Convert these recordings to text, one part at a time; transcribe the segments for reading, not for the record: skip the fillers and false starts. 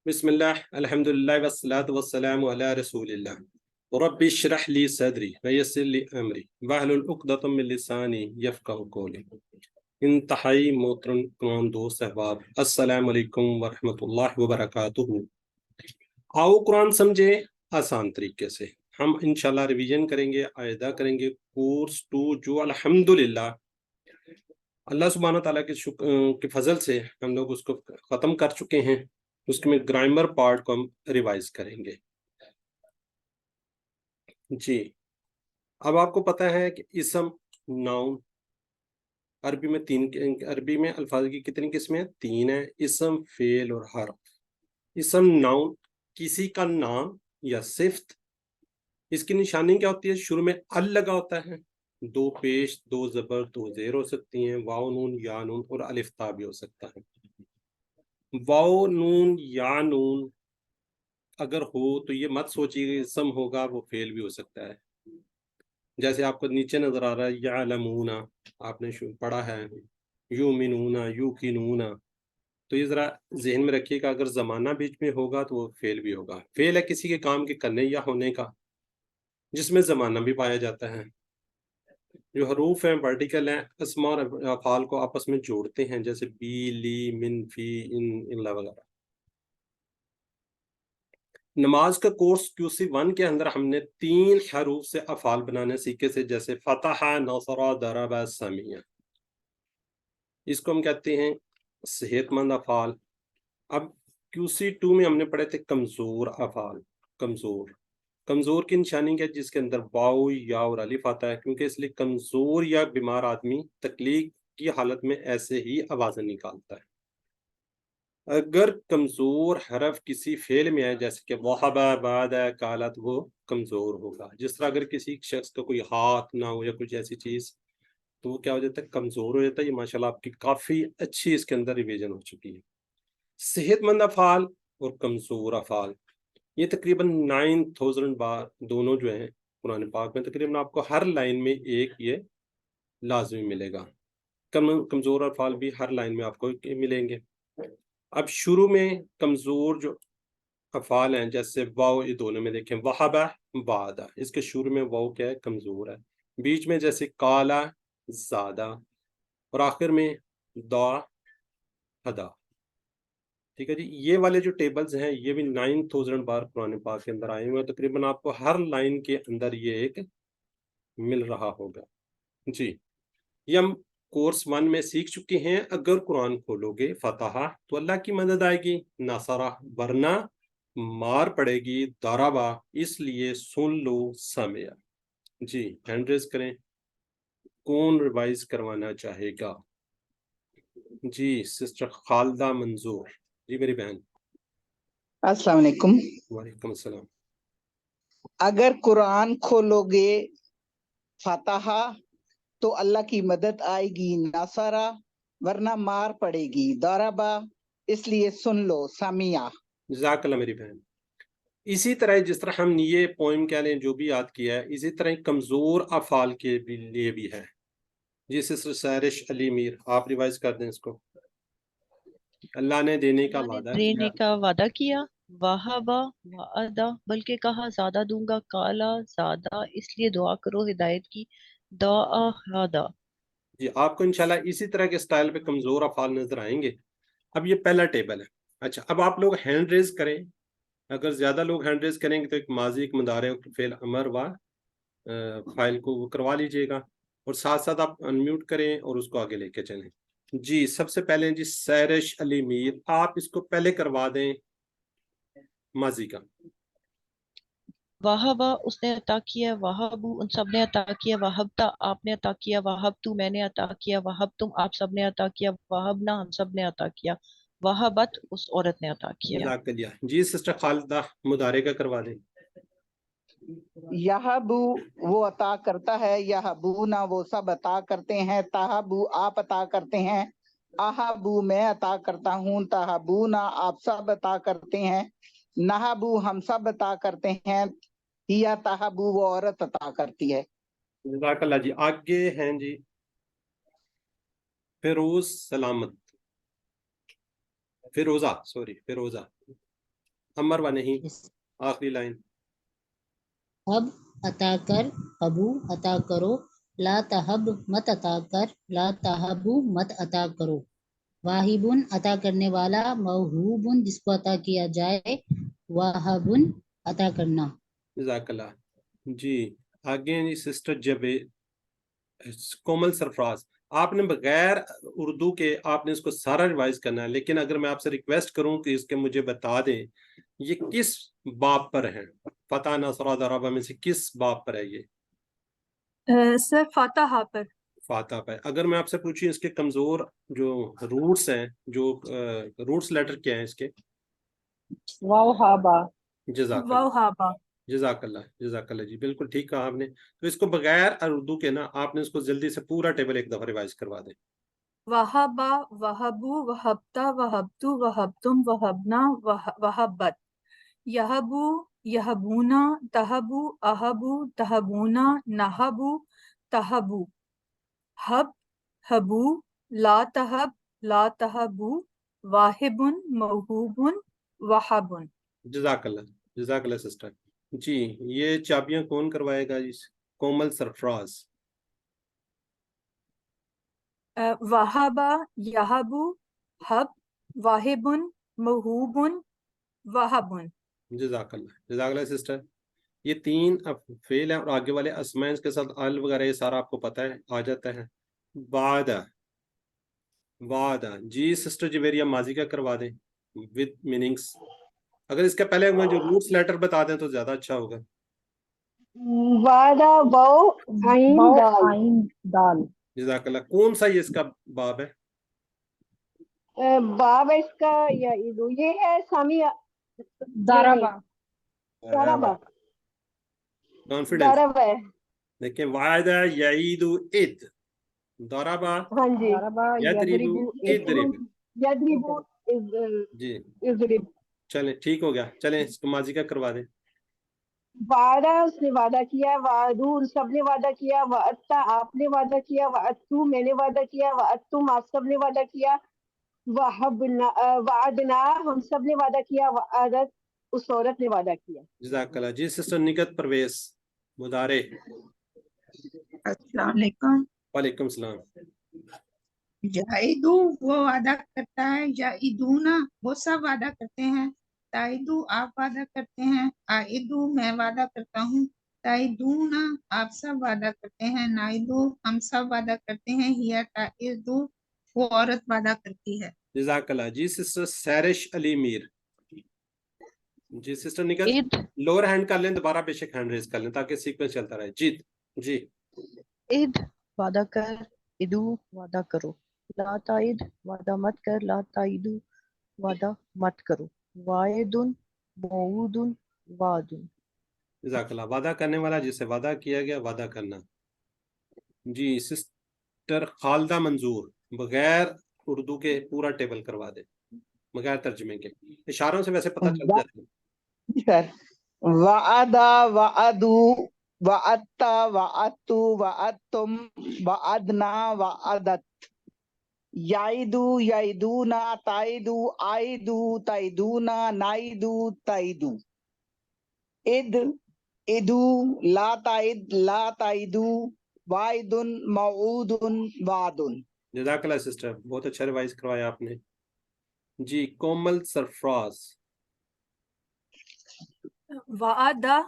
बिस्मिल्लाह अल्हम्दुलिल्लाह वस्सलातु वस्सलामु अला रसूलिल्लाह रब्बि इश्रह ली सदरी वयस्सिर ली अमरी वहलुल उक़दतम मिन लिसानी यफ़क़हू क़ौली। इंतहाई मोहतरम तमाम दोस्त अहबाब, अस्सलामु अलैकुम वरहमतुल्लाहि वबरकातुहू। आओ कुरान समझे आसान तरीके से। हम इंशाल्लाह रिवीजन करेंगे, आयदा करेंगे कोर्स 2 जो अल्हम्दुलिल्लाह अल्लाह सुब्हानहू व तआला के फजल से हम लोग उसको ख़त्म कर चुके हैं। उसमें ग्रामर पार्ट को हम रिवाइज करेंगे। जी, अब आपको पता है कि इसम, नाउन, अरबी में अल्फाज की कितनी किस्में हैं? 3 है, इसम, फेल और हर्फ। इसम नाउन किसी का नाम या सिफ्त। इसकी निशानी क्या होती है? शुरू में अल लगा होता है, 2 पेश, 2 ज़बर, 2 ज़ेर हो सकती हैं, वाव नून या नून और अलिफ ता भी हो सकता है। वाव नून या नून अगर हो तो ये मत सोचिए इसम होगा, वो फेल भी हो सकता है। जैसे आपको नीचे नजर आ रहा है यअलमूना, आपने पढ़ा है युमिनूना, युकिनूना, तो ये जरा जहन में रखिएगा, अगर जमाना बीच में होगा तो वो फेल भी होगा। फेल है किसी के काम के करने या होने का जिसमें जमाना भी पाया जाता है। जो हरूफ हैं वर्टिकल हैं, अस्मा और अफ़ाल को आपस में जोड़ते हैं, जैसे बी, ली, मिन, फी, इन, इल्ला वगैरह। नमाज का कोर्स QC1 के अंदर हमने 3 हरूफ से अफ़ाल बनाने सीखे थे, जैसे फतहा, नसरा, दरबा, समिया। इसको हम कहते हैं सेहतमंद अफ़ाल। अब QC2 में हमने पढ़े थे कमज़ोर अफ़ाल। कमज़ोर कमज़ोर की निशानी क्या है? जिसके अंदर वाव, या और अलिफ आता है, क्योंकि इसलिए कमज़ोर या बीमार आदमी तकलीफ की हालत में ऐसे ही आवाज़ें निकालता है। अगर कमज़ोर हरफ किसी फ़ेल में है, जैसे कि वहबा, बादा, काला, तो वो कमज़ोर होगा। जिस तरह अगर किसी शख्स का कोई हाथ ना हो या कुछ ऐसी चीज़, तो वो क्या हो जाता है? कमज़ोर हो जाता है। ये माशाल्लाह आपकी काफ़ी अच्छी इसके अंदर रिवीजन हो चुकी है। सेहतमंद अफ़ाल और कमज़ोर अफ़ाल, ये तकरीबन 9000 बार दोनों जो हैं कुरान पाक में, तकरीबन आपको हर लाइन में एक ये लाज़मी मिलेगा। कमज़ोर अफ़ाल भी हर लाइन में आपको मिलेंगे। अब शुरू में कमज़ोर जो अफ़ाल हैं, जैसे वाव, ये दोनों में देखें वहबा, बादा, इसके शुरू में वाव क्या है? कमज़ोर है। बीच में जैसे काला, ज़ादा, और आखिर में दा, हदा। ठीक है जी, ये वाले जो टेबल्स हैं ये भी 9000 बार कुरान पाक के अंदर आए हुए हैं। तकरीबन आपको हर लाइन के अंदर ये एक मिल रहा होगा। जी, ये हम कोर्स 1 में सीख चुके हैं। अगर कुरान खोलोगे फतहा तो अल्लाह की मदद आएगी, नसरा वरना मार पड़ेगी, दरबा इसलिए सुन लो, समिया। जी, हैंड रेज करें, कौन रिवाइज करवाना चाहेगा? जी, सिस्टर खालदा मंजूर, जी मेरी बहन। अस्सलाम वालेकुम। वालेकुम अस्सलाम। अगर कुरान खोलोगे फतहा तो अल्लाह की मदद आएगी, नसरा वरना मार पड़ेगी, दरबा इसलिए सुन लो, समिया। जज़ाकल्लाह मेरी बहन। इसी तरह जिस तरह हम ये पोइम कह लें जो भी याद किया है, इसी तरह कमज़ोर अफ़ाल के लिए भी है। जी सिस्टर सैरिश अली मीर, आप रिवाइज कर दें इसको। अल्लाह ने देने का अल्लाह ने वादा देने किया, का वादा किया, वहाबा वादा, बल्कि कहा ज्यादा दूंगा, काला ज्यादा, इसलिए दुआ करो हिदायत की, दुआ हादा। जी आपको इंशाल्लाह इसी तरह के स्टाइल पे कमज़ोर अफ़ाल नजर आएंगे। अब ये पहला टेबल है। अच्छा, अब आप लोग हैंड रेज करें। अगर ज्यादा लोग हैंड रेज करेंगे तो एक माजी, एक मुदारे, फेल, अमर व फाइल को वो करवा लीजिएगा, और साथ साथ आप अनम्यूट करें और उसको आगे लेके चलें। जी, सबसे पहले जी सैरिश अली मीर, आप इसको पहले करवा दें माजी का। वहाबा उसने अता किया, वहाबू उन सब ने अता किया, वहाबता आपने अता किया, वहाब तू मैंने अता किया, वहाब तुम आप सब ने अता किया, वहाबना हम सब ने अता किया, वहाबत उस औरत ने अता किया। जज़ाकल्लाह। जी सिस्टर खालिदा मुदारे का करवा दें। यहबू वो अता करता है, यहबू ना वो सब अता करते हैं, ताहबू आप अता करते हैं, आहबू मैं अता करता हूँ, ताहबू ना आप सब अता करते हैं, नहबू हम सब अता करते हैं, हिया ताहबू वो औरत अता करती है। जज़ाकल्लाह जी। आगे हैं जी फिरोज सलामत, फिरोजा, सॉरी फिरोजा। अमर व नहीं, आखिरी लाइन। हब अता कर, हबू अता करो, ला तहब मत अता कर, ला तहबू मत अता करो। वाहिबुन अता करने वाला, मौहूबुन जिसको अता किया जाए, वाहबुन अता करना। जज़ाकल्लाह जी। आगे सिस्टर जबे कोमल सरफराज, आपने बगैर उर्दू के आपने इसको सारा रिवाइज करना है, लेकिन अगर मैं आपसे रिक्वेस्ट करूं कि इसके मुझे बता दें ये किस बाब पर है, फतह नसरा दरबा में से किस बाब पर है ये? सर फातहा पर। फातह पर। अगर मैं आपसे पूछूं इसके कमजोर जो रूट्स हैं, जो रूट्स लेटर क्या हैं इसके? वाव हा बा। जज़ाकल्लाह, वाव हा बा। जज़ाकल्लाह, जज़ाकल्लाह जी, बिल्कुल ठीक कहा आपने। तो इसको बगैर उर्दू के ना आपने इसको जल्दी से पूरा टेबल एक दफा रिवाइज करवा दें। वहाबा, वहबू, वहबता, वहबतु, वहबतुम, वहबना, वहबत। यहबू, यहबूना, तहबू, अहबू, तहबूना, नहबू, तहबू। हब, हबू, ला तहब, ला तहबू, वाहिबुन, मौहूबुन, वहाबुन। जज़ाकल्लाह, जज़ाकल्लाह सिस्टर जी। ये चाबियां कौन करवाएगा जी? कोमल सरफराज। वहाबा, यहबू, हब, वाहिबुन, मौहूबुन, वहाबुन। जज़ाकल्लाह, जज़ाकल्लाह सिस्टर। ये तीन अब फेल है और आगे वाले असमाइंस के साथ अल वगैरह ये सारा आपको पता है, आ जाता है। वादा, वादा जी सिस्टर जवेरिया माजी का करवा दें विद मीनिंग्स। अगर इसके पहले मुझे रूट्स लेटर बता दें तो ज्यादा अच्छा होगा। वादा वाव आइन दाल। आइन दाल। जज़ाकल्लाह। कौन सा ये इसका बाब है? बाब है इसका या ये है सामिया दाराबा। दाराबा। कॉन्फिडेंस दाराबा है। देखिए, वादा यईदु इद, दरबा हाँ जी। दाराबा यदरिबु यदरिबु इदरिब। यदरिबु जी इजरिब। चलें, ठीक हो गया। चलें इसको माजी का करवा दें। वादा उसने वादा किया, वादू उन सबने वादा किया, वात्ता आपने वादा किया, वात्तू मैंने वादा किया, वात्तुम आप सबने वादा किया, वहबना वादना हम सब ने वादा किया, वादत उस औरत ने वादा किया। जज़ाकल्लाह जी सिस्टर निकत परवेज मुदारे। अस्सलाम वालेकुम। वालेकुम सलाम। जाइदू वो वादा करता है, जाइदूना वो सब वादा करते हैं, ताइदू आप वादा करते हैं, आइदू मैं वादा करता हूँ, ताइदूना आप सब वादा करते हैं, नाइदू हम सब वादा करते हैं, हिया ताइदू वो औरत वादा करती है। जज़ाकल्लाह जी सिस्टर सैरिश अली मीर। जी सिस्टर निकत इद, लोअर हैंड कर लें, दोबारा बेशक हैंड रेज कर लें ताकि सीक्वेंस चलता रहे। जीत जी। इद वादा कर, इदू वादा करो, ला ताइद वादा मत कर, ला ताइदू वादा मत करो, वाइदुन, मऊदुन, वादुन। जज़ाकल्लाह। वादा करने वाला जिसे वादा किया गया, वादा करना। जी सिस्टर खालदा मंजूर, बगैर उर्दू के पूरा टेबल करवा दे, बगैर तर्जमे के। इशारों से वैसे पता चल जाता है। सर वादा वादू वात्ता वातु वातुम वादना वादत याइदू याइदूना ताइदू आइदू ताइदूना नाइदू ताइदू इद इदू ला ताइद ला ताइदू वाइदुन मऊदुन वादुन। जज़ाकल्लाह सिस्टर, बहुत अच्छा रिवाइज करवाया आपने जी। कोमल सरफराज। वादा,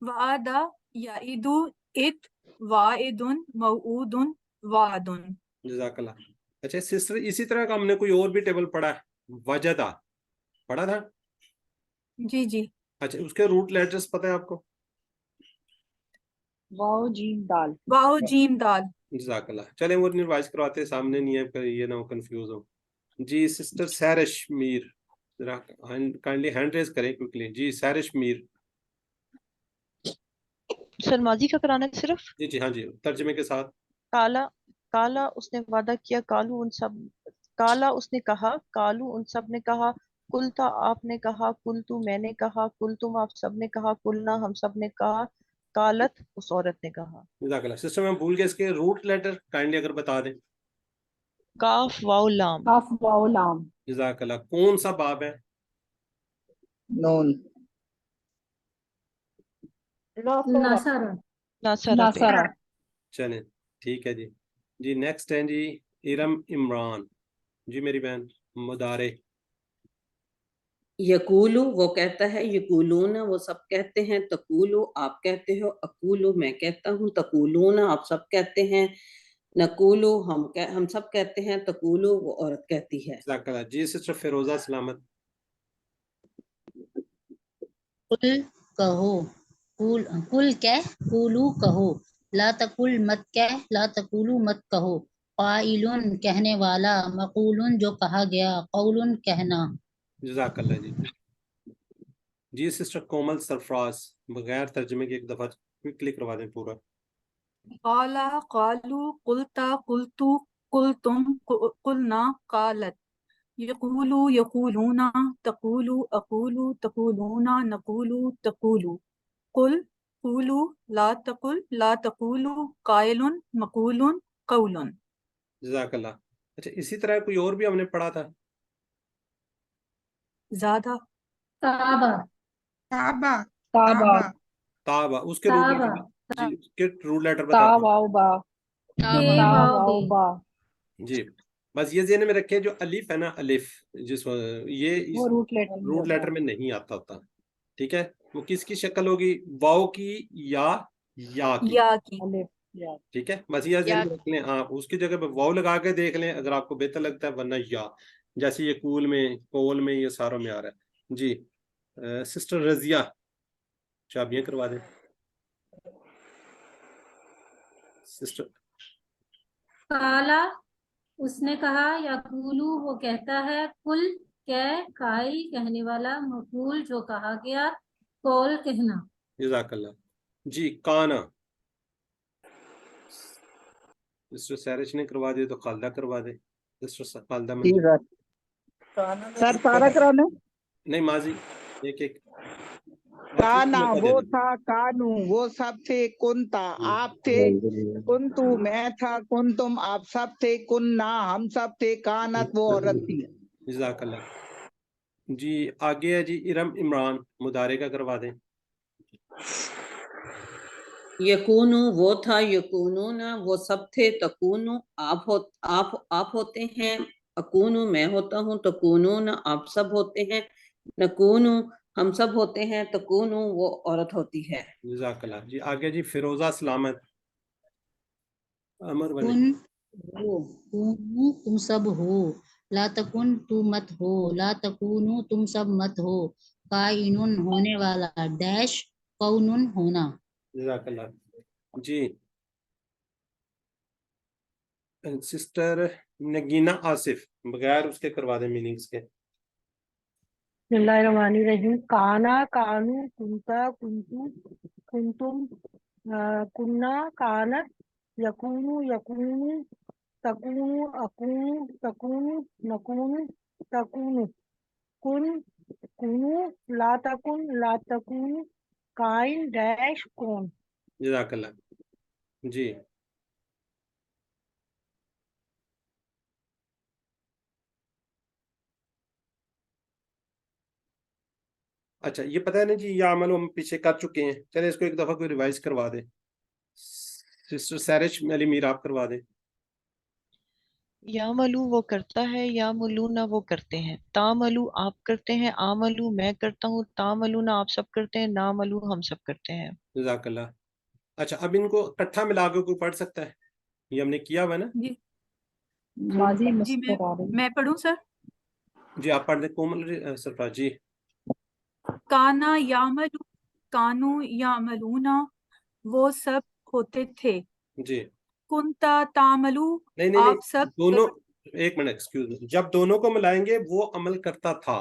वादा, याइदु, इद, वाइदुन, मऊदुन, वादुन। जज़ाकल्लाह। अच्छा सिस्टर, इसी तरह का हमने कोई और भी टेबल पढ़ा है, वजदा पढ़ा था? जी जी। अच्छा उसके रूट लेटर्स पता है आपको? वाव जीम दाल। वाव जीम दाल। जज़ाकल्लाह। चलें वो रिवाइज करवाते हैं, सामने नहीं है, फिर ये ना हो कंफ्यूज हो। जी सिस्टर सैरिश मीर, जरा काइंडली हैंड रेज करें क्विकली। जी सैरिश मीर। सर माजी का कराना है सिर्फ। जी जी हाँ जी, तर्जमे के साथ। काला, काला उसने वादा किया, कालू उन सब, काला उसने कहा, कालू उन सब ने कहा, कुलता आपने कहा, कुलतू मैंने कहा, कुलतुम आप सब ने कहा, कुलना हम सब ने कहा, कालत उस औरत ने कहा। जज़ाकल्लाह। सिस्टर मैं भूल गया, इसके रूट लेटर काइंडली अगर बता दें। काफ वाव लाम। काफ वाव लाम। जज़ाकल्लाह। कौन सा बाब है? नून नसर नासरा पे नसरा चलें ठीक है जी। जी नेक्स्ट हैं जी इरम इमरान। जी मेरी बहन मुदारे। यकूलू वो कहता है, यकूलूना वो सब कहते हैं, तकूलू आप कहते हो, अकूलू मैं कहता हूँ, तकूलूना आप सब कहते हैं, नकूलू हम सब कहते हैं, तकूलू वो औरत कहती है। जज़ाकल्लाह। जी सिस्टर फिरोजा सलामत। कुल कहो, कुल क्या, कुलू कहो, ला तकुल मत क्या, ला तकुलू मत कहो, काइलुन कहने वाला, मकूलुन जो कहा गया, कौलुन कहना। जज़ाकल्लाह जी। जी सिस्टर कोमल सरफराज बगैर तर्जुमे के एक दफ़ा क्विकली करवा दें पूरा। काला कालू कुलता कुलतू कुलतुम कुलना कालत यकूलू यकूलूना तकूलू अकूलू तकूलूना नकूलू तकूलू कुल कूलू ला तकूलू कायलुन मकूलुन कौलुन। जज़ाकल्लाह। अच्छा इसी तरह कोई और भी हमने पढ़ा था। ज्यादा ताबा ताबा ताबा ताबा ताबा उसके रूल ताबा लेटर जी उसके रूल लेटर बता दें। तावाउबा तावाउबा जी बस ये ज़हन में रखें जो अलिफ है ना अलिफ ये इस वो रूट लेटर में रूट होता लेटर है। में नहीं आता होता। ठीक है वो किसकी शक्ल होगी वाव की या की। या की अलिफ या ठीक है बस ये ज़हन में रख लें आप उसकी जगह पे वाव लगा के देख लें अगर आपको बेहतर लगता है वरना या जैसे ये कूल में कोल में ये सारों में आ रहा है। जी सिस्टर रजिया चाबियां करवा दें सिस्टर। काला उसने कहा, यकूलू वो कहता है, कुल कह काइल कहने वाला, मकूल जो कहा गया, कौल कहना। जज़ाकल्लाह। जी काना सिस्टर सैरिश ने करवा दे तो खालदा करवा दे। सिस्टर खालदा जी मंजूर। सर सारा कराने। नहीं माजी एक एक काना वो था, कानू वो सब थे, कुंता आप थे, कुंतु मैं था, कुंतुम आप सब थे, कुन्ना हम सब थे, कानत वो औरत थी। जज़ाकल्लाह। जी आगे है जी इरम इमरान मुदारे का करवा दें। यकूनू वो था, यकूनूना वो सब थे, तकूनू आप होते हैं, अकूनू मैं होता हूँ, तकूनूना आप सब होते हैं, नकूनू हम सब होते हैं, तकूनू वो औरत होती है। जज़ाकल्लाह। जी आगे जी फिरोजा सलामत अमर बने। कुन हो, कुनु तुम सब हो, ला तकुन तू मत हो, ला तकुनु तुम सब मत हो, काइनुन होने वाला, डैश कौनुन होना। जज़ाकल्लाह। जी सिस्टर नगीना आसिफ बगैर उसके करवा दें मीनिंग्स के। बिस्मिल्लाहिर्रहमानिर्रहीम। काना कानू कुंता कुंतु कुंतुम कुन्ना कानत यकूनु यकूनु तकूनु अकूनु तकूनु नकूनु तकूनु कुन कुनु ला तकुन काइन डैश कौन। जज़ाकल्लाह। जी अच्छा ये पता है ना जी या अमल हम पीछे कर चुके हैं चले इसको एक दफा कोई रिवाइज करवा दे। सिस्टर सैरिश अली मीर आप करवा दें। यामलू वो करता है, यामलू ना वो करते हैं, तामलू आप करते हैं, आमलू मैं करता हूँ, तामलू ना आप सब करते हैं, नामलू हम सब करते हैं। जज़ाकल्लाह। अच्छा अब इनको इकट्ठा मिला के कोई पढ़ सकता है ये हमने किया हुआ है ना। जी माजी जी मुस्तक़बिल। मैं पढ़ूं सर। जी आप पढ़ दें कोमल सरफराज जी। काना यामलू कानू यामलूना वो सब होते थे। जी कुंता तामलू नहीं आप सब दोनों एक मिनट एक्सक्यूज मी जब दोनों को मिलाएंगे वो अमल करता था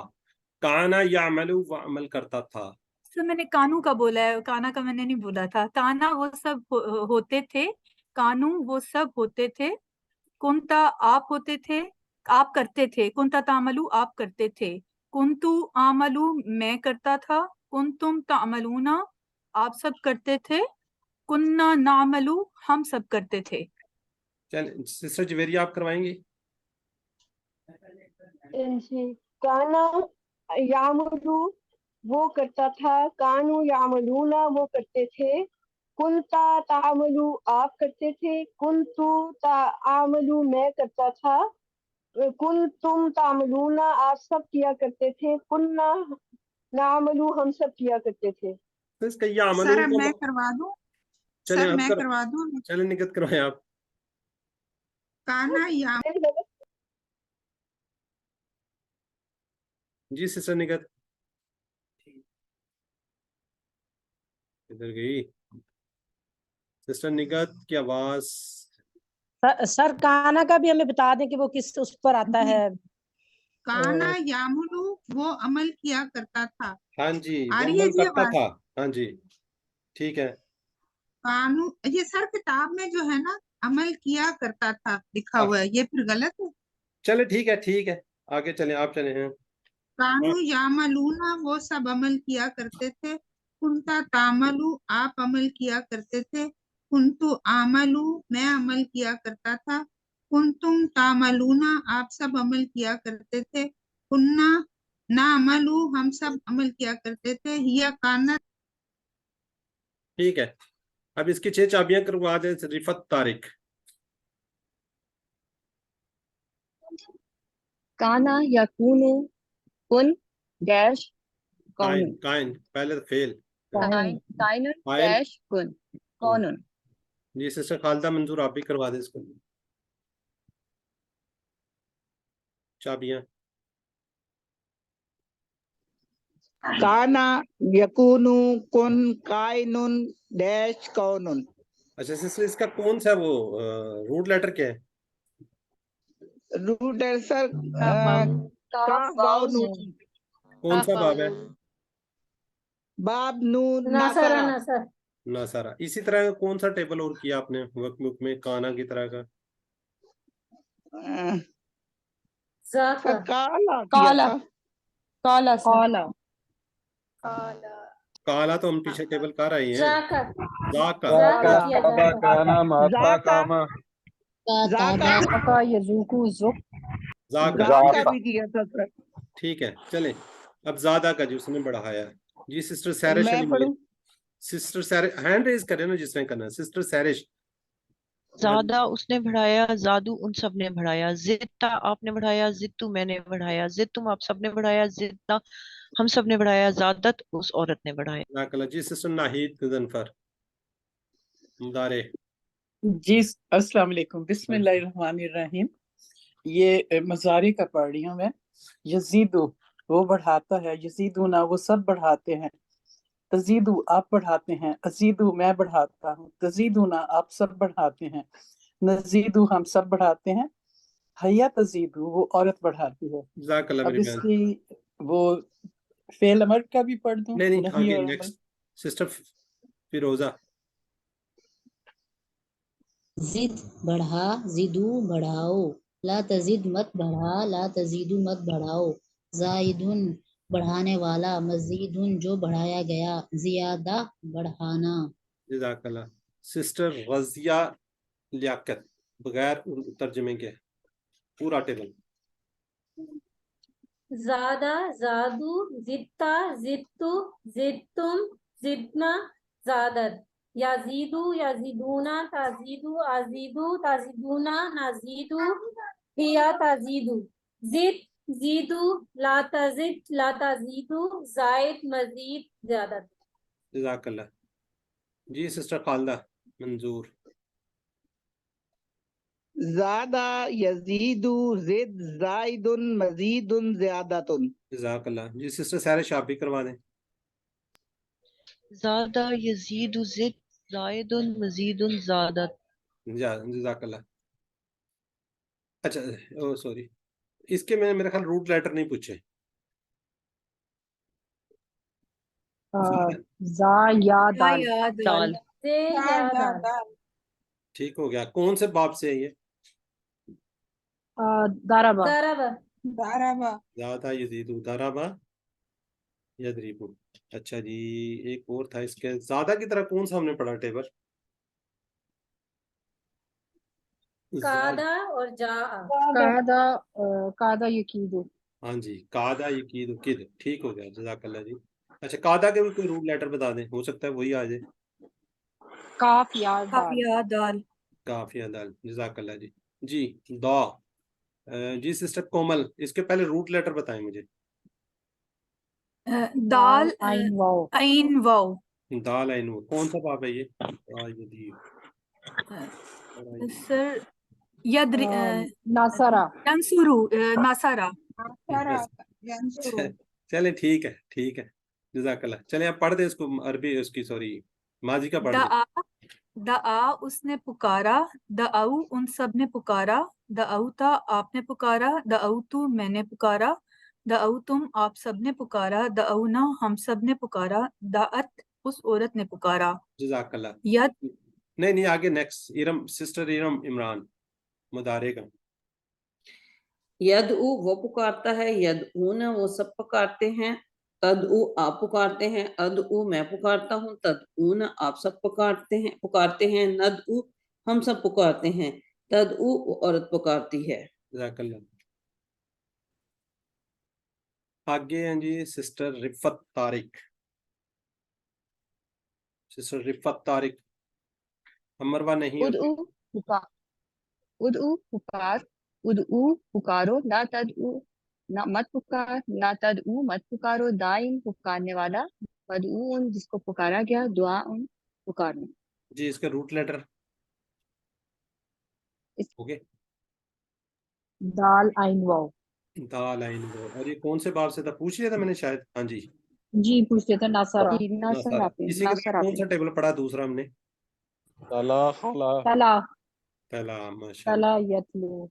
काना या अमलू वो अमल करता था। सर मैंने कानू का बोला है, काना का मैंने नहीं बोला था। काना वो सब होते थे, कानू वो सब होते थे, कुंता आप होते थे, आप करते थे, कुंता तामलू आप करते थे, कुंतु आमलू मैं करता था, कुंतुम तामलूना आप सब करते थे, कुन्ना नामलू हम सब करते थे। चल सिस्टर जवेरिया आप करवाएंगे। काना यामुलू وہ کرتا تھا، کانو یعملونا وہ کرتے تھے، کنتا تعملو آپ کرتے تھے، کنتو تعملو میں کرتا تھا، کنتم تعملونا آپ سب کیا کرتے تھے، کننا نعملو ہم سب کیا کرتے تھے۔ تو اس کا یہ سر عملوں اب کا میں کروا دوں، چلیں سر آپ میں کر کروا دوں۔ چلیں نکت کروائیں آپ۔ کانا یا جی سسٹر نکت ادھر گئی سسٹر نکت کی آواز۔ سر کانا کا بھی ہمیں بتا دیں کہ وہ کس اس پر آتا ہے۔ کانا یاملو وہ عمل کیا کرتا تھا۔ ہاں جی آ وہ رہی ہے عمل جی کرتا آواز؟ تھا، ہاں جی ٹھیک ہے۔ کانو یہ سر کتاب میں جو ہے نا عمل کیا کرتا تھا لکھا ہوا ہے، یہ پھر غلط ہے۔ چلے ٹھیک ہے آگے چلیں، آپ چلیں ہیں۔ کانو یعملونا وہ سب عمل کیا کرتے تھے، کنتا تعملو آپ عمل کیا کرتے تھے، کنتو عملو میں عمل کیا کرتا تھا، کنتم تعملونا آپ سب عمل کیا کرتے تھے، کننا نعملو ہم سب عمل کیا کرتے تھے، یا کانت ٹھیک ہے، اب اس کی 6 چابیاں کروا دیں رفت طارق۔ کانا یکونو کن ڈیش کائن کونن، کائن پہلے فیل کائنن فائل۔ ڈیش کن کونن۔ جی سسٹر خالدہ منظور آپ بھی کروا دیں اس کو چابیاں۔ کانا یکونو کن کائنن ڈیش کونن۔ اچھا سسٹر اس کا کون سا وہ روٹ لیٹر کیا ہے؟ روٹ ہے سر کاف واو واو نون، نون۔ کون سا باب ہے؟ باب نون ناصرہ ناصرہ۔ ناصر ناصرہ۔ اسی طرح کا کون سا ٹیبل اور کیا آپ نے وقت میں کانا کی طرح کا؟ ذاکر سر کالا کیا کالا تھا، کالا کالا کالا تو ہم پیچھے ٹیبل کر رہے ہیں۔ ذاکر ذاکا ذاکر کیا ذاکر ذاکا ذاکا کا یزوکو زک ذاکا ذاکا بھی کیا تھا سر۔ ٹھیک ہے چلیں اب زیادہ کا جو اس نے بڑھایا ہے۔ جی سسٹر سیرش میں علی پڑھوں؟ سسٹر سیرش ہینڈ ریز کریں نا جس نے کرنا ہے۔ سسٹر سیرش زیادہ اس نے بڑھایا، زادو ان سب نے بڑھایا، زدتا آپ نے بڑھایا، زدتو میں نے بڑھایا، زدتم آپ سب نے بڑھایا، زدنا ہم سب نے بڑھایا، زادت اس عورت نے بڑھایا۔ جزاک اللہ۔ جی سسٹر ناہید غضنفر مدارے۔ جی السلام علیکم، بسم اللہ الرحمن الرحیم۔ یہ مزاری کا پڑھ رہی ہوں میں۔ یزیدو وہ بڑھاتا ہے، یزیدونا وہ سب بڑھاتے ہیں، تزیدو آپ بڑھاتے ہیں، ازیدو میں بڑھاتا ہوں، تزیدونا آپ سب بڑھاتے ہیں، نزیدو ہم سب بڑھاتے ہیں، حیا تزیدو وہ عورت بڑھاتی ہے۔ جزاک اللہ اب میری اس بہن۔ کی وہ فعل امر کا بھی پڑھ دوں، نہیں نہیں آگے اور عمل؟ Next sister Firoza. زد بڑھا، زدو بڑھاؤ، لا تزد مت بڑھا، لا تزیدو مت بڑھاؤ، زائدن بڑھانے والا، مزیدن جو بڑھایا گیا، زیادہ بڑھانا۔ جزاک اللہ۔ سسٹر غزیہ لیاقت بغیر ترجمے کے پورا ٹیبل۔ زادہ زادو، زدتا زدتو، زدتم زدنا، زادت، یزیدو یزیدونا، تزیدو ازیدو، تزیدونا، نزیدو، ہیا تزیدو، زد زیدو، لا تزد لا تزیدو، زائد مزید زیادت۔ جزاک اللہ۔ جی سسٹر خالدہ منظور۔ زادہ یزیدو، زد زائد مزید زیادت۔ جزاک اللہ۔ جی سسٹر سیرش آپ بھی کروا دیں۔ زادہ یزید زد زائد مزید زادت۔ جزاک اللہ۔ اچھا سوری اس کے میں میرے خیال روٹ لیٹر نہیں پوچھے۔ زا یا دال دال سے یا دال۔ ٹھیک ہو گیا۔ کون سے باب سے ہے یہ؟ دارابا ضربہ ضربہ زیادہ یزیدو ضربہ یضربو۔ اچھا جی ایک اور تھا اس کے زیادہ کی طرح کون سا ہم نے پڑھا ٹیبل؟ قادہ اور جا کادا یکیدو۔ ہاں جی قادہ یکید کد ٹھیک ہو گیا۔ جزاک اللہ جی۔ اچھا قاعدہ کے بھی کوئی روٹ لیٹر بتا دیں, ہو سکتا ہے وہی آ جائے. کاف یا کاف دال. یا دال. کاف یا دال, جزاک اللہ جی. جی دا. جی سسٹر کومل, اس کے پہلے روٹ لیٹر بتائیں مجھے. دال عین واو. عین واو. دال عین واو, کون سا باب ہے یہ؟ سر یدری ناصرہ. ینصرو ناصرہ. چلیں ٹھیک ہے ٹھیک ہے, جزاک اللہ. چلیں آپ پڑھ دیں اس کو, عربی اس کی سوری ماضی کا پڑھ دیں. دعا اس نے پکارا, دعو ان سب نے پکارا, دعوتا آپ نے پکارا, دعوتو میں نے پکارا, دعوتم آپ سب نے پکارا, دعونا ہم سب نے پکارا, دعت اس عورت نے پکارا. جزاک اللہ. ید نہیں آگے نیکسٹ ارم, سسٹر ارم عمران, مدارے کا. یدعو وہ پکارتا ہے, یدعونا وہ سب پکارتے ہیں, تدعو آپ پکارتے ہیں, ادعو میں پکارتا ہوں, تدعونا آپ سب پکارتے ہیں, ندعو ہم سب پکارتے ہیں, تدعو وہ عورت پکارتی ہے. جزاک اللہ. آگے ہیں جی سسٹر رفت طارق. سسٹر رفت طارق, امروا نہیں ہوتی. ادعو پکار, ادعو پکارو, لا تدعو مت پکار, لا تدعو مت پکارو, دائن پکارنے والا, مدعون جس کو پکارا گیا, دعا پکارنا. جی اس کا روٹ لیٹر اوکے. دال عین واو. دال عین واو. اور یہ کون سے باب سے تھا, پوچھ لیا تھا میں نے شاید. ہاں جی جی پوچھ لیتے ناصرہ. ناصرہ. اسی کے بعد کون سا ٹیبل پڑھا دوسرا ہم نے؟ تلا ماشاء اللہ. تلا یتلو.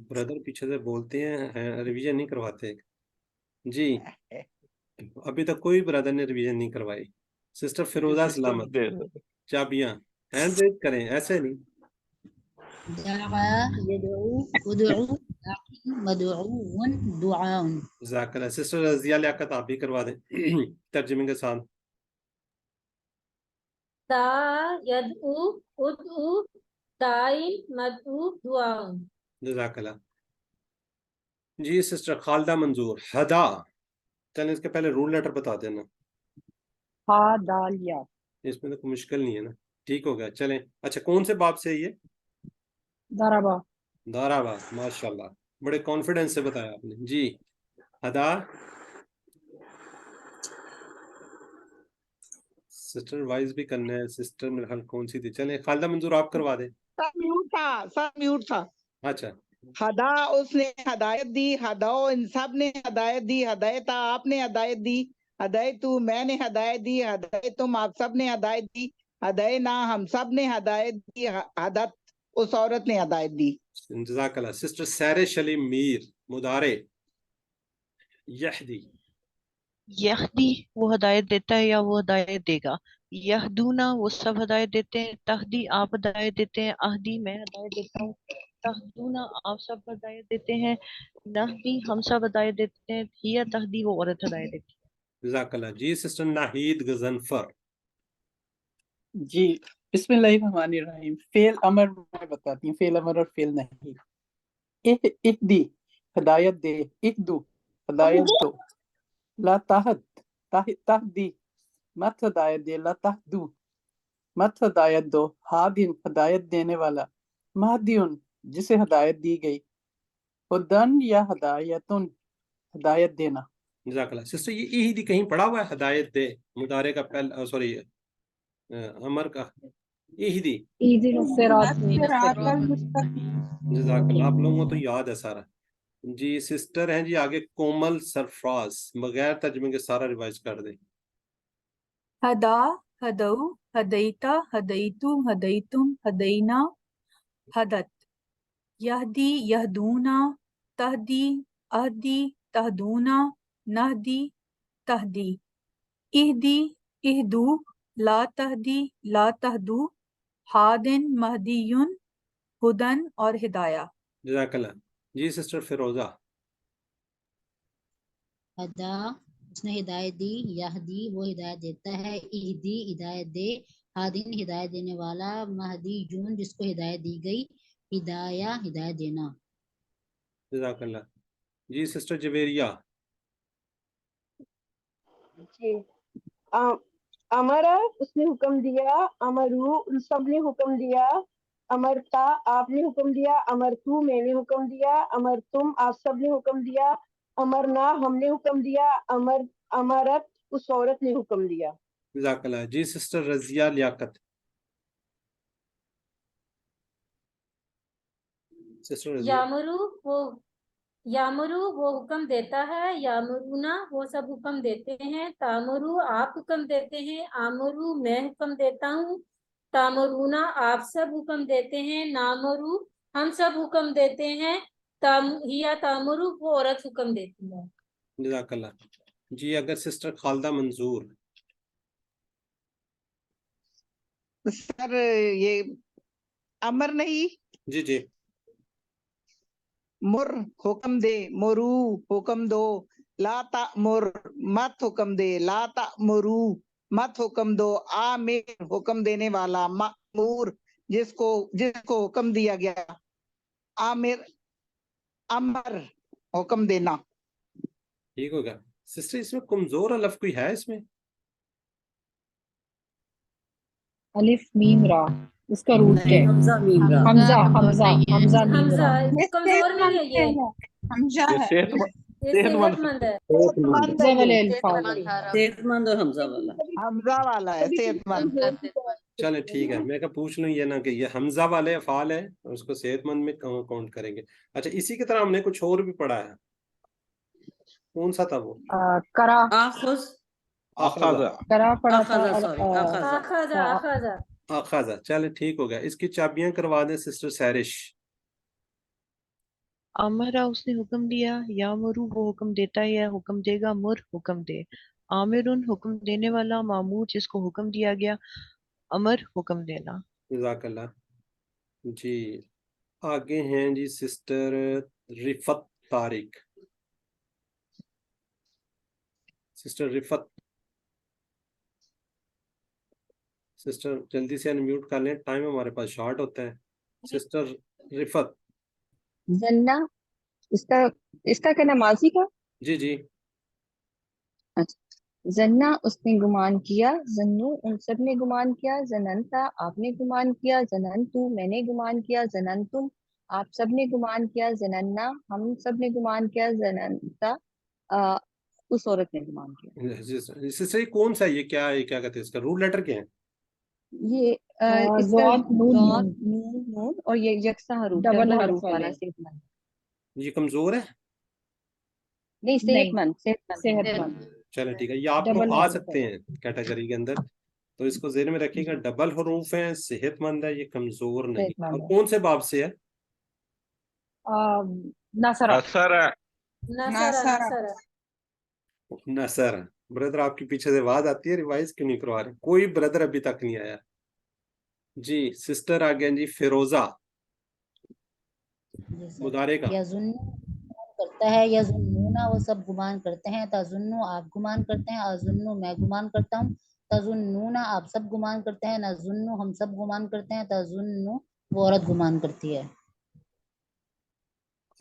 بردر پیچھے سے بولتے ہیں ریویژن نہیں کرواتے. جی ابھی تک کوئی بردر نے ریویژن نہیں کروائی. سسٹر فیروزہ سلامت, چابیاں ہینڈ ریز کریں, ایسے نہیں. دعا یدعو ادعو مدعون دعاء. جزاک اللہ. سسٹر رضیہ لیاقت آپ بھی کروا دیں ترجمے کے ساتھ. تا یدعو ادعو دائن مدعو دعا. جزاک اللہ. جی سسٹر خالدہ منظور, ہدا. چلیں اس کے پہلے رول لیٹر بتا دینا. ہا دال یا. اس میں تو کوئی مشکل نہیں ہے نا, ٹھیک ہو گیا. چلیں اچھا کون سے باب سے ہے یہ؟ ضربہ. دارابا, ماشاء اللہ بڑے کانفیڈنس سے بتایا آپ نے. جی ہدا. سسٹر وائز بھی کرنا ہے. سسٹر میرے خیال کون سی تھی, چلیں خالدہ منظور آپ کروا دیں. سب میوٹ تھا. اچھا ہدا اس نے ہدایت دی, ہداؤ ان سب نے ہدایت دی, ہدایتا آپ نے ہدایت دی, ہدایتو میں نے ہدایت دی, ہدایتم آپ سب نے ہدایت دی, ہداینا ہم سب نے ہدایت دی, ہدت اس عورت نے ہدایت دی. جزاک اللہ. سسٹر سیر شلیم میر, مدارے. یہدی. یہدی وہ ہدایت دیتا ہے یا وہ ہدایت دے گا. یہدونا وہ سب ہدایت دیتے ہیں, تہدی آپ ہدایت دیتے ہیں, اہدی میں ہدایت دیتا ہوں, تہدونا آپ سب ہدایت دیتے ہیں, نہدی ہم سب ہدایت دیتے ہیں, ہیا تہدی وہ عورت ہدایت دیتی ہے. جزاک اللہ. جی سسٹر ناہید غضنفر. جی بسم اللہ الرحمن الرحیم. فعل امر میں بتاتی ہوں, فعل امر اور فعل نہیں. اہدی ہدایت دے, اہدو ہدایت دو, لا تہدی مت ہدایت دے, لا تہدو مت ہدایت دو, ہادن ہدایت دینے والا, مہدیون جسے ہدایت دی گئی, ہدن یا ہدایتن ہدایت دینا. جزاک اللہ. سسٹر یہ ایہدی کہیں پڑھا ہوا ہے ہدایت دے, مدارے کا پہلا سوری امر کا ایہدی. جزاک اللہ, آپ لوگوں کو تو یاد ہے سارا. جی سسٹر ہیں جی آگے کومل سرفراز, بغیر ترجمے کے سارا ریوائز کر دیں. ہدا ہدو ہدیتا ہدیتو ہدیتم ہدینا ہدت. یہدی یہدونا, تہدی اہدی تہدونا, نہدی تہدی, اہدی اہدو, لا تہدی لا تہدو, ہادن مہدیون, ہدن اور ہدایہ. جزاک اللہ. جی سسٹر فیروزہ. ہدا اس نے ہدایت دی, یہدی وہ ہدایت دیتا ہے, اہدی ہدایت دے, ہادن ہدایت دینے والا, مہدی جون جس کو ہدایت دی گئی, ہدایہ ہدایت دینا. جزاک اللہ. جی سسٹر جویریہ. जी अमरा उसने हुक्म दिया, अमरू उन सब ने हुक्म दिया, अमरता आपने हुक्म दिया, अमरतू मैंने हुक्म दिया, अमर तुम आप सब ने हुक्म दिया, अमरना हमने हुक्म दिया, अमरत उस औरत ने हुक्म दिया। जज़ाकल्लाह। जी सिस्टर रजिया लियाकत। सिस्टर रजिया। यामुरू वो हुक्म देता है, यामुरूना वो सब हुक्म देते हैं, तामुरू आप हुक्म देते हैं, आमुरू मैं हुक्म देता हूँ, तामुरूना आप सब हुक्म देते हैं, नामुरू हम सब हुक्म देते हैं, हिया तामुरू वो औरत हुक्म देती है। जज़ाकल्लाह। जी अगर सिस्टर खालदा मंजूर। सर ये अमर नहीं, जी जी मुर हुक्म दे, मुरू हुक्म दो, ला तामुर मत हुक्म दे, ला तामुरू मत हुक्म दो, आमिर हुक्म देने वाला, मामूर जिसको हुक्म दिया गया, आमिर अमर हुक्म देना। ठीक होगा। सिस्टर इसमें कमजोर अलफ कोई है इसमें? अलिफ मीम रा इसका रूट नहीं, है। हमजा मीम रा। हमजा हमजा हमजा मीम रा। हमजा कमजोर नहीं है ये, हमजा ये है। ये सेहतमंद है। सेहतमंद हमजा है वाले ये, अल्फाज सेहतमंद। सेहतमंद और हमजा वाला। हमजा वाला है सेहतमंद। चले ठीक है, मैं क्या पूछ लूँ ये ना कि ये हमजा वाले अफाल है और उसको सेहतमंद में काउंट करेंगे। अच्छा इसी की तरह हमने कुछ और भी पढ़ा है, कौन सा था वो? करा आखुज आखाजा। करा पड़ा था। आखाजा सॉरी आखाजा। आखाजा आखाजा आखाजा। चले ठीक हो गया। इसकी चाबियां करवा दें सिस्टर सैरिश। अमरा उसने हुक्म दिया, यामुरू वो हुक्म देता है या हुक्म देगा, मुर हुक्म दे, आमिरुन हुक्म देने वाला, मामूर जिसको हुक्म दिया गया, अमर हुक्म देना। जज़ाकल्लाह। जी आगे हैं जी sister Rifat Tariq. Sister Rifat, sister जल्दी से अनम्यूट कर लें, टाइम हमारे पास शॉर्ट होता है। सिस्टर रिफत। जन्ना इसका इसका क्या नाम माजी का? जी जी अच्छा। जन्ना उसने गुमान किया, जन्नू उन सब ने गुमान किया, जननता आपने गुमान किया, जननतु मैंने गुमान किया, जननतुम आप सब ने गुमान किया, जनन्ना हम सब ने गुमान किया, जननता उस औरत ने गुमान किया। सिस्टर ये कौन सा है? ये क्या है, क्या कहते हैं इसका रूट लेटर क्या है? ये इसका ज़ाद, नून, ज़ाद, नून। नून नून और ये यकसा हरूफ डबल डबल हरूफ हरूफ वाला वाले। सेहतमंद। ये कमजोर है? नहीं नहीं, सेहतमंद सेहतमंद सेहतमंद। चलो ठीक है, ये आप डबल लोग आ हरूफ सकते है। हैं कैटेगरी के अंदर, तो इसको ज़हन में रखिएगा। डबल हरूफ है, सेहतमंद है, ये कमजोर नहीं। सेहतमंद अब है। कौन से बाब से है? नसरा नसरा नसरा नसर। ब्रदर आपके पीछे से आवाज आती है, रिवाइज क्यों नहीं करवा रहे? कोई ब्रदर अभी तक नहीं आया। जी सिस्टर आ गया जी फिरोजा। जी सर। मुदारे का यजुन्नु करता है, यजुन्नुना वो सब गुमान करते हैं, तजुन्नु आप गुमान करते हैं, अजुन्नु मैं गुमान करता हूँ, तजुन्नुना आप सब गुमान करते हैं, नजुन्नु हम सब गुमान करते हैं, तजुन्नु वो औरत गुमान करती है।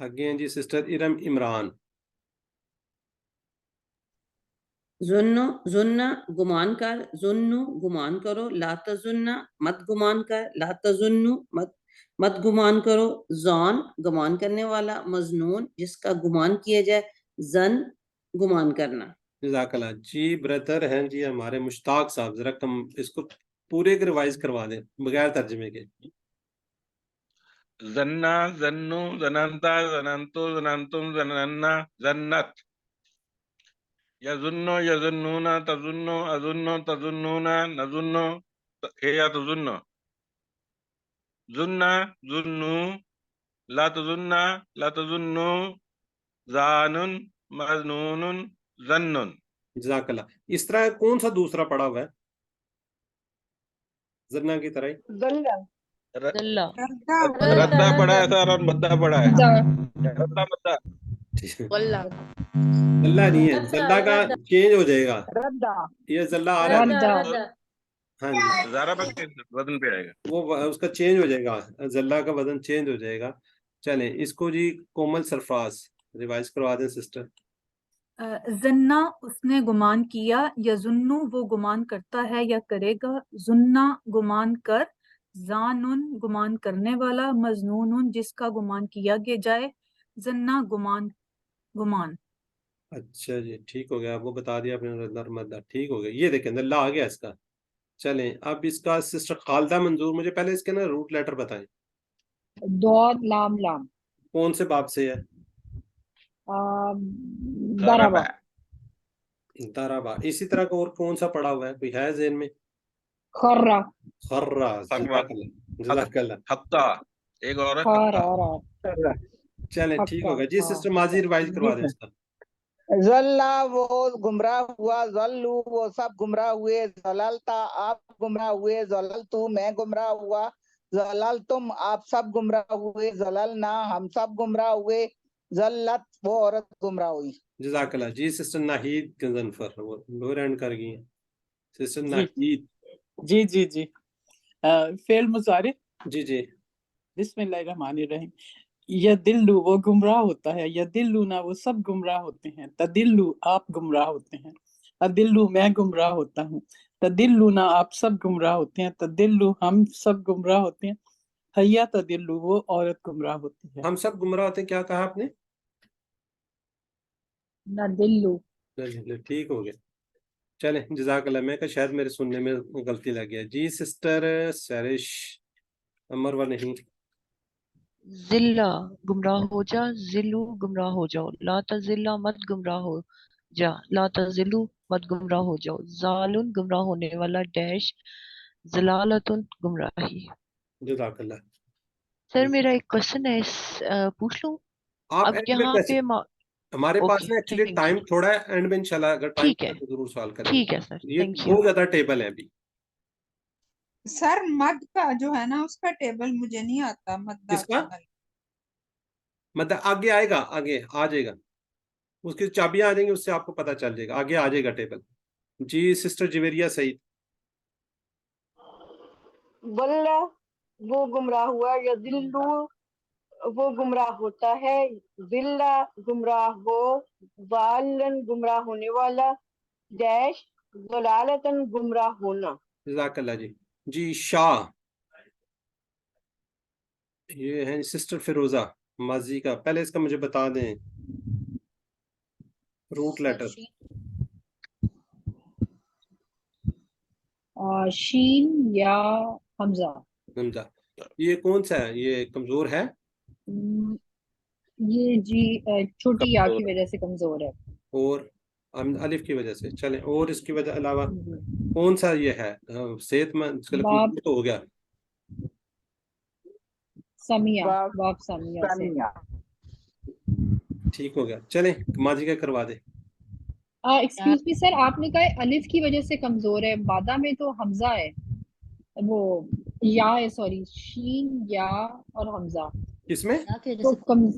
आगे हैं जी सिस्टर इरम इमरान। जुन्नु जुन्ना गुमान कर, जुन्नु गुमान करो, ला तजुन्ना मत गुमान कर, ला तजुन्नु मत गुमान करो, जॉन गुमान करने वाला, मजनून जिसका गुमान किया जाए, जन गुमान करना। जज़ाकल्लाह। जी ब्रदर हैं जी हमारे मुश्ताक साहब, जरा कम इसको पूरे के रिवाइज करवा दें बगैर तर्जमे के। जन्ना जन्नु जनंता जनंतु जनंतुम जनन्ना जन्नत यजुन्नो यजुन्नूना तजुन्नो अजुन्नो तजुन्नूना नजुन्नो या तजुन्नो जुन्ना जुन्नु ला तजुन्नु जानुन मजनूनुन जन्नुन। जज़ाकल्लाह। इस तरह कौन सा दूसरा पड़ा हुआ है जन्ना की तरह ही? गल्ला दल्ला। रद्दा पड़ा है सर और मद्दा पड़ा है। रद्दा मद्दा जल्ला नहीं है, जल्ला का चेंज हो जाएगा। रद्दा ये जल्ला आ रहा है ना? रद्दा हाँ जी, ज़ारा पे वजन पे आएगा। वो उसका चेंज हो जाएगा, जल्ला का वजन चेंज हो जाएगा। चलें इसको जी कोमल सरफराज रिवाइज करवा दें सिस्टर। जन्ना उसने गुमान किया, यजुन्नु वो गुमान करता है या करेगा, जुन्ना गुमान कर, जानुन गुमान करने वाला, मजनूनुन जिसका गुमान किया जाए, जन्ना गुमान गुमान। अच्छा जी, ठीक हो गया, आपको बता दिया आपने नर्मदा, ठीक हो गया। ये देखें अंदर ला आ गया इसका। चलें अब इसका सिस्टर खालदा मंजूर, मुझे पहले इसके ना रूट लेटर बताएं, दौद लाम लाम कौन से बाब से है? दरबा दराबा। इसी तरह का और कौन सा पड़ा हुआ है, कोई है ज़हन में? खर्रा खर्रा। जज़ाकल्लाह। हत्ता, एक और है खर चलें ठीक हो गया जी। हाँ। सिस्टर माजी रिवाइज करवा दें इसका। जल्ला वो गुमराह हुआ, जल्लू वो सब गुमराह हुए, जललता आप गुमराह हुए, जललतू मैं गुमराह हुआ, जलल तुम आप सब गुमराह हुए, जललना हम सब गुमराह हुए, जल्लत वो औरत गुमराह हुई। जज़ाकल्लाह जी। सिस्टर नाहीद गंजनफर वो लोअर एंड कर गई हैं। सिस्टर जी नाहीद। जी जी जी। फेल मुजारे। जी जी। बिस्मिल्लाहिर्रहमानिर्रहीम। यदिल्लु वो गुमराह होता है, यदिल्लु ना वो सब गुमराह होते हैं, तदिल्लु आप गुमराह होते हैं, अदिल्लु मैं गुमराह होता हूँ, तदिल्लु ना आप सब गुमराह होते हैं, तदिल्लु हम सब गुमराह होते हैं, हैया तदिल्लु वो औरत गुमराह होती है। हम सब गुमराह होते हैं, क्या कहा आपने? नदिल्लु। ठीक हो गया। चलें जज़ाकल्लाह। मैं कहा शायद मेरे सुनने में गलती लग गया जी। सिस्टर सरिश अमरवा नहीं। जिल्ला गुमराह हो जा, जिल्लू गुमराह हो जाओ, ला तजिल्ला मत गुमराह हो जा, ला तजिल्लू मत गुमराह हो जाओ, जालुन गुमराह होने वाला, डैश जलालतुन गुमराही। जज़ाकल्लाह। सर मेरा एक क्वेश्चन है, पूछ लूं? आप अब एंड में यहाँ कैसे, पे हमारे पास ओके ना एक्चुअली थैंक टाइम यू। थोड़ा है, एंड में इंशाल्लाह अगर टाइम ठीक है तो जरूर सवाल ठीक करेंगे। है सर, ये थैंक यू। बहुत ज्यादा टेबल है अभी। सर मद का जो है ना उसका टेबल मुझे नहीं आता, मद्दा किसका? का। मतलब आगे आएगा, आगे आ जाएगा, उसकी चाबियां आ जाएंगी, उससे आपको पता चल जाएगा, आगे आ जाएगा टेबल जी। सिस्टर जवेरिया सईद। बल्ला वो गुमराह हुआ, यदिल्लु वो गुमराह होता है, जिल्ला गुमराह हो, जालन गुमराह होने वाला, डैश जलालतन गुमराह होना। जज़ाकल्लाह जी। जी शाह, ये है सिस्टर फिरोजा माजी का। पहले इसका मुझे बता दें रूट लेटर। शीन या हमजा। हमजा। ये कौन सा है, ये कमजोर है? ये जी छोटी या की वजह से कमजोर है। और अलिफ की वजह से। चलें और इसकी वजह अलावा कौन सा ये है सेहतमंद? बाप तो हो गया समिया, बाप बाप समिया से। समिया। ठीक हो गया। चलें माजी का करवा दे। एक्सक्यूज मी सर, आपने कहा है अलिफ की वजह से कमजोर है, बादा में तो हमजा है, वो या है, सॉरी शीन या और हमजा। किसमें? तो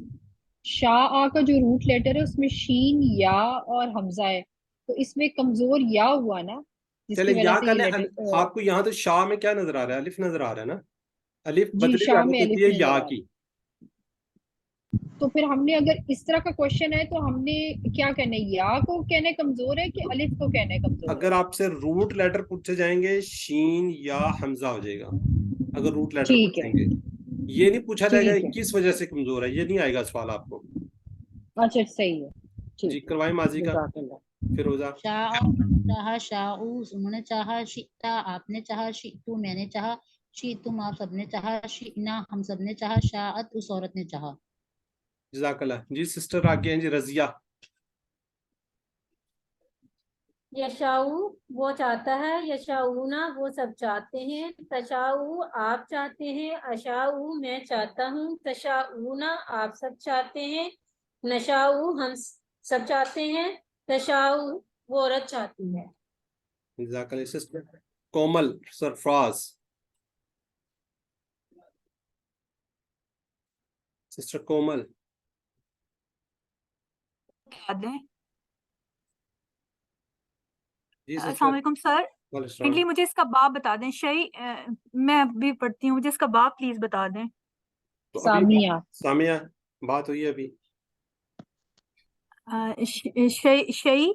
शाह का जो रूट लेटर है उसमें शीन या और हमजा है, तो इसमें कमजोर या हुआ ना, चले जिसकी वजह या से का ये लेटर आपको यहाँ तो शाह में क्या नजर आ रहा है? अलिफ नजर आ रहा है ना। अलिफ जी बदली शाह लामत में होती अलिफ है नजर या आ रहा है। की। तो फिर हमने अगर इस तरह का क्वेश्चन है तो हमने क्या कहना है, या को कहना है कमजोर है कि अलिफ को कहना है कमजोर है? अगर आपसे रूट लेटर पूछे जाएंगे शीन या हमजा हो जाएगा, अगर रूट लेटर ठीक है पूछेंगे। ये नहीं पूछा जाएगा ठीक है, किस वजह से कमजोर है, ये नहीं आएगा सवाल आपको। अच्छा सही है, जी ठीक करवाएं माजी का जज़ाकल्लाह। फिरोजा। चाहा शाऊ उन्होंने चाहा, शिता आपने चाहा, शितु मैंने चाहा, शितुम आप सबने चाहा, शिना हम सबने चाहा, शाअत उस औरत ने चाहा। जज़ाकल्लाह जी। सिस्टर आगे हैं जी रजिया। यशाऊ वो चाहता है, यशाऊना वो सब चाहते हैं, तशाऊ आप चाहते हैं, अशाऊ मैं चाहता हूँ, तशाऊना आप सब चाहते हैं, नशाऊ हम सब चाहते हैं, तशाऊ वो औरत चाहती है। जज़ाकल्लाह। सिस्टर कोमल सरफराज। सिस्टर कोमल। बता दें। जी अस्सलाम सिस्टर। वालेकुम सर, काइंडली मुझे इसका बाप बता दें। मैं भी पढ़ती हूँ, मुझे इसका बाप प्लीज बता दें। तो अभी सामिया। सामिया बात हुई है अभी। شيء شيء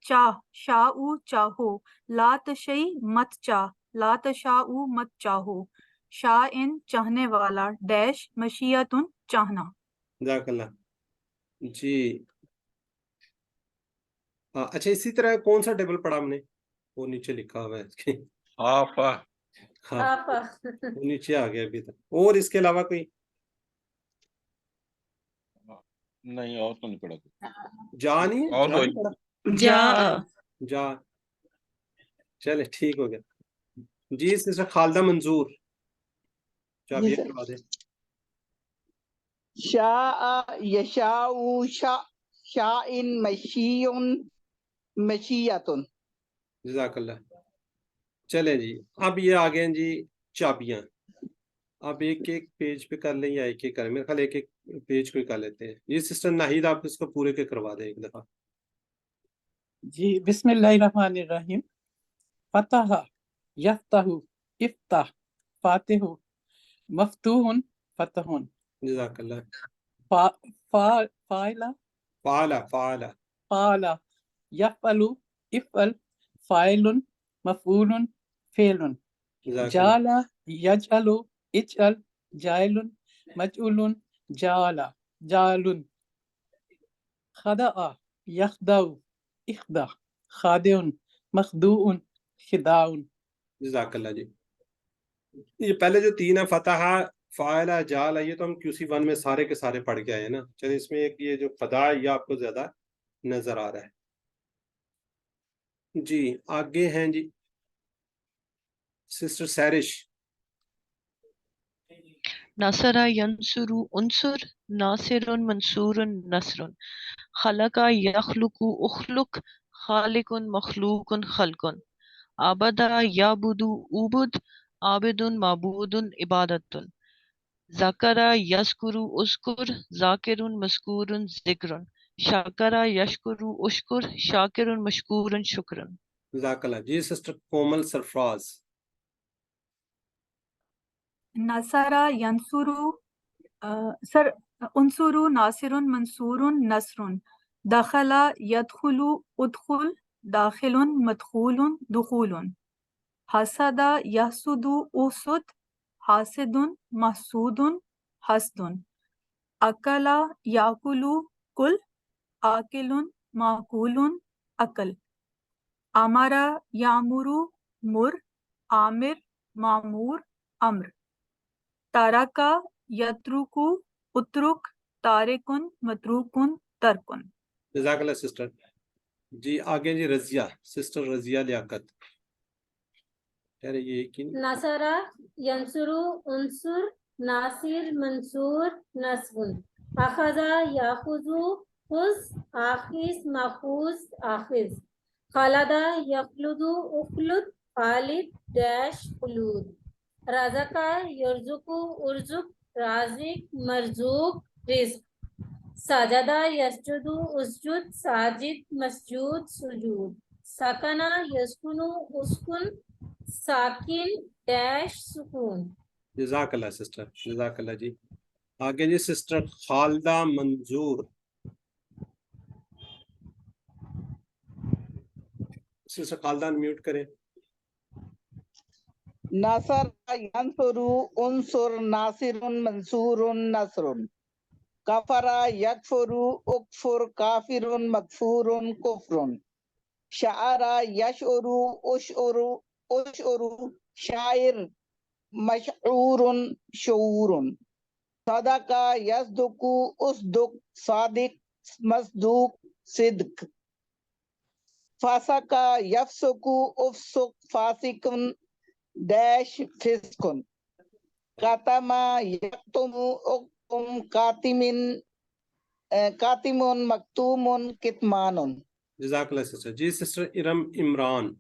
چاہ شاء چاہو لا تشيء مت چاہ لا تشاء مت چاہو شائن چاہنے والا ڈیش مشیتن چاہنا. جزاک اللہ. جی اچھا اسی طرح کون سا ٹیبل پڑھا ہم نے؟ وہ نیچے لکھا ہوا ہے. آفا ہاں آفا وہ نیچے آ گیا ابھی تک. اور اس کے علاوہ کوئی؟ نہیں اور تو نہیں پڑھا. جا نہیں اور جا کوئی نہیں پڑھا جا جا. چلے ٹھیک ہو گیا. جی سسٹر خالدہ منظور چابیہ کروا دیں. شاء یشاء شائن مشیون مشیتن. جزاک اللہ. چلیں جی اب یہ آ گئے جی چابیاں. آپ ایک ایک پیج پہ کر لیں یا ایک ایک کریں؟ میرے خیال ایک ایک پیج کو کر لیتے ہیں. یہ سسٹر ناہید آپ اس کو پورے کے کروا دیں ایک دفعہ. جی بسم اللہ الرحمن الرحیم. فتح یفتح افتح فاتح مفتوح فتح. جزاک اللہ. فاعل فعلا فعلا فعل یفعل افعل فاعل مفعول فعل. جزاک اللہ. جعل یجعل اجعل جاعل مجعول جعل جعل. خدع یخدع اخدع خادع مخدوع خداع. جزاک اللہ جی. یہ پہلے جو تین ہے فتح فاعلہ جعل یہ تو ہم QC1 میں سارے کے سارے پڑھ کے آئے ہیں نا. چلے اس میں ایک یہ جو خدع یہ آپ کو زیادہ نظر آ رہا ہے. جی آگے ہیں جی سسٹر سیرش. نصر ینصر انصر ناصر منصور نصر. خلق یخلق اخلق خالق مخلوق خلق. عبد یعبد عبد عابد معبود عبادت. ذکر یذکر اذکر ذاکر مذکور ذکر. شکر یشکر اشکر شاکر مشکور شکر. جزاک اللہ. جی سسٹر کومل سرفراز. نصرہ ینصرو سر انصرو ناصر منصور نصر. دخل يدخل ادخل داخل مدخول دخول. حسد یحسد احسد حاسد محسود حسد. اکل یاکل کل آکل معقول عقل. امر یامر مر آمر معمور امر. ترک یترک اترک تارکن متروکن ترکن. جزاک اللہ سسٹر. جی آگے جی رضیہ سسٹر رضیہ لیاقت. ارے یہ کی نصر ینصر انصر ناصر منصور نصر. اخذ یاخذ خذ آخذ ماخوذ آخذ. خلد یخلد اخلد خالد ڈیش خلود. رزق یرزق ارزق رازق مرزوق رزق. سجد یسجد اسجد ساجد مسجود سجود. سکن یسکن اسکن ساکن ڈیش سکون. جزاک اللہ سسٹر. جزاک اللہ جی. آگے جی سسٹر خالدہ منظور. سسٹر خالدہ میوٹ کریں. نصر ینصر انصر ناصر منصور نصر. کفر یکفر اکفر کافر مکفور کفر. شعر یشعر اشعر اشعر شاعر مشعور شعور. صدق یصدق اصدق صادق مصدوق صدق. فسق یفسق افسق فاسق ڈیش فسق. کاتم یکتم اکتم کاتمن کاتمن مکتوم کتمان. جزاک اللہ سسٹر. جی سسٹر ارم عمران.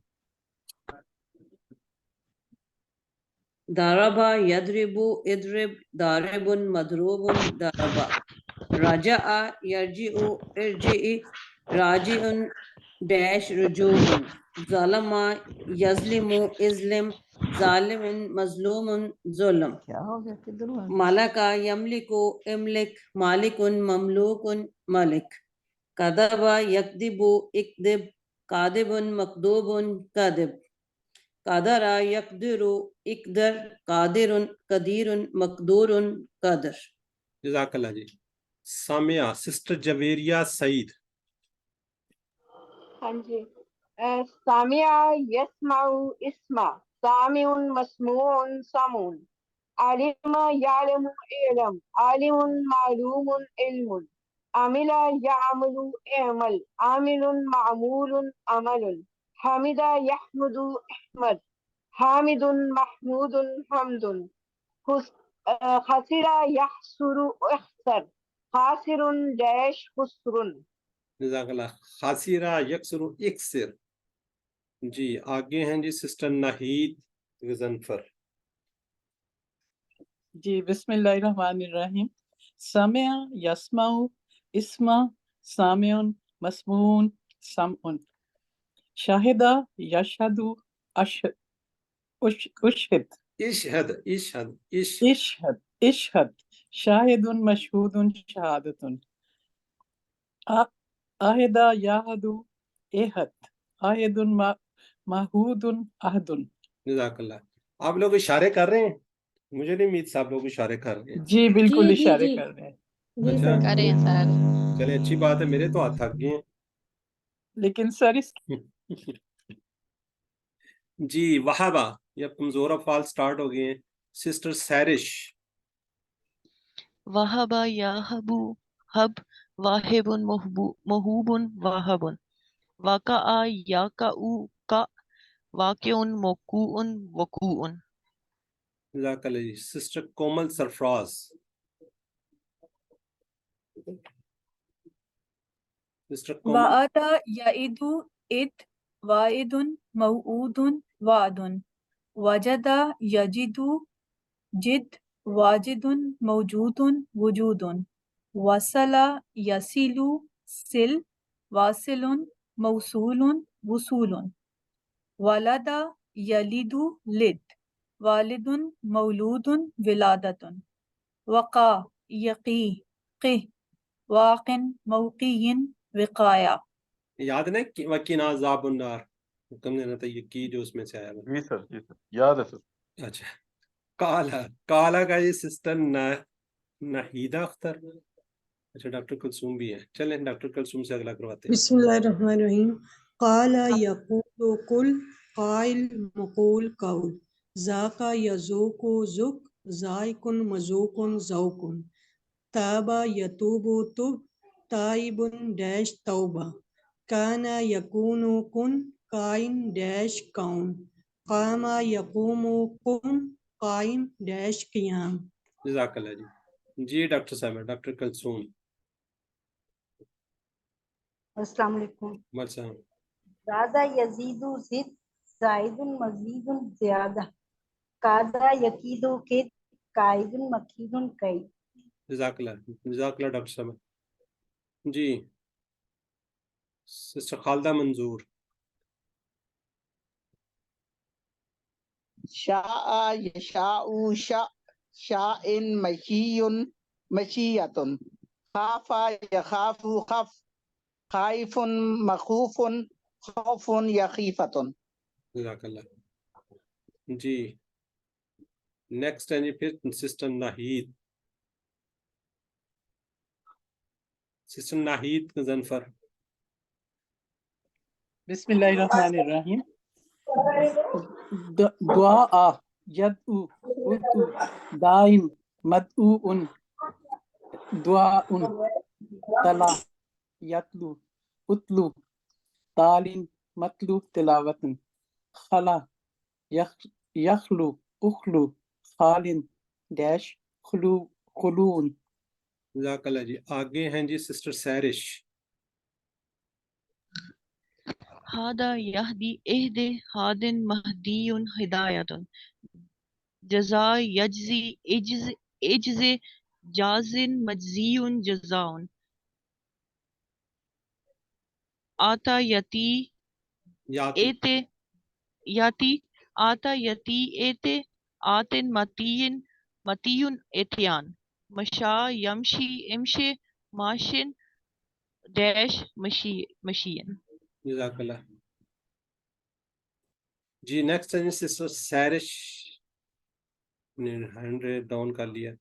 ضرب یضرب اضرب ضارب مضروب ضرب. رجع یرجع ارجع راجع डैश रुजूम ज़ालमा यज़लिमु इज़लिम ज़ालिमुन मज़लूमुन ज़ुल्म क्या हो गया, किधर हुआ? मलका यमलिकु इमलिक मालिकुन ममलूकुन मलिक कदबा यकदिबु इकदिब कादिबुन मकदूबुन कदिब कदरा यकदिरु इकदर कादिरुन कदीरुन मकदूरुन कदर। जज़ाकल्लाह जी। सामिया सिस्टर जवेरिया सईद। हाँ जी। सामिया यस्माउ इस्मा सामिउन मस्मूउन सामून आलिमा यालमु इलम आलिमुन मालूमुन इल्मुन आमिला यामलु इमल आमिलुन मामूलुन अमलुन हामिदा यहमुदु अहमद हामिदुन महमूदुन हमदुन खसिरा यहसुरु अखसर खासिरुन डैश खुसरुन। जज़ाकल्लाह। खासिरा यक्सरु इक्सिर। जी आगे हैं जी सिस्टर नाहीद गजनफर। जी बिस्मिल्लाहिर्रहमानिर्रहीम। समिया यस्माउ इस्मा सामिउन मस्मून समउन शाहिदा यशहदु उशहिद इशहद इशहद इशहद इशहद शाहिदुन मशहूदुन शहादतुन आहिदा याहदु एहद आहिदुन महूदुन अहदुन। जज़ाकल्लाह। आप लोग इशारे कर रहे हैं? मुझे नहीं उम्मीद साहब लोग इशारे कर रहे हैं। जी बिल्कुल जी इशारे जी कर रहे हैं, जी अच्छा सर। करें सर। चले अच्छी बात है, मेरे तो हाथ थक गए लेकिन सर इस हैं। जी वहाबा, ये अब कमजोर अफाल स्टार्ट हो गए हैं। सिस्टर सैरिश। वहबा याहबु हब वाहिबुन महबूबुन वाहबुन वाका याकाउ का वाक़िउन मौक़ूउन वक़ूउन। जज़ाकल्लाह जी। सिस्टर कोमल सरफराज। सिस्टर कोमल। वादा याइदु इद वाइदुन मौऊदुन वादुन वजदा यजिदु जिद वाजिदुन मौजूदुन वजूदुन वसला यसिलु सिल वासिलुन मौसूलुन वसूलुन वलदा यलिदु लिद वालिदुन मौलूदुन विलादतुन वक़ा यक़ी क़िह वाक़िन मौक़ियन विक़ाया। याद नहीं कि वकीना अज़ाबुन्नार हुक्म देना था, ये की जो उसमें से आया था। जी सर याद है सर। अच्छा काला काला का ये सिस्टर नाहिदा अख्तर। अच्छा डॉक्टर कुलसूम भी है, चलें डॉक्टर कुलसूम से अगला करवाते हैं। बिस्मिल्लाहिर्रहमानिर्रहीम। क़ाला यक़ूलु कुल क़ाइल मक़ूल क़ौल ज़ाका यज़ूक़ु ज़ुक़ ज़ाइकुन मज़ूक़ुन ज़ौक़ुन ताबा यतूबु तुब ताइबुन डैश तौबा काना यकूनु कुन काइन डैश कौन कामा यकूमु कुम काइन डैश क़ियाम। जज़ाकल्लाह जी। जी डॉक्टर साहब, डॉक्टर कुलसूम। अस्सलाम वालेकुम। मरहबा। ज़ादा यजीदु ज़िद ज़ाइदुन मज़ीदुन ज़ियादा कादा यकीदु किद काइदुन मकीदुन कई। जज़ाकल्लाह डॉक्टर साहब। जी सिस्टर खालदा मंजूर। शाआ यशाउ शाइन मशीयुन मशीयतुन खाफा यखाफु खफ खाइफुन मखूफुन खौफुन यखीफतुन। जज़ाकल्लाह जी। नेक्स्ट है जी फिर सिस्टर नाहीद। सिस्टर नाहीद गजनफर। बिस्मिल्लाहिर्रहमानिर्रहीम। दुआ यदउ उदउ दाइन मदउन दुआउन तला यतलु उतलु तालिन मतलु तिलावतन खला यखलु उखलु खालिन डैश खुलू खुलून। जज़ाकल्लाह जी। आगे हैं जी सिस्टर सैरिश। हादा यहदी इहदे हादिन महदियुन हिदायतुन जज़ा यजज़ी इज्ज़े जाज़िन मजज़ियुन जज़ाउन आता यती याति एते याति आता यति एते आतिन मतियन मतियुन एतियान मशा यमशी इमशे माशिन डैश मशीयन जज़ाकल्लाह। जी नेक्स्ट है सिस्टर सैरिश ने 100 डाउन कर लिया।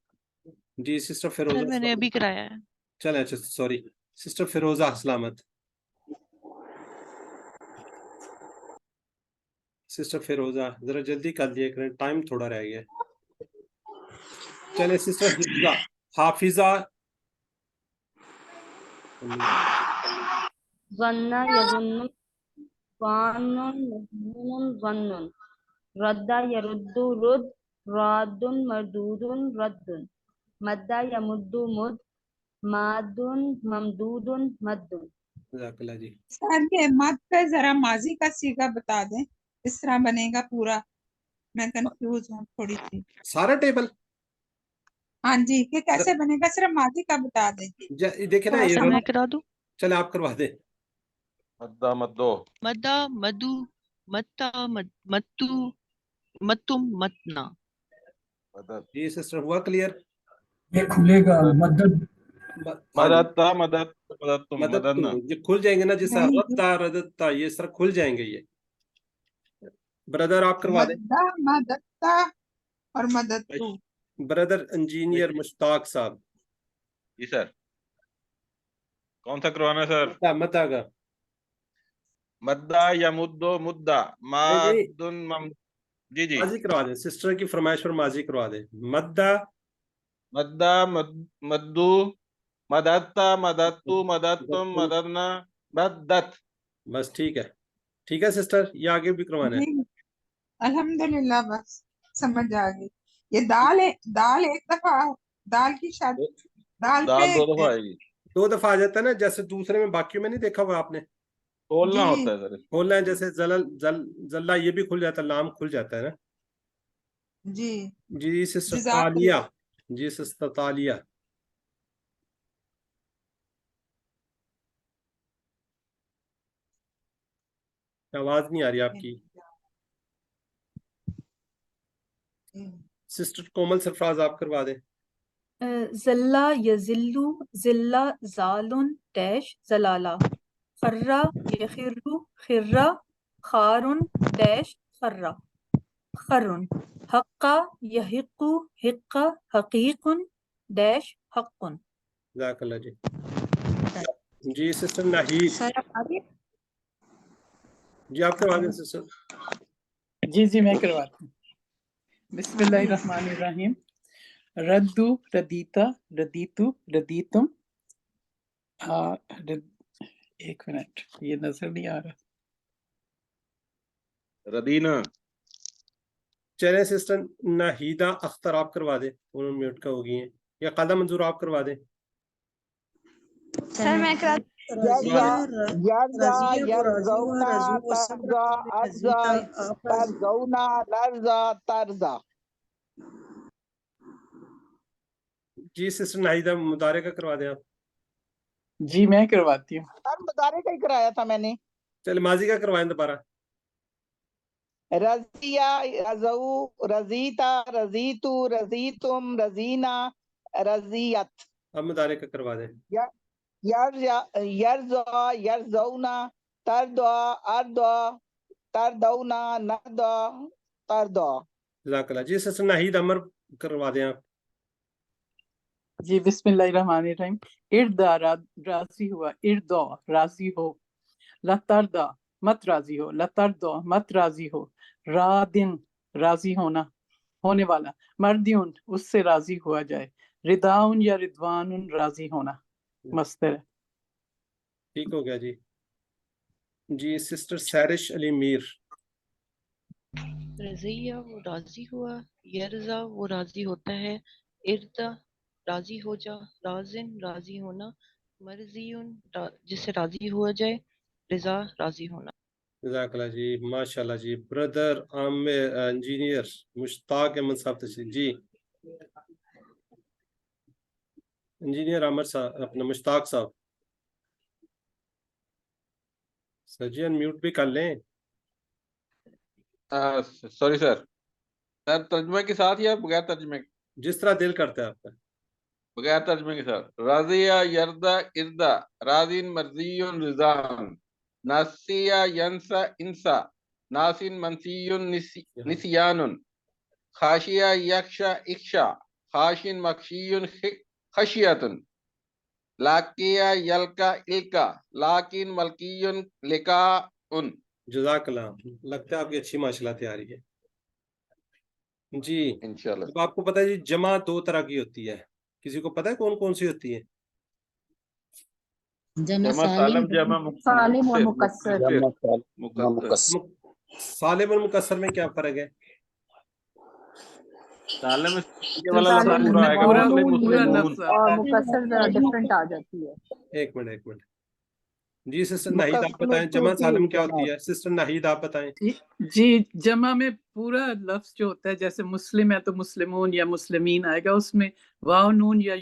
जी सिस्टर सर फिरोजा मैंने अभी कराया है। चले अच्छा सॉरी सिस्टर फिरोजा सलामत। सिस्टर फिरोजा जरा जल्दी कर दिया करें, टाइम थोड़ा रह गया। चले सिस्टर हिफ्जा हाफिजा ظن يظن ظان مظنون ظن رد يرد رد راد مردود رد مد يمد مد ماد ممدود مد जज़ाकल्लाह जी। सर ये मत पे जरा माजी का सीगा बता दें, इस तरह बनेगा पूरा। मैं कंफ्यूज हूँ थोड़ी सी। सारा टेबल हाँ जी, ये कैसे बनेगा, सिर्फ माजी का बता दें। देखे ना थोड़ा ये सा मैं करा दूं? चले आप करवा दे। मद्दा मद्दो मद्दा मधु मत्ता मत्तु मत्तुम मतना। मदद जी सिस्टर हुआ क्लियर? ये खुलेगा मदद हाँ जी मददता मदद मददतुम मदद मददना ये खुल जाएंगे ना, जैसे नहीं, रद्दा रदत्ता ये सर खुल जाएंगे। ये ब्रदर आप करवा दें। मद्दा मदत्ता और मदत्तू। ब्रदर इंजीनियर मुश्ताक साहब। जी सर कौन सा करवाना है सर? मता का मद्दा या मुद्दो मुद्दा नहीं मादुन मम जी जी माजी करवा दें, सिस्टर की फरमाइश पर माजी करवा दें। मद्दा मद्दा मद्दू मददता मददतु मददतुम मददना मदद। बस ठीक है सिस्टर, ये आगे भी करवाना है। जी अल्हम्दुलिल्लाह, बस समझ आ गई। ये दाल है, दाल एक दफा, दाल की शादी, दाल दाल पे 2 दफा आएगी, 2 दफा आ जाता है ना, जैसे दूसरे में बाकियों में नहीं देखा हुआ आपने, खोलना जी होता है सर। खोलना है। जैसे जल्ला ये भी खुल जाता है, लाम खुल जाता है ना। जी जी सिस्टर जज़ाकल्लाह। तालिया। जी सिस्टर तालिया। आवाज नहीं आ रही आपकी। सिस्टर कोमल सरफराज आप करवा दें। जल्ला यजिल्लु जिल्ला जालुन डैश जलाला खर्रा यखिर्रु खिर्रा खारुन डैश खर्रा खरुन हक्का यहिक्कु हिक्का हकीकुन डैश हक्कुन। जज़ाकल्लाह जी। जी सिस्टर नाहीद सर आप आगे। जी आप करवा दें सिस्टर। जी मैं करवाती हूँ। बिस्मिल्लाहिर्रहमानिर्रहीम। रद्दू रदीता रदीतु रदीतुम। एक मिनट, ये नजर नहीं आ रहा। रदीना चले सिस्टर नाहिदा अख्तर आप करवा दें, उन्होंने म्यूट का हो गई हैं। या कादा मंजूर आप करवा दें। सर मैं करा यर्जा यर्जा यर्जौना तर्जा अर्जा तर्जौना लर्जा तर्जा। जी सिस्टर नाहिदा मुदारे का करवा दें आप। जी मैं करवाती हूँ। सर मुदारे का ही कराया था मैंने। चले माजी का करवाएं दोबारा। रजिया रजऊ रजीता रजीतु रजीतुम रजीना रजियत। अब मुदारे का करवा दें। यर्जा यर्जा यर्जौना तर्दा अर्दा तर्दौना नर्दा तर्दा। जज़ाकल्लाह जी। सिस्टर नाहिद अमर करवा दें आप। जी बिस्मिल्लाहिर्रहमानिर्रहीम। इर्दा राजी हुआ, इर्दो राजी हो, लतरदा मत राजी हो, लतरदो मत राजी हो, रादिन राजी होना होने वाला, मर्दियुन उससे राजी हुआ जाए, रिदाउन या रिदवानुन राजी होना मस्तर है। ठीक हो गया जी। जी सिस्टर सैरिश अली मीर। रज़िया वो राजी हुआ, यरजा वो राजी होता है, इर्दा राजी हो जा, राजिन राजी होना, मर्जियुन जिससे राजी हुआ जाए, रिजा राजी होना। जज़ाकल्लाह जी माशाल्लाह जी। ब्रदर आमिर इंजीनियर मुश्ताक अहमद साहब तशरीफ जी। इंजीनियर आमिर साहब अपना मुश्ताक साहब। सर अनम्यूट भी कर लें। सॉरी सर, सर तर्जुमे के साथ या बगैर तर्जुमे? जिस तरह दिल करता है आपका। बगैर तर्जुमे के साथ। राजिया यरदा इर्दा, राजिन मर्जियुन रिजान, नासिया यंसा इंसा, नासिन मनसियुन निसियानुन, खाशिया यख्शा इख्शा, खाशिन मखशियुन खशियतुन, लाकिया यल्का इल्का, लाकिन मलकियुन लिकाउन। जज़ाकल्लाह, लगता है आपकी अच्छी माशाल्लाह तैयारी है जी। इंशाल्लाह। अब आपको पता है जी जमा दो तरह की होती है, किसी को पता है कौन कौन सी होती है? जमा जमा सालम, जमा सालिम और मुकस्सर। सालिम और मुकस्सर में क्या फर्क है? सालम में ये वाला लफ्ज सालिम पूरा में आएगा, वाव मुस्लिम नून पूरा मीम लफ्ज और आता है। मुकस्सर जरा डिफरेंट आ जाती है। एक मिनट जी। सिस्टर नाहिद आप मुकस्सर में बताएं जमा टूटी सालिम हुई क्या जमा। होती है? सिस्टर नाहिद आप बताएं। जी, जमा में पूरा लफ्ज जो होता है, जैसे मुस्लिम है तो मुस्लिमून या मुस्लिमीन आएगा, उसमें वाव नून या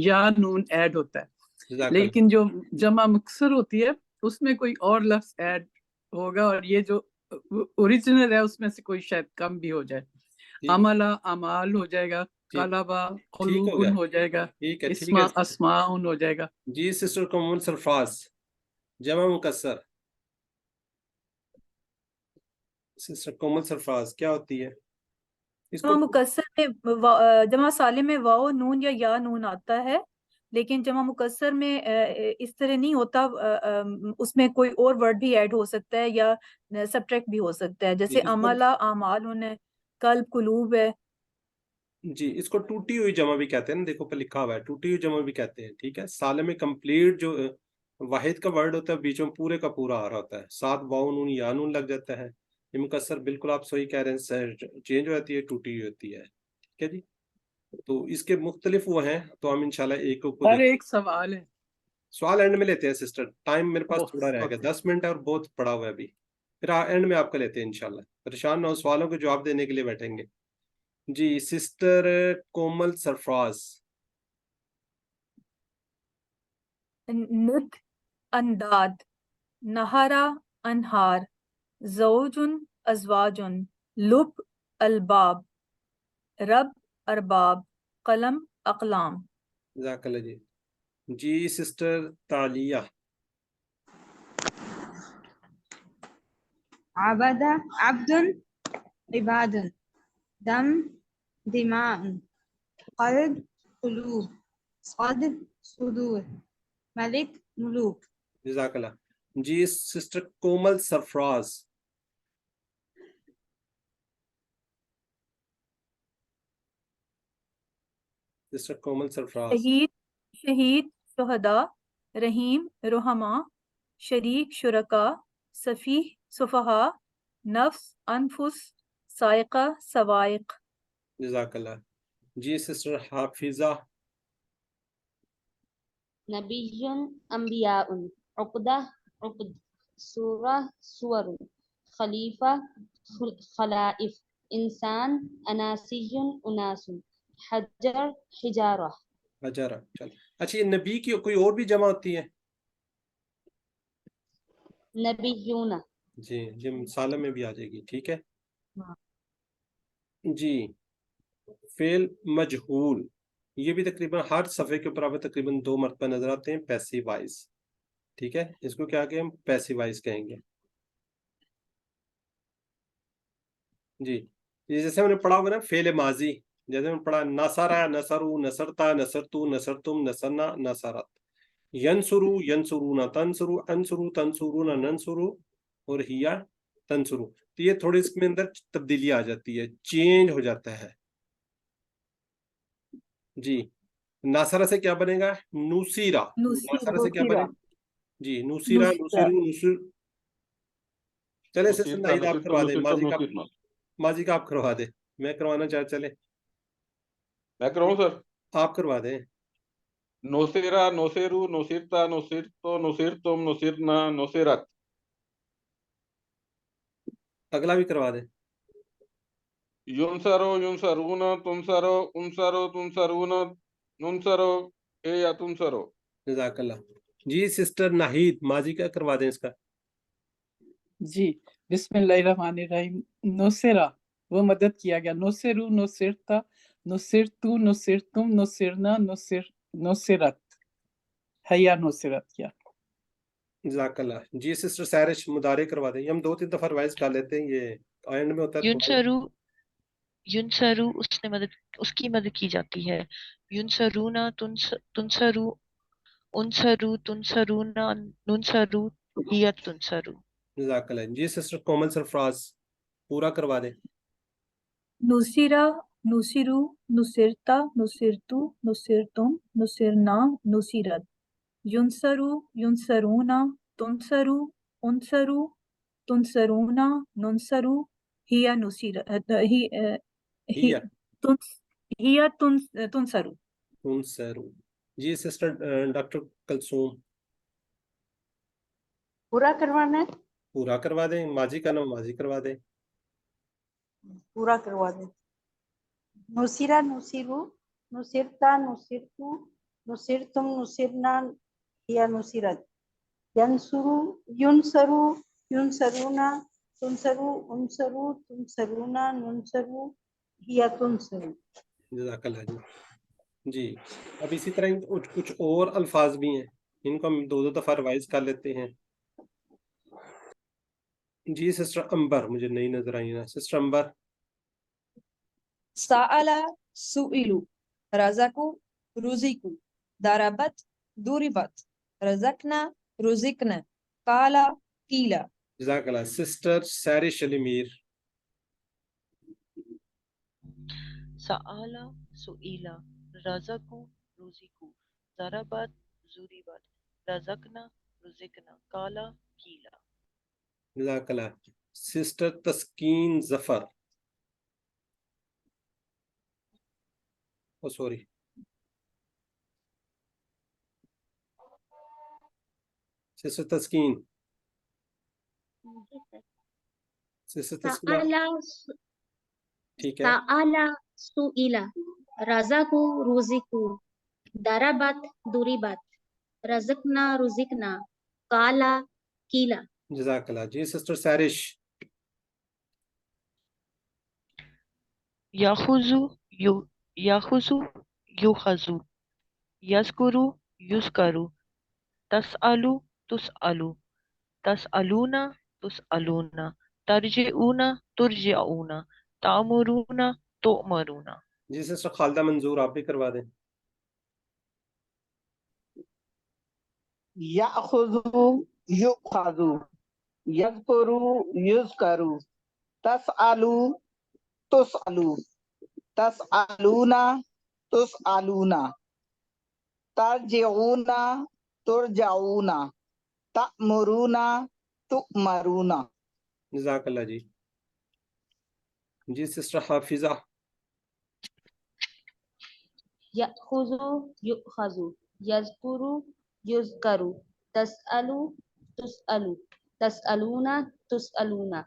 या नून ऐड होता है। जज़ाकल्लाह। लेकिन जो जमा मुक्सर होती है उसमें कोई और लफ्ज ऐड होगा, और ये जो ओरिजिनल है उसमें से कोई शायद कम भी हो जाए। अमला अमाल हो जाएगा, कलबा ठीक हो कुलूबुन गया, हो जाएगा, ठीक है इस्मा अस्माउन हो जाएगा। जी। सिस्टर कोमल सरफराज जमा मुकस्सर, सिस्टर कोमल सरफराज क्या होती है? जमा मुकस्सर में जमा सालिम में वाव नून या नून आता है, लेकिन जमा मुकस्सर में इस तरह नहीं होता। उसमें कोई और वर्ड भी ऐड हो सकता है या सब्ट्रैक्ट भी हो सकता है, जैसे अमला आमाल है, कल्ब कुलूब है। जी, इसको टूटी हुई जमा भी कहते हैं ना, देखो पर लिखा हुआ है टूटी हुई जमा भी कहते हैं। ठीक है, साले में कंप्लीट जो वाहिद का वर्ड होता है बीच में पूरे का पूरा आ रहा होता है, साथ वाव नून या नून लग जाता है। ये मुकस्सर बिल्कुल आप सही कह रहे हैं, चेंज हो जाती है, टूटी हुई होती है। ठीक है जी, तो इसके मुख्तलिफ वो हैं, तो हम इंशाल्लाह एक को और देखें। एक सवाल है, सवाल एंड में लेते हैं सिस्टर, टाइम मेरे पास थोड़ा रह गया, ओके। 10 मिनट है और बहुत पड़ा हुआ है अभी, फिर एंड में आपका लेते हैं इंशाल्लाह। परेशान ना हो, सवालों के जवाब देने के लिए बैठेंगे जी। सिस्टर कोमल सरफराज। निद अंदाद, नहरा अनहार, ज़ौजुन अज़वाजुन, लुब अलबाब, रब अरबाब, कलम अकलाम। जज़ाकल्लाह जी। जी सिस्टर तालिया। आबदा अब्दुन इबादुन, दम दिमाउन, कल्ब कुलूब, सद सुदूर, मलिक मुलूक। जज़ाकल्लाह जी। सिस्टर कोमल सरफराज। सिस्टर कोमल सरफराज। शहीद शहीद शुहदा, रहीम रुहमा, शरीक शुरका, सफीह सुफहा, नफ्स अनफुस, साइका सवाइक। जज़ाकल्लाह जी। सिस्टर हाफिजा। नबियुन अंबियाउन, उक़दा उक़द, सूरा सुवरुन, खलीफा खलाइफ, इंसान अनासियुन उनासुन, हजर हिजारा। हजरा। चल अच्छा, ये नबी की कोई और भी जमा होती है? नबियुना। जी जी, सालम में भी आ जाएगी। ठीक है जी। फेल मजहूल, ये भी तकरीबन हर सफ़े के ऊपर आपको तकरीबन 2 मरतबा नजर आते हैं, पैसिव वॉइस। ठीक है, इसको क्या कहें हम? पैसिव वॉइस कहेंगे जी। ये जैसे हमने पढ़ा होगा ना फेल माजी, जैसे हमने पढ़ा नसरा नसरू नसरता नसरतु नसरतुम नसरना नसरत, यंसुरु यंसुरूना तंसुरु अंसुरु तंसुरूना नंसुरु और हिया तंसुरु। तो ये थोड़ी इसमें अंदर तब्दीली आ जाती है, चेंज हो जाता है जी। नासरा से क्या बनेगा? नुसीरा। नासरा से क्या बने जी? नुसीरा नुसीरु नुसीर। चले सिस्टर नुसीरता नाहिद आप नुसीरतुम करवा दे, नुसीरतुम नुसीरना। माजी का आप करवा दे, मैं करवाना चाह चले मैं करवाऊं सर? आप करवा दें। नोसेरा नोसेरू नोसिरता नोसिरतो नोसिरतुम नोसिरना नोसिरत। अगला भी करवा दें। युनसरो युनसरूना तुमसरो उनसरो तुमसरूना नुनसरो ए या तुमसरो। जज़ाकल्लाह जी सिस्टर नाहिद माजी का करवा दें इसका। जी बिस्मिल्लाहिर्रहमानिर्रहीम। नुसिरा वो मदद किया गया, नुसिरु नुसिरता नुसिरतु नुसिरतुम नुसिरना नुसिरत है या नुसिरत किया। जज़ाकल्लाह। जी सिस्टर सैरिश मुदारे करवा दें, ये हम 2-3 दफा रिवाइज कर लेते हैं, ये एंड में होता है थोड़ा। युनसरू युनसरू उसकी मदद की जाती है। युनसरूना तुनसरू उनसरू तुनसरूना नुनसरू हिया तुनसरू। जज़ाकल्लाह। जी सिस्टर कोमल सरफराज पूरा करवा दें। नुसिरा नुसिरु नुसिरता नुसिरतु नुसिरतुम नुसिरना नुसिरत। युनसरू युनसरूना तुनसरू उनसरू तुनसरूना नुनसरू हिया नुसिरत हिया तुनसरू। तुनसरू। जी सिस्टर डॉक्टर कलसूम पूरा करवाना है, पूरा करवा दें, माजी का नाम माजी करवा दें। पूरा करवा दे। नुसिरा नुसिरु नुसिरता नुसिरतु नुसिरतुम नुसिरना हिया नुसिरत। यंसुरु युनसरु युनसरुना तुनसरु उनसरु तुनसरुना नुनसरु हिया तुनसरु। जज़ाकल्लाह जी। जी अब इसी तरह कुछ और अल्फाज भी हैं, इनको हम 2-2 दफा रिवाइज कर लेते हैं। जी सिस्टर अंबर मुझे नहीं नजर आई ना, सिस्टर अंबर। साअला सुइलु रज़कु रुज़िकु दरबत दुरिबत रज़कना रुज़िकना काला कीला। जज़ाकल्लाह। सिस्टर सैरिश अलीमीर। सआला सुईला रज़कु रुज़िकु ज़रबत ज़ुरिबत रज़कना रुज़िकना काला कीला। जज़ाकल्लाह। सिस्टर तस्कीन जफर। ओ सॉरी, सिस्टर तस्कीन। सिस्टर तस्कीन सआला ठीक है। सआला सुइला रज़कु रुज़िकु दरबत दुरिबत रज़कना रुज़िकना काला कीला। जज़ाकल्लाह। जी सिस्टर सैरिश। याखुज़ु याखुज़ु युखज़ु यज़कुरु युज़करु तसअलु तुसअलु तसअलूना तुसअलूना तरजिऊना तुरजिऊना तामुरूना तुमरूना। जी सिस्टर खालिदा मंजूर आप भी करवा दें। याखुज़ु युखज़ु यज़कुरु युज़करु तसअलु तुसअलु तसअलूना तुसअलूना तरजिऊना तुरजाऊना तअमुरूना तुअमरूना। जज़ाकल्लाह जी। जी सिस्टर हाफिजा। यखुज़ु युखज़ु यज़कुरु युज़करु तसअलु तुसअलु तसअलूना तुसअलूना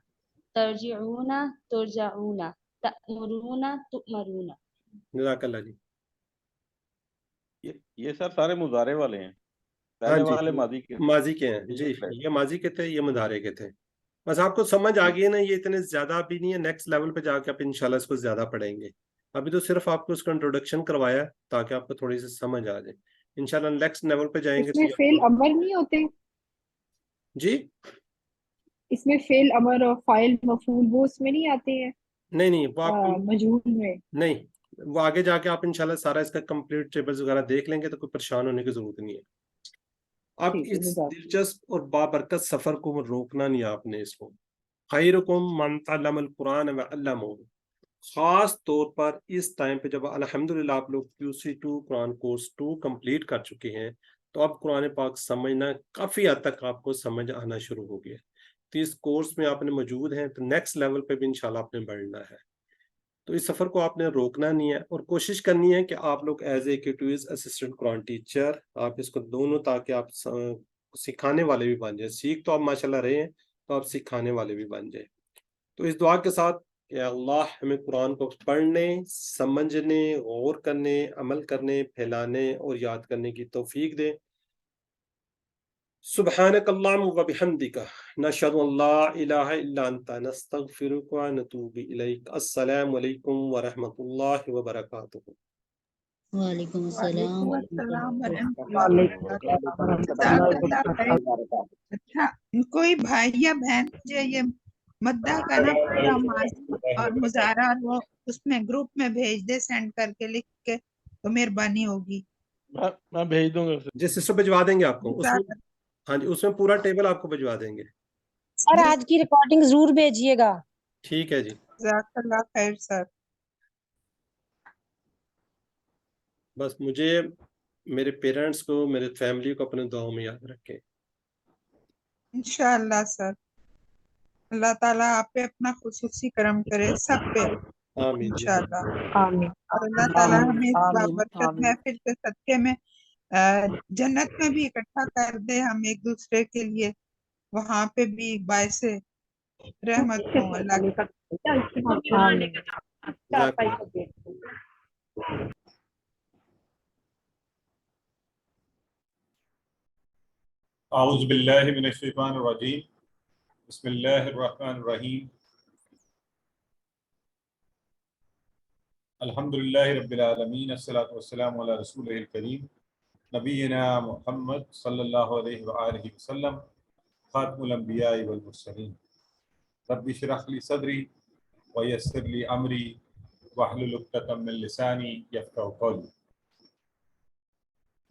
तरजिऊना तुरजाऊना तअमुरूना तुअमरूना। जज़ाकल्लाह जी। ये सर सारे मुजारे वाले हैं, हाँ पहले जी वाले माजी के माजी के हैं जी, ये माजी के थे, ये मुदारे के थे। बस आपको समझ आ गई है ना, ये इतने ज्यादा भी नहीं है, नेक्स्ट लेवल पे जाके आप इंशाल्लाह इसको ज्यादा पढ़ेंगे। अभी तो सिर्फ आपको इसका इंट्रोडक्शन करवाया ताकि आपको थोड़ी सी समझ आ जाए। इंशाल्लाह नेक्स्ट लेवल पे जाएंगे इसमें तो फेल अमर नहीं होते? जी इसमें फेल अमर और फाइल मफूल वो उसमें नहीं आते हैं नहीं वो आपको मजहूल में? नहीं, वो आगे जाके आप इंशाल्लाह सारा इसका कंप्लीट टेबल्स वगैरह देख लेंगे तो कोई परेशान होने की जरूरत नहीं है। अब इस दिलचस्प और बाबरकत सफर को रोकना नहीं आपने इसको। खैरुकुम मन तअल्लमल कुरान व अल्लमहु, खास तौर पर इस टाइम पे जब अल्हम्दुलिल्लाह आप लोग QC2 कुरान कोर्स 2 कंप्लीट कर चुके हैं तो अब कुरान पाक समझना काफी हद तक आपको समझ आना शुरू हो गया। तो इस कोर्स में आपने मौजूद हैं तो नेक्स्ट लेवल पे भी इंशाल्लाह आपने बढ़ना है। तो इस सफर को आपने रोकना नहीं है और कोशिश करनी है कि आप लोग एज ए QTS असिस्टेंट कुरान टीचर आप इसको दोनों, ताकि आप सिखाने वाले भी बन जाए। सीख तो आप माशाल्लाह रहे हैं तो आप सिखाने वाले भी बन जाए। तो इस दुआ के साथ कि अल्लाह हमें कुरान को पढ़ने, समझने, गौर करने, अमल करने, फैलाने और याद करने की तौफीक दे। सुब्हानक अल्लाहुम्मा व बिहम्दिका नशहदु अन ला इलाहा इल्ला अंता नस्तगफिरुका व नतूबु इलैक। अस्सलामु अलैकुम व रहमतुल्लाहि व बरकातुहू। वालेकुम अस्सलाम वालेकुम व अस्सलाम रहमतुल्लाहि व वरहमतुल्लाहि बरकातुहू। वबरकातुहू। जज़ाकल्लाह खैर। अच्छा, कोई भाई या बहन मुझे ये मद्दा का ना पूरा माजी और मुजारा वो उसमें ग्रुप में भेज दे, सेंड करके लिख के, तो मेहरबानी होगी। मैं भेज दूंगा उसे। जी सिस्टर भिजवा देंगे आपको उसमें। जज़ाकल्लाह। हाँ जी, उसमें पूरा टेबल आपको भिजवा देंगे। सर आज की रिकॉर्डिंग जरूर भेजिएगा। ठीक है जी। जज़ाकल्लाह खैर सर। बस मुझे, मेरे पेरेंट्स को, मेरे फैमिली को अपने दुआओं में याद रखें। इंशाअल्लाह सर, अल्लाह ताला आप पे अपना खुसूसी करम करे, सब पे आमीन जी। इंशाअल्लाह। आमीन और अल्लाह ताला आमीन हमें इस आमीन बाबरकत आमीन। महफिल के सदके में जन्नत में भी इकट्ठा कर दे हम एक दूसरे के लिए, वहां पे भी बायसे रहमत हो अल्लाह की। आमीन। जज़ाकल्लाह। आऊज़ु बिल्लाहि मिनश शैतानिर रजीम। बिस्मिल्लाहिर रहमानिर रहीम। अल्हम्दुलिल्लाहि रब्बिल आलमीन, अस्सलातु वस्सलामु अला रसूलिल करीम नबीना मुहम्मद सल्लल्लाहु अलैहि व आलिहि वसल्लम, खातमुल अंबिया वल मुरसलीन। रब्बि इश्रह ली सदरी व यस्सिर ली अमरी वहलुल उक़दतम मिन लिसानी यफ़क़हू क़ौली।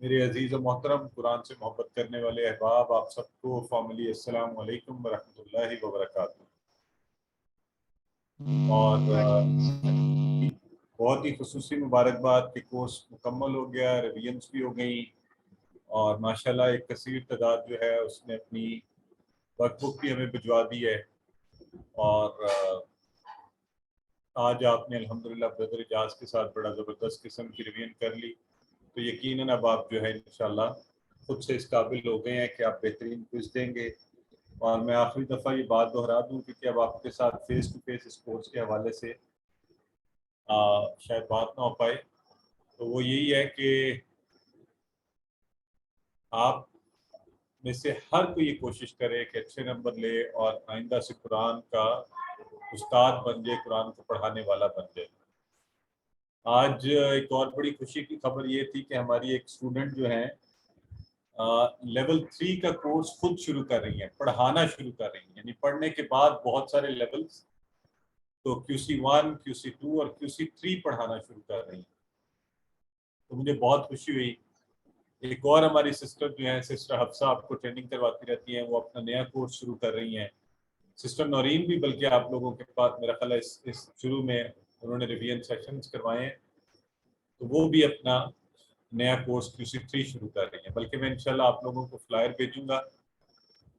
मेरे अजीज़ व मोहतरम कुरान से मोहब्बत करने वाले अहबाब, आप सबको फॉर्मली अस्सलामु अलैकुम व रहमतुल्लाहि व बरकातुहू। और बहुत ही खुसूसी मुबारकबाद कि कोर्स मुकम्मल हो गया, रिवीजन्स भी हो गई और माशाल्लाह एक कसीर तादाद जो है उसने अपनी वर्कबुक भी हमें भिजवा दी है। और आज आपने अल्हम्दुलिल्लाह ब्रदर इजाज के साथ बड़ा ज़बरदस्त किस्म की रिवीजन कर ली, तो यकीनन अब आप जो है इंशाल्लाह खुद से इस काबिल हो गए हैं कि आप बेहतरीन क्विज देंगे। और मैं आखिरी दफ़ा ये बात दोहरा दूं कि अब आपके साथ फेस टू फेस इस कोर्स के हवाले से शायद बात ना हो पाए, तो वो यही है कि आप में से हर कोई ये कोशिश करे कि अच्छे नंबर ले और आइंदा से कुरान का उस्ताद बन जाए, कुरान को पढ़ाने वाला बन जाए। आज एक और बड़ी खुशी की खबर ये थी कि हमारी एक स्टूडेंट जो है लेवल 3 का कोर्स खुद शुरू कर रही हैं, पढ़ाना शुरू कर रही हैं, यानी पढ़ने के बाद बहुत सारे लेवल्स, तो QC1, QC2 और QC3 पढ़ाना शुरू कर रही हैं, तो मुझे बहुत खुशी हुई। एक और हमारी सिस्टर जो है, सिस्टर हफ्सा, आपको ट्रेनिंग करवाती रहती हैं, वो अपना नया कोर्स शुरू कर रही हैं। सिस्टर नौरीन भी, बल्कि आप लोगों के पास मेरा ख्याल है इस शुरू में उन्होंने रिवीजन सेशंस करवाए हैं, तो वो भी अपना नया कोर्स QC3 शुरू कर रही हैं। बल्कि मैं इंशाल्लाह आप लोगों को फ्लायर भेजूंगा,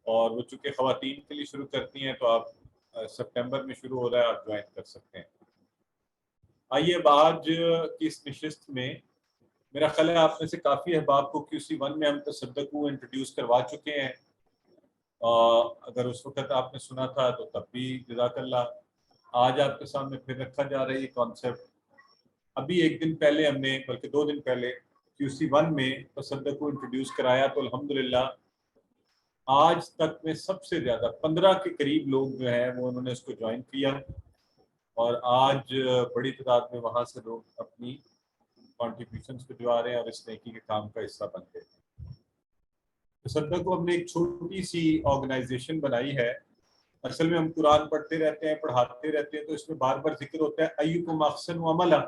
और वो चूँकि ख़वातीन के लिए शुरू करती हैं तो आप सितंबर में शुरू हो रहा है, आप ज्वाइन कर सकते हैं। आइए अब आज की इस नशिस्त में मेरा ख्याल है आप में से काफ़ी अहबाब को QC1 में हम तसद्दक़ू इंट्रोड्यूस करवा चुके हैं। अगर उस वक्त आपने सुना था तो तब भी जज़ाकल्लाह। आज आपके सामने फिर रखा जा रहा है ये कॉन्सेप्ट। अभी एक दिन पहले हमने, बल्कि 2 दिन पहले QC1 में तसद्दक़ू इंट्रोड्यूस कराया, तो अल्हम्दुलिल्लाह आज तक में सबसे ज़्यादा 15 के करीब लोग जो हैं वो उन्होंने इसको ज्वाइन किया, और आज बड़ी तादाद में वहाँ से लोग अपनी कॉन्ट्रीब्यूशंस भिजवा रहे हैं और इस नेकी के काम का हिस्सा बन गए। तसद्दक़ू हमने एक छोटी सी ऑर्गेनाइजेशन बनाई है। असल में हम कुरान पढ़ते रहते हैं, पढ़ाते रहते हैं, तो इसमें बार बार जिक्र होता है अय्युकुम अहसनु अमला,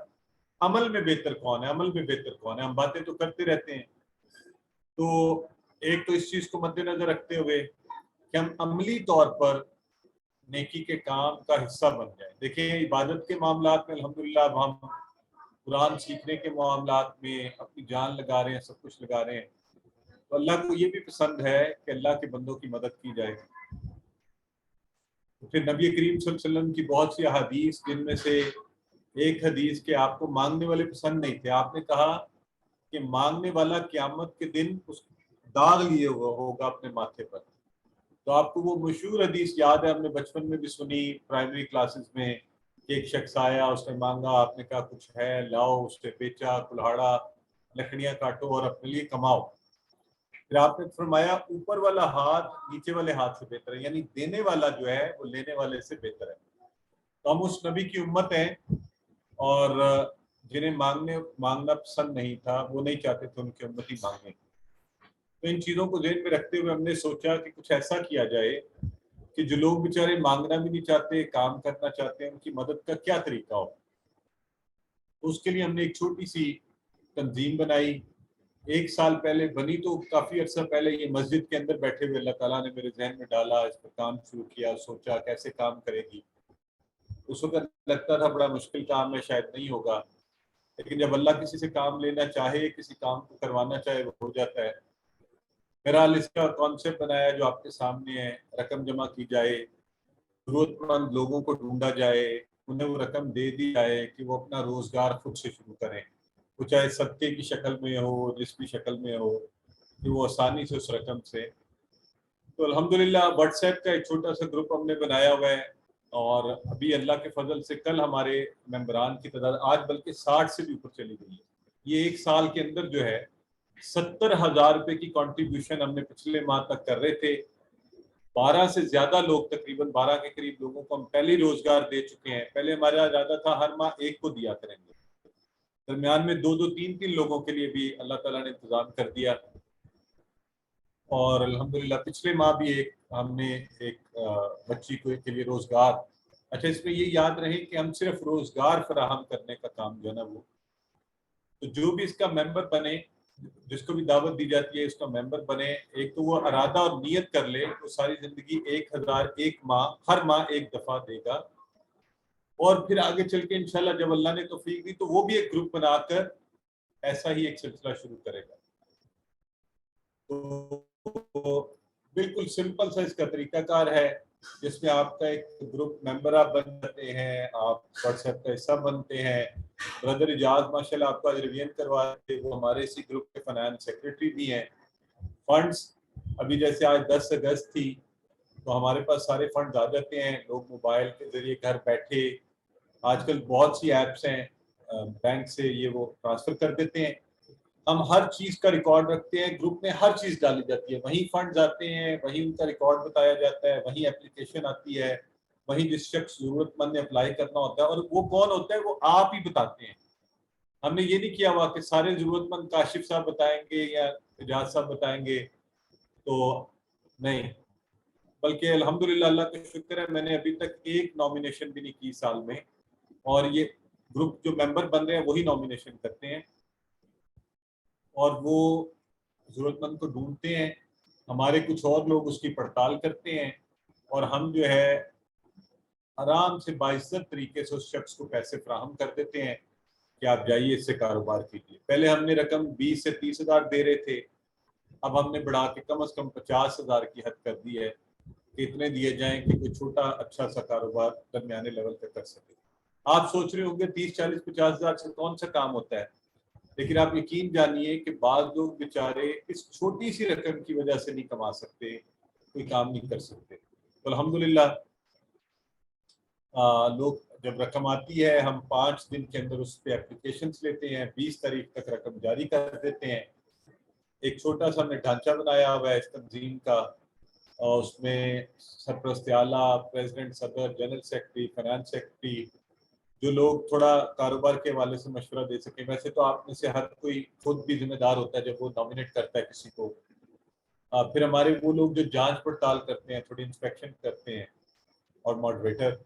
अमल में बेहतर कौन है, अमल में बेहतर कौन है। हम बातें तो करते रहते हैं, तो एक तो इस चीज़ को मद्देनजर रखते हुए कि हम अमली तौर पर नेकी के काम का हिस्सा बन जाए। देखिए, इबादत के मामलात में अल्हम्दुलिल्लाह अब हम कुरान सीखने के मामलात में अपनी जान लगा रहे हैं, सब कुछ लगा रहे हैं, तो अल्लाह को ये भी पसंद है कि अल्लाह के बंदों की मदद की जाए। तो फिर नबी करीम सल्लल्लाहु अलैहि वसल्लम की बहुत सी अहादीस, जिनमें से एक हदीस के आपको मांगने वाले पसंद नहीं थे, आपने कहा कि मांगने वाला क़यामत के दिन उस दाग लिए हुआ होगा अपने माथे पर। तो आपको वो मशहूर हदीस याद है, हमने बचपन में भी सुनी, प्राइमरी क्लासेस में। एक शख्स आया, उसने मांगा, आपने कहा कुछ है लाओ, उसने बेचा, कुल्हाड़ा, लकड़ियाँ काटो और अपने लिए कमाओ। फिर आपने फरमाया ऊपर वाला हाथ नीचे वाले हाथ से बेहतर है, यानी देने वाला जो है वो लेने वाले से बेहतर है। तो हम उस नबी की उम्मत हैं और जिन्हें मांगना पसंद नहीं था, वो नहीं चाहते थे उनकी उम्मत ही मांगे। तो इन चीज़ों को ध्यान में रखते हुए हमने सोचा कि कुछ ऐसा किया जाए कि जो लोग बेचारे मांगना भी नहीं चाहते, काम करना चाहते हैं, उनकी मदद का क्या तरीका हो। तो उसके लिए हमने एक छोटी सी तंजीम बनाई। 1 साल पहले बनी, तो काफ़ी अर्सा पहले ये मस्जिद के अंदर बैठे हुए अल्लाह ताला ने मेरे जहन में डाला, इस पर काम शुरू किया, सोचा कैसे काम करेगी। उस वक्त लगता था बड़ा मुश्किल काम है, शायद नहीं होगा, लेकिन जब अल्लाह किसी से काम लेना चाहे, किसी काम को करवाना चाहे, वो हो जाता है। बहरहाल इसका कॉन्सेप्ट बनाया जो आपके सामने है। रकम जमा की जाए, जरूरतमंद लोगों को ढूंढा जाए, उन्हें वो रकम दे दी जाए कि वो अपना रोजगार खुद से शुरू करें, वो चाहे सदके की शक्ल में हो, जिस भी शक्ल में हो, कि वो आसानी से उस रकम से। तो अल्हम्दुलिल्लाह व्हाट्सएप का एक छोटा सा ग्रुप हमने बनाया हुआ है और अभी अल्लाह के फजल से कल हमारे मेंबरान की तादाद आज बल्कि 60 से भी ऊपर चली गई है। ये 1 साल के अंदर जो है 70,000 रुपए की कंट्रीब्यूशन हमने पिछले माह तक कर रहे थे। 12 से ज्यादा लोग, तकरीबन 12 के करीब लोगों को हम पहले ही रोजगार दे चुके हैं। पहले हमारा इरादा था हर माह एक को दिया करेंगे, दरमियान में 2-2, 3-3 लोगों के लिए भी अल्लाह ताला ने इंतजाम कर दिया। और अल्हम्दुलिल्लाह पिछले माह भी हमने एक बच्ची के लिए रोजगार। अच्छा, इसमें ये याद रहे कि हम सिर्फ रोजगार फराहम करने का काम जो है ना, वो तो जो भी इसका मेंबर बने, जिसको भी दावत दी जाती है इसका मेंबर बने, एक तो वो इरादा और नियत कर ले तो सारी जिंदगी 1000 एक माह हर माह एक दफा देगा। और फिर आगे चल के इंशाल्लाह जब अल्लाह ने तौफीक दी तो वो भी एक ग्रुप बनाकर ऐसा ही एक सिलसिला शुरू करेगा। तो बिल्कुल सिंपल सा इसका तरीकाकार है, जिसमें आपका एक ग्रुप मेंबर आप बन जाते हैं, आप व्हाट्सएप का हिस्सा बनते हैं। ब्रदर इजाज माशाल्लाह आपका रिवीजन करवाते, वो हमारे इसी ग्रुप के फाइनेंस सेक्रेटरी भी हैं। फंड्स अभी जैसे आज 10 अगस्त थी तो हमारे पास सारे फंड्स आ जाते हैं, लोग मोबाइल के जरिए घर बैठे, आजकल बहुत सी ऐप्स हैं बैंक से ये वो ट्रांसफर कर देते हैं। हम हर चीज़ का रिकॉर्ड रखते हैं, ग्रुप में हर चीज़ डाली जाती है, वहीं फंड्स आते हैं, वहीं उनका रिकॉर्ड बताया जाता है, वहीं एप्लीकेशन आती है, वहीं जिस शख्स जरूरतमंद ने अप्लाई करना होता है और वो कौन होता है वो आप ही बताते हैं। हमने ये नहीं किया हुआ कि सारे जरूरतमंद काशिफ साहब बताएंगे या इजाज साहब बताएंगे, तो नहीं, बल्कि अल्हम्दुलिल्लाह अल्लाह का शुक्र है मैंने अभी तक एक नॉमिनेशन भी नहीं की साल में, और ये ग्रुप जो मेंबर बन रहे हैं वही नॉमिनेशन करते हैं और वो जरूरतमंद को ढूंढते हैं। हमारे कुछ और लोग उसकी पड़ताल करते हैं और हम जो है आराम से बाइज्जत तरीके से उस शख्स को पैसे फराहम कर देते हैं कि आप जाइए इससे कारोबार कीजिए। पहले हमने रकम 20 से 30,000 दे रहे थे, अब हमने बढ़ा के कम से कम 50,000 की हद कर दी है कि इतने दिए जाएं कि कोई छोटा अच्छा सा कारोबार दरमियाने लेवल तक कर सके। आप सोच रहे होंगे 30, 40, 50,000 से कौन सा काम होता है, लेकिन आप यकीन जानिए कि बाद लोग बेचारे इस छोटी सी रकम की वजह से नहीं कमा सकते, कोई काम नहीं कर सकते। तो अल्हम्दुलिल्लाह लोग जब रकम आती है हम 5 दिन के अंदर उस पर एप्लीकेशन लेते हैं, 20 तारीख तक रकम जारी कर देते हैं। एक छोटा सा हमने ढांचा बनाया हुआ है इस तंजीम का, और उसमें सरपरस्त आला, प्रेसिडेंट, सदर, जनरल सेक्रेटरी, फाइनेंस सेक्रेटरी, जो लोग थोड़ा कारोबार के हवाले से मशवरा दे सके। वैसे तो आप में से हर कोई खुद भी जिम्मेदार होता है जब वो नॉमिनेट करता है किसी को। फिर हमारे वो लोग जो जांच पड़ताल करते हैं, थोड़ी इंस्पेक्शन करते हैं, और मॉडरेटर,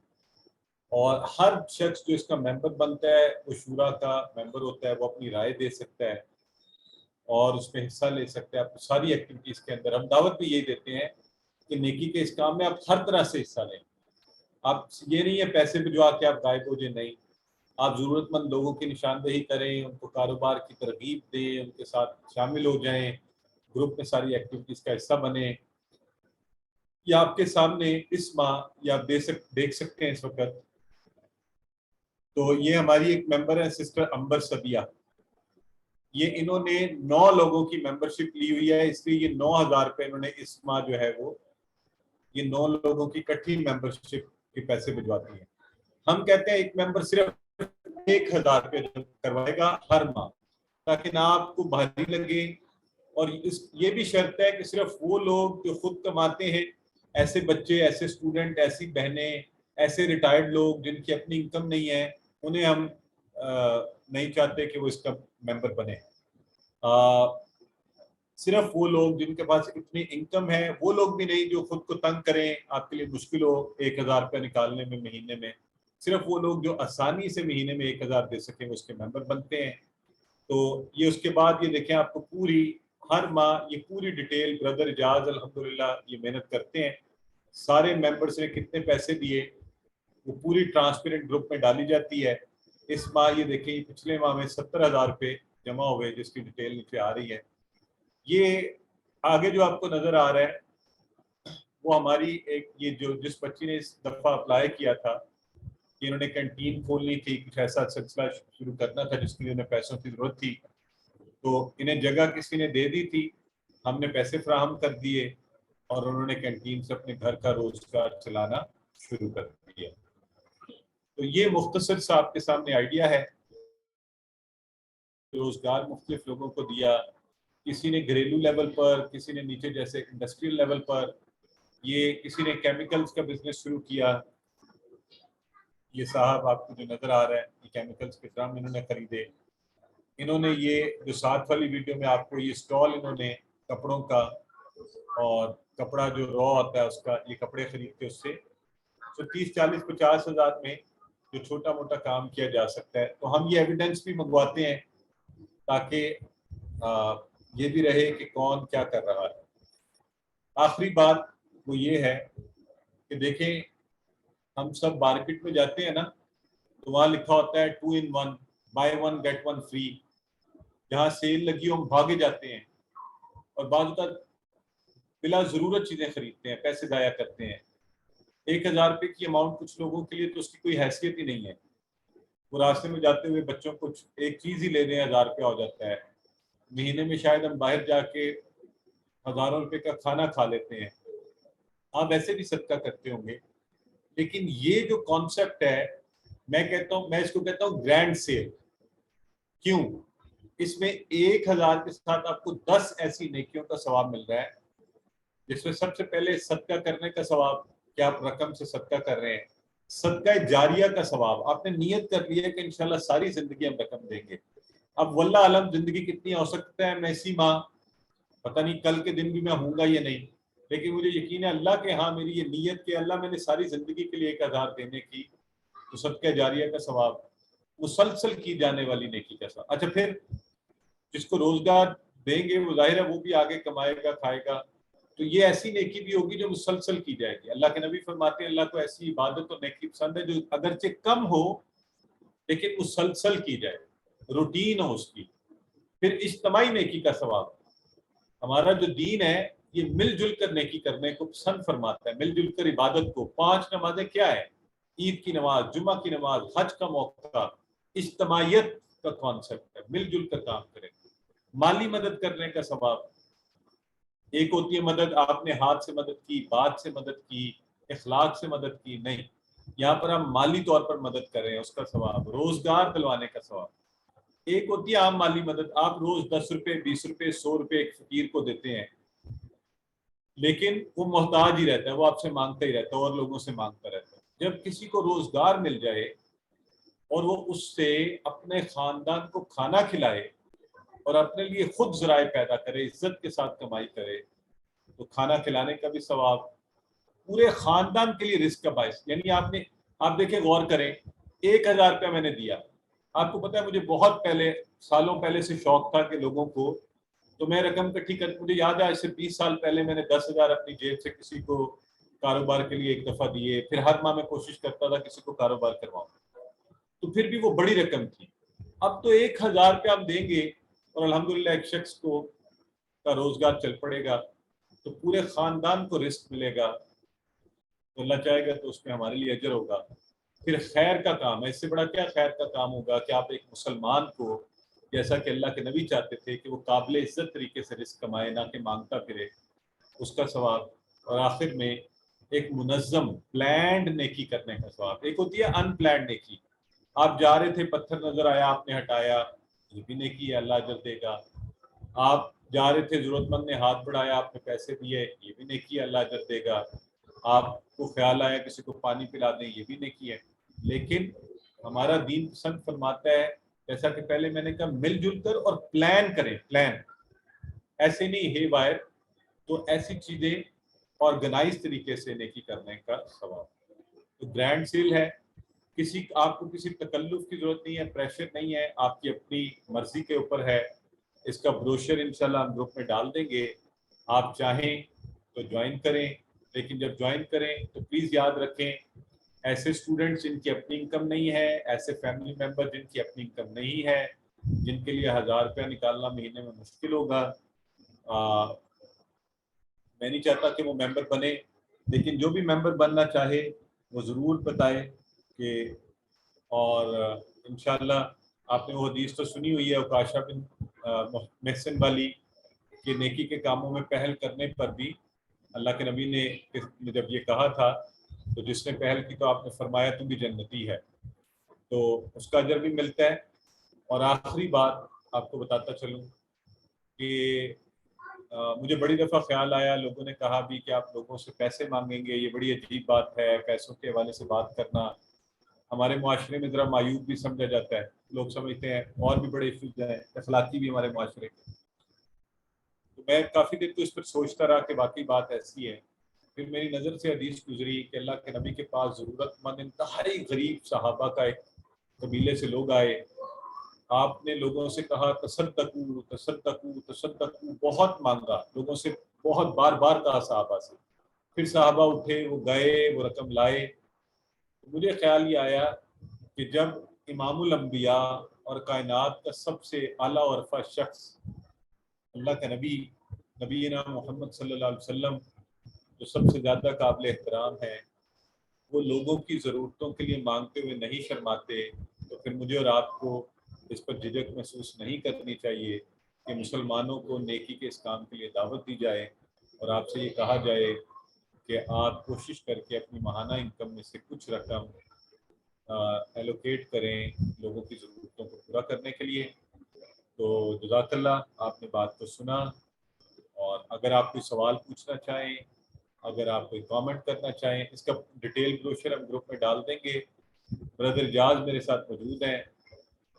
और हर शख्स जो इसका मेंबर बनता है वो शूरा का मेंबर होता है, वो अपनी राय दे सकता है और उसमें हिस्सा ले सकते हैं। आप सारी एक्टिविटीज़ के अंदर हम दावत भी यही देते हैं कि नेकी के इस काम में आप हर तरह से हिस्सा लें। आप ये नहीं है पैसे भिजवा के आप गायब हो जाए, नहीं, आप ज़रूरतमंद लोगों की निशानदेही करें, उनको कारोबार की तरगीब दें, उनके साथ शामिल हो जाएं, ग्रुप में सारी एक्टिविटीज़ का हिस्सा बने। ये आपके सामने इस माह या आप देख सकते हैं इस वक्त। तो ये हमारी एक मेंबर है सिस्टर अंबर सबिया, ये इन्होंने 9 लोगों की मेंबरशिप ली हुई है, इसलिए ये 9,000 रुपये इन्होंने इस माह जो है वो ये 9 लोगों की इकट्ठी मेंबरशिप के पैसे भिजवाती है। हम कहते हैं एक मेंबर सिर्फ 1,000 रुपये करवाएगा हर माह, ताकि ना आपको भारी लगे اور یہ بھی شرط ہے کہ صرف وہ لوگ جو خود کماتے ہیں، ایسے بچے، ایسے اسٹوڈنٹ، ایسی بہنیں، ایسے ریٹائرڈ لوگ جن کی اپنی انکم نہیں ہے، انہیں ہم نہیں چاہتے کہ وہ اس کا ممبر بنے۔ صرف وہ لوگ جن کے پاس اتنی انکم ہے، وہ لوگ بھی نہیں جو خود کو تنگ کریں، آپ کے لیے مشکل ہو 1000 روپے نکالنے میں مہینے میں، صرف وہ لوگ جو آسانی سے مہینے میں 1000 دے سکیں وہ اس کے ممبر بنتے ہیں۔ تو یہ اس کے بعد یہ دیکھیں آپ کو پوری ہر ماہ یہ پوری ڈیٹیل بردر اجاز الحمدللہ یہ محنت کرتے ہیں، سارے ممبرس نے کتنے پیسے دیے وہ پوری ٹرانسپیرنٹ گروپ میں ڈالی جاتی ہے۔ اس ماہ یہ دیکھیں پچھلے ماہ میں 70,000 روپے جمع ہوئے جس کی ڈیٹیل نیچے آ رہی ہے۔ یہ آگے جو آپ کو نظر آ رہا ہے وہ ہماری ایک یہ جو جس بچی نے اس دفعہ اپلائی کیا تھا کہ انہوں نے کینٹین کھولنی تھی، کچھ ایسا سلسلہ شروع کرنا تھا جس کے لیے انہیں پیسوں کی ضرورت تھی، تو انہیں جگہ کسی نے دے دی تھی، ہم نے پیسے فراہم کر دیے اور انہوں نے کینٹین سے اپنے گھر کا روزگار چلانا شروع کر دیا۔ تو یہ مختصر سا آپ کے سامنے آئیڈیا ہے۔ روزگار مختلف لوگوں کو دیا، کسی نے گھریلو لیول پر، کسی نے نیچے جیسے انڈسٹریل لیول پر، یہ کسی نے کیمیکلز کا بزنس شروع کیا۔ یہ صاحب آپ کو جو نظر آ رہا ہے یہ کیمیکلز کے ڈرم انہوں نے خریدے۔ انہوں نے یہ جو ساتھ والی ویڈیو میں آپ کو یہ سٹال انہوں نے کپڑوں کا اور کپڑا جو را ہوتا ہے اس کا، یہ کپڑے خرید کے اس سے 30 40 50 ہزار میں جو چھوٹا موٹا کام کیا جا سکتا ہے۔ تو ہم یہ ایویڈنس بھی منگواتے ہیں تاکہ یہ بھی رہے کہ کون کیا کر رہا ہے۔ آخری بات وہ یہ ہے کہ دیکھیں ہم سب مارکیٹ میں جاتے ہیں نا تو وہاں لکھا ہوتا ہے 2 in 1 buy 1 get 1 free، جہاں سیل لگی ہو ہم بھاگے جاتے ہیں اور بعض اوقات بلا ضرورت چیزیں خریدتے ہیں، پیسے ضائع کرتے ہیں۔ 1000 روپے کی اماؤنٹ کچھ لوگوں کے لیے تو اس کی کوئی حیثیت ہی نہیں ہے، وہ راستے میں جاتے ہوئے بچوں کو ایک چیز ہی لے دیں 1000 روپیہ ہو جاتا ہے۔ مہینے میں شاید ہم باہر جا کے ہزاروں روپے کا کھانا کھا لیتے ہیں، آپ ایسے بھی صدقہ کرتے ہوں گے۔ لیکن یہ جو کانسیپٹ ہے میں کہتا ہوں، میں اس کو کہتا ہوں گرینڈ سیل۔ کیوں؟ اس میں 1000 کے ساتھ آپ کو 10 ایسی نیکیوں کا ثواب مل رہا ہے، جس میں سب سے پہلے صدقہ کرنے کا ثواب کہ آپ رقم سے صدقہ کر رہے ہیں، صدقہ جاریہ کا ثواب، آپ نے نیت کر لی ہے کہ انشاءاللہ ساری زندگی ہم رقم دیں گے۔ اب واللہ عالم زندگی کتنی ہو سکتا ہے، میں اسی ماہ پتہ نہیں کل کے دن بھی میں ہوں گا یا نہیں، لیکن مجھے یقین ہے اللہ کے ہاں میری یہ نیت کہ اللہ میں نے ساری زندگی کے لیے 1000 دینے کی، تو صدقہ جاریہ کا ثواب، مسلسل کی جانے والی نیکی کا ثواب۔ اچھا پھر جس کو روزگار دیں گے وہ ظاہر ہے وہ بھی آگے کمائے گا کھائے گا، تو یہ ایسی نیکی بھی ہوگی جو مسلسل کی جائے گی۔ اللہ کے نبی فرماتے ہیں اللہ کو ایسی عبادت اور نیکی پسند ہے جو اگرچہ کم ہو لیکن مسلسل کی جائے، روٹین ہو اس کی۔ پھر اجتماعی نیکی کا ثواب، ہمارا جو دین ہے یہ مل جل کر نیکی کرنے کو پسند فرماتا ہے، مل جل کر عبادت کو۔ 5 نمازیں کیا ہے؟ عید کی نماز، جمعہ کی نماز، حج کا موقع، اجتماعیت کا کانسیپٹ ہے، مل جل کر کام کریں۔ مالی مدد کرنے کا ثواب، ایک ہوتی ہے مدد آپ نے ہاتھ سے مدد کی، بات سے مدد کی، اخلاق سے مدد کی، نہیں، یہاں پر ہم مالی طور پر مدد کر رہے ہیں، اس کا ثواب۔ روزگار دلوانے کا ثواب، ایک ہوتی ہے عام مالی مدد، آپ روز 10 روپے 20 روپے 100 روپے ایک فقیر کو دیتے ہیں، لیکن وہ محتاج ہی رہتا ہے، وہ آپ سے مانگتا ہی رہتا ہے اور لوگوں سے مانگتا رہتا ہے۔ جب کسی کو روزگار مل جائے اور وہ اس سے اپنے خاندان کو کھانا کھلائے اور اپنے لیے خود ذرائع پیدا کرے، عزت کے ساتھ کمائی کرے، تو کھانا کھلانے کا بھی ثواب، پورے خاندان کے لیے رزق کا باعث۔ یعنی آپ دیکھیں غور کریں، 1000 روپیہ میں نے دیا، آپ کو پتہ ہے مجھے بہت پہلے سالوں پہلے سے شوق تھا کہ لوگوں کو، تو میں رقم اکٹھی کر، مجھے یاد ہے آج سے 20 سال پہلے میں نے 10,000 اپنی جیب سے کسی کو کاروبار کے لیے ایک دفعہ دیے، پھر ہر ماہ میں کوشش کرتا تھا کسی کو کاروبار کرواؤں، تو پھر بھی وہ بڑی رقم تھی۔ اب تو 1000 روپیہ ہم دیں گے اور الحمدللہ ایک شخص کو کا روزگار چل پڑے گا تو پورے خاندان کو رزق ملے گا، تو اللہ چاہے گا تو اس میں ہمارے لیے اجر ہوگا۔ پھر خیر کا کام ہے، اس سے بڑا کیا خیر کا کام ہوگا کہ آپ ایک مسلمان کو، جیسا کہ اللہ کے نبی چاہتے تھے کہ وہ قابل عزت طریقے سے رزق کمائے، نہ کہ مانگتا پھرے، اس کا ثواب۔ اور آخر میں ایک منظم پلانڈ نیکی کرنے کا ثواب۔ ایک ہوتی ہے ان پلانڈ نیکی، آپ جا رہے تھے پتھر نظر آیا آپ نے ہٹایا، یہ بھی نیکی ہے، اللہ اجر دے گا۔ آپ जा रहे थे, ज़रूरतमंद ने हाथ बढ़ाया, आपने पैसे दिए, ये भी नेकी है, अल्लाह अजर देगा। आपको ख्याल आया किसी को पानी पिला दें, ये भी नेकी है। लेकिन हमारा दीन पसंद फरमाता है, जैसा कि पहले मैंने कहा, मिलजुल कर और प्लान करें, प्लान ऐसे नहीं हे वायर। तो ऐसी चीज़ें ऑर्गेनाइज तरीके से नेकी करने का सवाल। तो ग्रैंड सेल है, आपको किसी तकल्लुफ की जरूरत नहीं है, प्रेशर नहीं है, आपकी अपनी मर्जी के ऊपर है। इसका ब्रोशर इंशाल्लाह हम ग्रुप में डाल देंगे, आप चाहें तो ज्वाइन करें। लेकिन जब ज्वाइन करें तो प्लीज़ याद रखें, ऐसे स्टूडेंट्स जिनकी अपनी इनकम नहीं है, ऐसे फैमिली मेम्बर जिनकी अपनी इनकम नहीं है, जिनके लिए 1000 रुपया निकालना महीने में मुश्किल होगा, मैं नहीं चाहता कि वो मेंबर बने। लेकिन जो भी मेंबर बनना चाहे वो ज़रूर बताए कि, और इंशाल्लाह आपने वो हदीस तो सुनी हुई है उकाशा बिन महसन वाली, कि नेकी के कामों में पहल करने पर भी अल्लाह के नबी ने जब ये कहा था तो जिसने पहल की तो आपने फरमाया तुम भी जन्नती है, तो उसका अजर भी मिलता है। और आखिरी बात आपको बताता चलूँ कि मुझे बड़ी दफ़ा ख्याल आया, लोगों ने कहा भी कि आप लोगों से पैसे मांगेंगे, ये बड़ी अजीब बात है, पैसों के हवाले से बात करना हमारे मुआशरे में ज़रा मायूब भी समझा जाता है। लोग समझते हैं और भी बड़े इश्यूज हैं, अखलाकी भी हमारे मुआशरे के। तो मैं काफ़ी देर तो इस पर सोचता रहा कि वाकई बात ऐसी है। फिर मेरी नज़र से हदीस गुजरी कि अल्लाह के नबी के पास ज़रूरतमंद इंतहाई गरीब सहाबा का एक कबीले से लोग आए। आपने लोगों से कहा तसद्दकू तसद्दकू तसद्दकू, बहुत मांगा लोगों से, बहुत बार बार कहा सहाबा से। फिर सहाबा उठे, वो गए, वो रकम लाए। तो मुझे ख्याल ये आया कि जब इमामुल अंबिया और कायनात का सबसे आला और अरफा शख्स अल्लाह का नबीना मोहम्मद सल्लल्लाहु अलैहि वसल्लम, जो सबसे ज़्यादा काबिल एहतराम है, वो लोगों की ज़रूरतों के लिए मांगते हुए नहीं शर्माते, तो फिर मुझे और आपको इस पर झिझक महसूस नहीं करनी चाहिए कि मुसलमानों को नेकी के इस काम के लिए दावत दी जाए और आपसे ये कहा जाए कि आप कोशिश करके अपनी माहाना इनकम में से कुछ रकम एलोकेट करें लोगों की ज़रूरतों को पूरा करने के लिए। तो जज़ाकल्लाह, आपने बात को सुना, और अगर आप कोई सवाल पूछना चाहें, अगर आप कोई कमेंट करना चाहें, इसका डिटेल ब्रोशर हम ग्रुप में डाल देंगे। ब्रदर जाज मेरे साथ मौजूद हैं,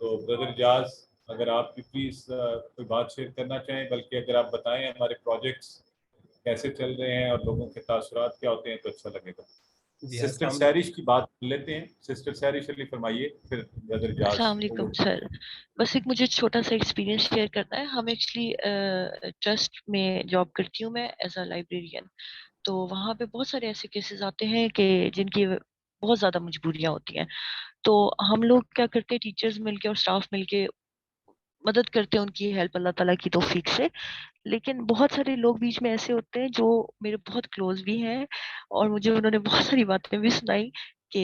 तो ब्रदर जाज अगर आप भी प्लीज़ कोई बात शेयर करना चाहें, बल्कि अगर आप बताएं हमारे प्रोजेक्ट्स कैसे चल रहे हैं और लोगों के तासुरात क्या होते हैं तो अच्छा लगेगा। सिस्टर सैरिश की बात लेते हैं। सिस्टर सैरिश अली फरमाइए, फिर ब्रदर जाज। अस्सलाम वालेकुम सर, बस एक मुझे छोटा सा एक्सपीरियंस शेयर करना है। हम एक्चुअली ट्रस्ट में जॉब करती हूँ मैं एज अ लाइब्रेरियन। तो वहाँ पे बहुत सारे ऐसे केसेस आते हैं कि जिनकी बहुत ज़्यादा मजबूरियाँ होती हैं। तो हम लोग क्या करते हैं, टीचर्स मिलके और स्टाफ मिलके मदद करते हैं उनकी, हेल्प अल्लाह ताला की तौफीक से। लेकिन बहुत सारे लोग बीच में ऐसे होते हैं जो मेरे बहुत क्लोज भी हैं, और मुझे उन्होंने बहुत सारी बातें भी सुनाई कि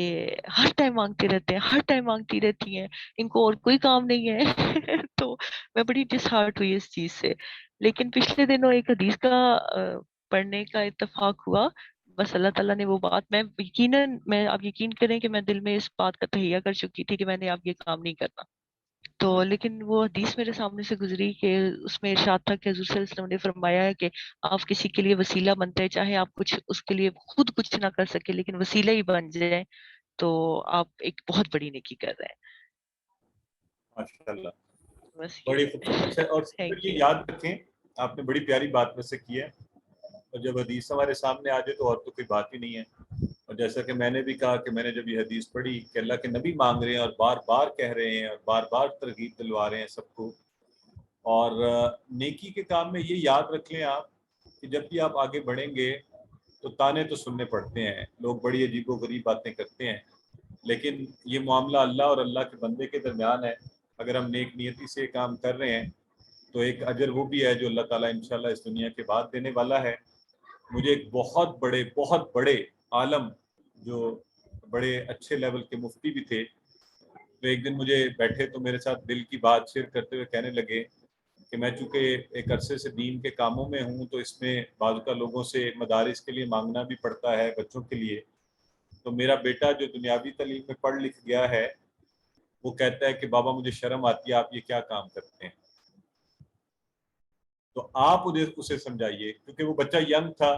हर टाइम मांगते रहते हैं, हर टाइम मांगती रहती हैं, इनको और कोई काम नहीं है। तो मैं बड़ी डिसहार्ट हुई इस चीज से। लेकिन पिछले दिनों एक हदीस का पढ़ने का इत्तेफाक हुआ। बस अल्लाह ताला ने वो बात, मैं आप यकीन करें कि मैं दिल में इस बात का तहैया कर चुकी थी कि मैंने अब ये काम नहीं करना। तो लेकिन वो हदीस मेरे सामने से गुजरी कि उसमें इरशाद था कि हुज़ूर सल्लल्लाहु अलैहि वसल्लम ने फरमाया है कि आप किसी के लिए वसीला बनते हैं, चाहे आप कुछ उसके लिए खुद कुछ ना कर सके लेकिन वसीला ही बन जाए, तो आप एक बहुत बड़ी नेकी कर रहे हैं। माशाल्लाह, बस बड़ी ये खूबसूरत। अच्छा, और थैंक ये यू। याद रखें, आपने बड़ी प्यारी बात में से की है, और जब हदीस हमारे सामने आ जाए तो और तो कोई बात ही नहीं है। और जैसा कि मैंने भी कहा कि मैंने जब ये हदीस पढ़ी कि अल्लाह के नबी मांग रहे हैं और बार बार कह रहे हैं और बार बार तरगीब दिलवा रहे हैं सबको। और नेकी के काम में ये याद रख लें आप कि जब भी आप आगे बढ़ेंगे तो ताने तो सुनने पड़ते हैं, लोग बड़ी अजीबोगरीब बातें करते हैं, लेकिन ये मामला अल्लाह और अल्लाह के बंदे के दरमियान है। अगर हम नेक नियति से काम कर रहे हैं तो एक अजर वो भी है जो अल्लाह ताला इंशाल्लाह इस दुनिया के बाद देने वाला है। मुझे एक बहुत बड़े आलम जो बड़े अच्छे लेवल के मुफ्ती भी थे, तो एक दिन मुझे बैठे तो मेरे साथ दिल की बात शेयर करते हुए कहने लगे कि मैं चूँकि एक अरसे से दीन के कामों में हूँ, तो इसमें बाज़ लोगों से मदारिस के लिए मांगना भी पड़ता है बच्चों के लिए। तो मेरा बेटा जो दुनियावी तालीम में पढ़ लिख गया है, वो कहता है कि बाबा मुझे शर्म आती है, आप ये क्या काम करते हैं। تو آپ اسے سمجھائیے، کیونکہ وہ بچہ ینگ تھا،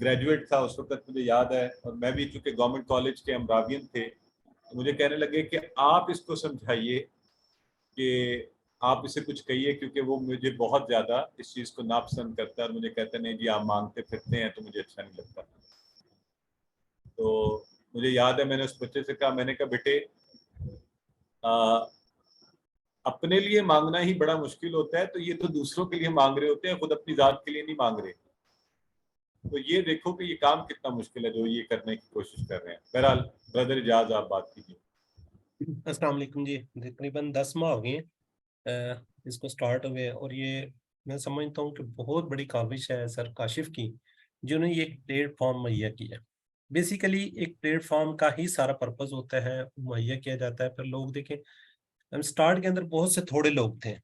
گریجویٹ تھا اس وقت، مجھے یاد ہے، اور میں بھی چونکہ گورنمنٹ کالج کے امراوین تھے، تو مجھے کہنے لگے کہ آپ اس کو سمجھائیے کہ آپ اسے کچھ کہیے، کیونکہ وہ مجھے بہت زیادہ اس چیز کو ناپسند کرتا ہے، اور مجھے کہتا نہیں جی آپ مانگتے پھرتے ہیں تو مجھے اچھا نہیں لگتا۔ تو مجھے یاد ہے میں نے اس بچے سے کہا، میں نے کہا بیٹے اپنے لیے مانگنا ہی بڑا مشکل ہوتا ہے، تو یہ تو دوسروں کے لیے مانگ رہے ہوتے ہیں، خود اپنی ذات کے لیے نہیں مانگ رہے۔ تو یہ دیکھو کہ یہ کام کتنا مشکل ہے جو یہ کرنے کی کوشش کر رہے ہیں۔ بہرحال برادر اجاز آپ بات کیجیے۔ السلام علیکم جی، تقریباً 10 ماہ ہو گئے ہیں اس کو سٹارٹ ہوئے، اور یہ میں سمجھتا ہوں کہ بہت بڑی کاوش ہے سر کاشف کی، جنہوں نے یہ ایک پلیٹ فارم مہیا کیا۔ بیسیکلی ایک پلیٹ فارم کا ہی سارا پرپز ہوتا ہے، مہیا کیا جاتا ہے۔ پھر لوگ دیکھیں، ہم سٹارٹ کے اندر بہت سے تھوڑے لوگ تھے،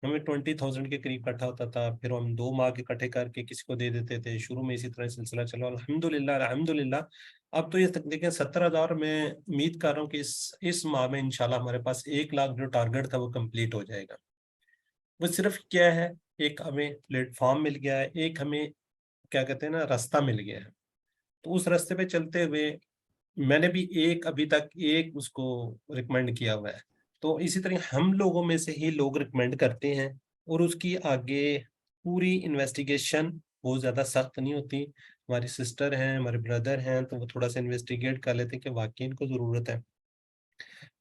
ہمیں 20,000 کے قریب اکٹھا ہوتا تھا، پھر ہم 2 ماہ کے اکٹھے کر کے کسی کو دے دیتے تھے۔ شروع میں اسی طرح سلسلہ چلا، الحمدللہ اب تو یہ تک دیکھیں 70,000 میں امید کر رہا ہوں کہ اس ماہ میں انشاءاللہ ہمارے پاس 1 لاکھ جو ٹارگٹ تھا وہ کمپلیٹ ہو جائے گا۔ وہ صرف کیا ہے، ایک ہمیں پلیٹ فارم مل گیا ہے، ایک ہمیں کیا کہتے ہیں نا راستہ مل گیا ہے۔ تو اس راستے پہ چلتے ہوئے میں نے بھی ابھی تک ایک اس کو ریکمینڈ کیا ہوا ہے، تو اسی طرح ہم لوگوں میں سے ہی لوگ ریکمینڈ کرتے ہیں، اور اس کی آگے پوری انویسٹیگیشن بہت زیادہ سخت نہیں ہوتی۔ ہماری سسٹر ہیں، ہمارے بردر ہیں، تو وہ تھوڑا سا انویسٹیگیٹ کر لیتے ہیں کہ واقعی ان کو ضرورت ہے۔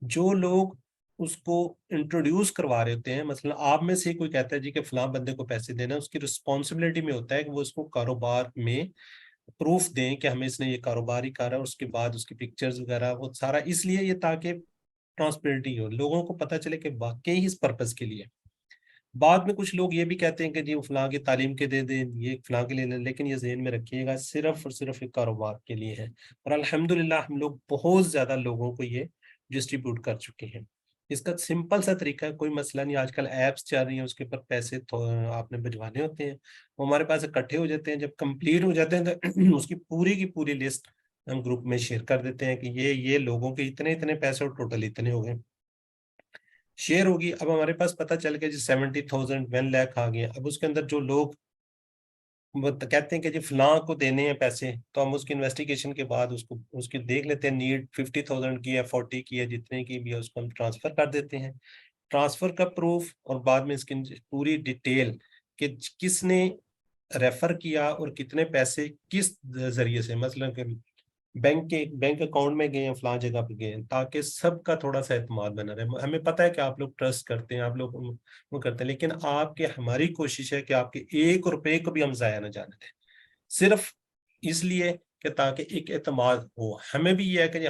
جو لوگ اس کو انٹروڈیوس کروا رہے ہوتے ہیں، مثلا آپ میں سے کوئی کہتا ہے جی کہ فلاں بندے کو پیسے دینا، اس کی رسپانسبلٹی میں ہوتا ہے کہ وہ اس کو کاروبار میں پروف دیں کہ ہمیں اس نے یہ کاروبار ہی کرا، اور اس کے بعد اس کی پکچرز وغیرہ وہ سارا، اس لیے یہ تاکہ ٹرانسپیرنٹی ہو، لوگوں کو پتہ چلے کہ واقعی اس پرپز کے لیے۔ بعد میں کچھ لوگ یہ بھی کہتے ہیں کہ جی وہ فلاں کی تعلیم کے دے دیں، یہ فلاں کے لیے لیں، لیکن یہ ذہن میں رکھیے گا صرف اور صرف ایک کاروبار کے لیے ہے۔ اور الحمدللہ ہم لوگ بہت زیادہ لوگوں کو یہ ڈسٹریبیوٹ کر چکے ہیں۔ اس کا سمپل سا طریقہ ہے، کوئی مسئلہ نہیں، آج کل ایپس چل رہی ہیں، اس کے اوپر پیسے آپ نے بھجوانے ہوتے ہیں، وہ ہمارے پاس اکٹھے ہو جاتے ہیں۔ جب کمپلیٹ ہو جاتے ہیں تو اس کی پوری لسٹ ہم گروپ میں شیئر کر دیتے ہیں کہ یہ لوگوں کے اتنے پیسے اور ٹوٹل اتنے ہو گئے، شیئر ہوگی۔ اب ہمارے پاس پتہ چل گیا جی 70,000 1 لاکھ آ گئے۔ اب اس کے اندر جو لوگ کہتے ہیں کہ جی فلاں کو دینے ہیں پیسے، تو ہم اس کی انویسٹیگیشن کے بعد اس کی دیکھ لیتے ہیں، نیڈ 50,000 کی ہے، 40 کی ہے، جتنے کی بھی ہے اس کو ہم ٹرانسفر کر دیتے ہیں۔ ٹرانسفر کا پروف اور بعد میں اس کی پوری ڈیٹیل کہ کس نے ریفر کیا اور کتنے پیسے کس ذریعے سے، مثلا کہ بینک اکاؤنٹ میں گئے ہیں، فلاں جگہ پہ گئے ہیں، تاکہ سب کا تھوڑا سا اعتماد بنا رہے۔ ہمیں پتہ ہے کہ آپ لوگ ٹرسٹ کرتے ہیں، آپ لوگ وہ کرتے ہیں، لیکن ہماری کوشش ہے کہ آپ کے 1 روپے کو بھی ہم ضائع نہ جانے دیں، صرف اس لیے کہ تاکہ ایک اعتماد ہو۔ ہمیں بھی یہ ہے کہ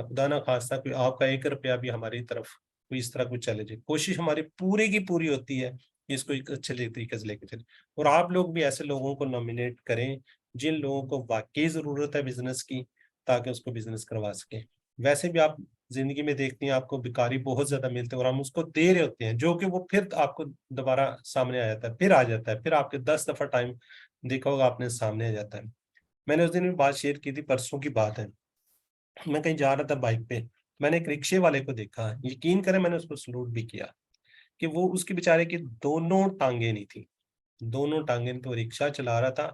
خدا نہ خواستہ کوئی آپ کا 1 روپیہ بھی ہماری طرف کوئی اس طرح کوئی چلے جائے، کوشش ہماری پوری کی پوری ہوتی ہے کہ اس کو ایک اچھے طریقے سے لے کے چلے۔ اور آپ لوگ بھی ایسے لوگوں کو نامینیٹ کریں جن لوگوں کو واقعی ضرورت ہے بزنس کی، تاکہ اس کو بزنس کروا سکیں۔ ویسے بھی آپ زندگی میں دیکھتی ہیں آپ کو بیکاری بہت زیادہ ملتے ہیں، اور ہم اس کو دے رہے ہوتے ہیں، جو کہ وہ پھر آپ کو دوبارہ سامنے آ جاتا ہے، پھر آ جاتا ہے، پھر آپ کے 10 دفعہ ٹائم دیکھا ہوگا آپ نے سامنے آ جاتا ہے۔ میں نے اس دن بھی بات شیئر کی تھی، پرسوں کی بات ہے، میں کہیں جا رہا تھا بائک پہ، میں نے ایک رکشے والے کو دیکھا، یقین کریں میں نے اس کو سلوٹ بھی کیا کہ وہ اس کی بیچارے کی دونوں ٹانگیں نہیں تھی، دونوں ٹانگیں تو رکشہ چلا رہا تھا۔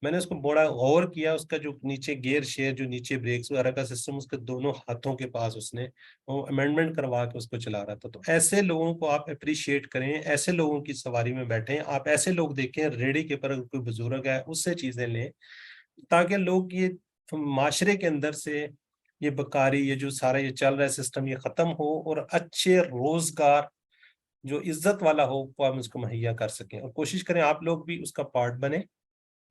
میں نے اس کو بڑا غور کیا، اس کا جو نیچے گیئر شیئر، جو نیچے بریکس وغیرہ کا سسٹم، اس کے دونوں ہاتھوں کے پاس اس نے وہ امینڈمنٹ کروا کے اس کو چلا رہا تھا۔ تو ایسے لوگوں کو آپ اپریشیٹ کریں، ایسے لوگوں کی سواری میں بیٹھیں، آپ ایسے لوگ دیکھیں، ریڑھی کے پر کوئی بزرگ ہے اس سے چیزیں لیں، تاکہ لوگ یہ معاشرے کے اندر سے یہ بیکاری، یہ جو سارا یہ چل رہا ہے سسٹم، یہ ختم ہو، اور اچھے روزگار جو عزت والا ہو وہ ہم اس کو مہیا کر سکیں، اور کوشش کریں آپ لوگ بھی اس کا پارٹ بنیں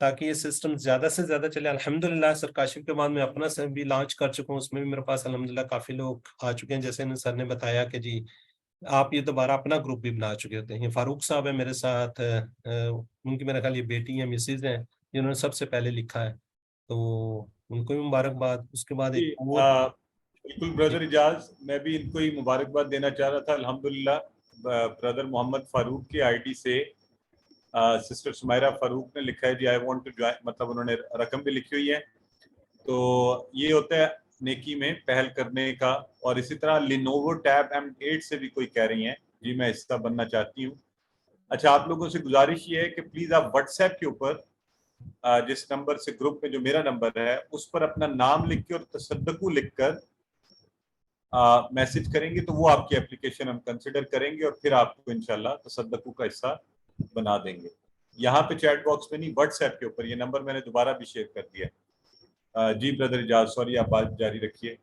تاکہ یہ سسٹم زیادہ سے زیادہ چلے۔ الحمدللہ سر کاشف کے بعد میں اپنا سر بھی لانچ کر چکا ہوں، اس میں بھی میرے پاس الحمدللہ کافی لوگ آ چکے ہیں، جیسے سر نے بتایا کہ جی آپ یہ دوبارہ اپنا گروپ بھی بنا چکے ہوتے ہیں۔ فاروق صاحب ہے میرے ساتھ، ان کی میرا خیال یہ بیٹی ہیں، مسز ہیں، جنہوں نے سب سے پہلے لکھا ہے، تو ان کو بھی مبارکباد۔ اس کے بعد ایک بالکل بردر اجاز، میں بھی ان کو ہی مبارکباد دینا چاہ رہا تھا۔ الحمدللہ برادر محمد فاروق کی آئی ڈی سے سسٹر سمیرہ فاروق نے لکھا ہے جی آئی وانٹ ٹو جوائن، مطلب انہوں نے رقم بھی لکھی ہوئی ہے۔ تو یہ ہوتا ہے نیکی میں پہل کرنے کا۔ اور اسی طرح لینووو ٹیب M8 سے بھی کوئی کہہ رہی ہیں جی میں حصہ بننا چاہتی ہوں، अच्छा, आप लोगों से गुजारिश ये है कि प्लीज आप व्हाट्सएप के ऊपर जिस नंबर से ग्रुप में जो मेरा नंबर है उस पर अपना नाम लिख के और तसद्दकू लिख कर मैसेज करेंगे तो वो आपकी एप्लीकेशन हम कंसिडर करेंगे और फिर आपको इंशाल्लाह तसद्दकू का हिस्सा बना देंगे। यहाँ पे चैट बॉक्स में नहीं, व्हाट्सएप के ऊपर। ये नंबर मैंने दोबारा भी शेयर कर दिया। जी ब्रदर इजाज, सॉरी, आप बात जारी रखिए।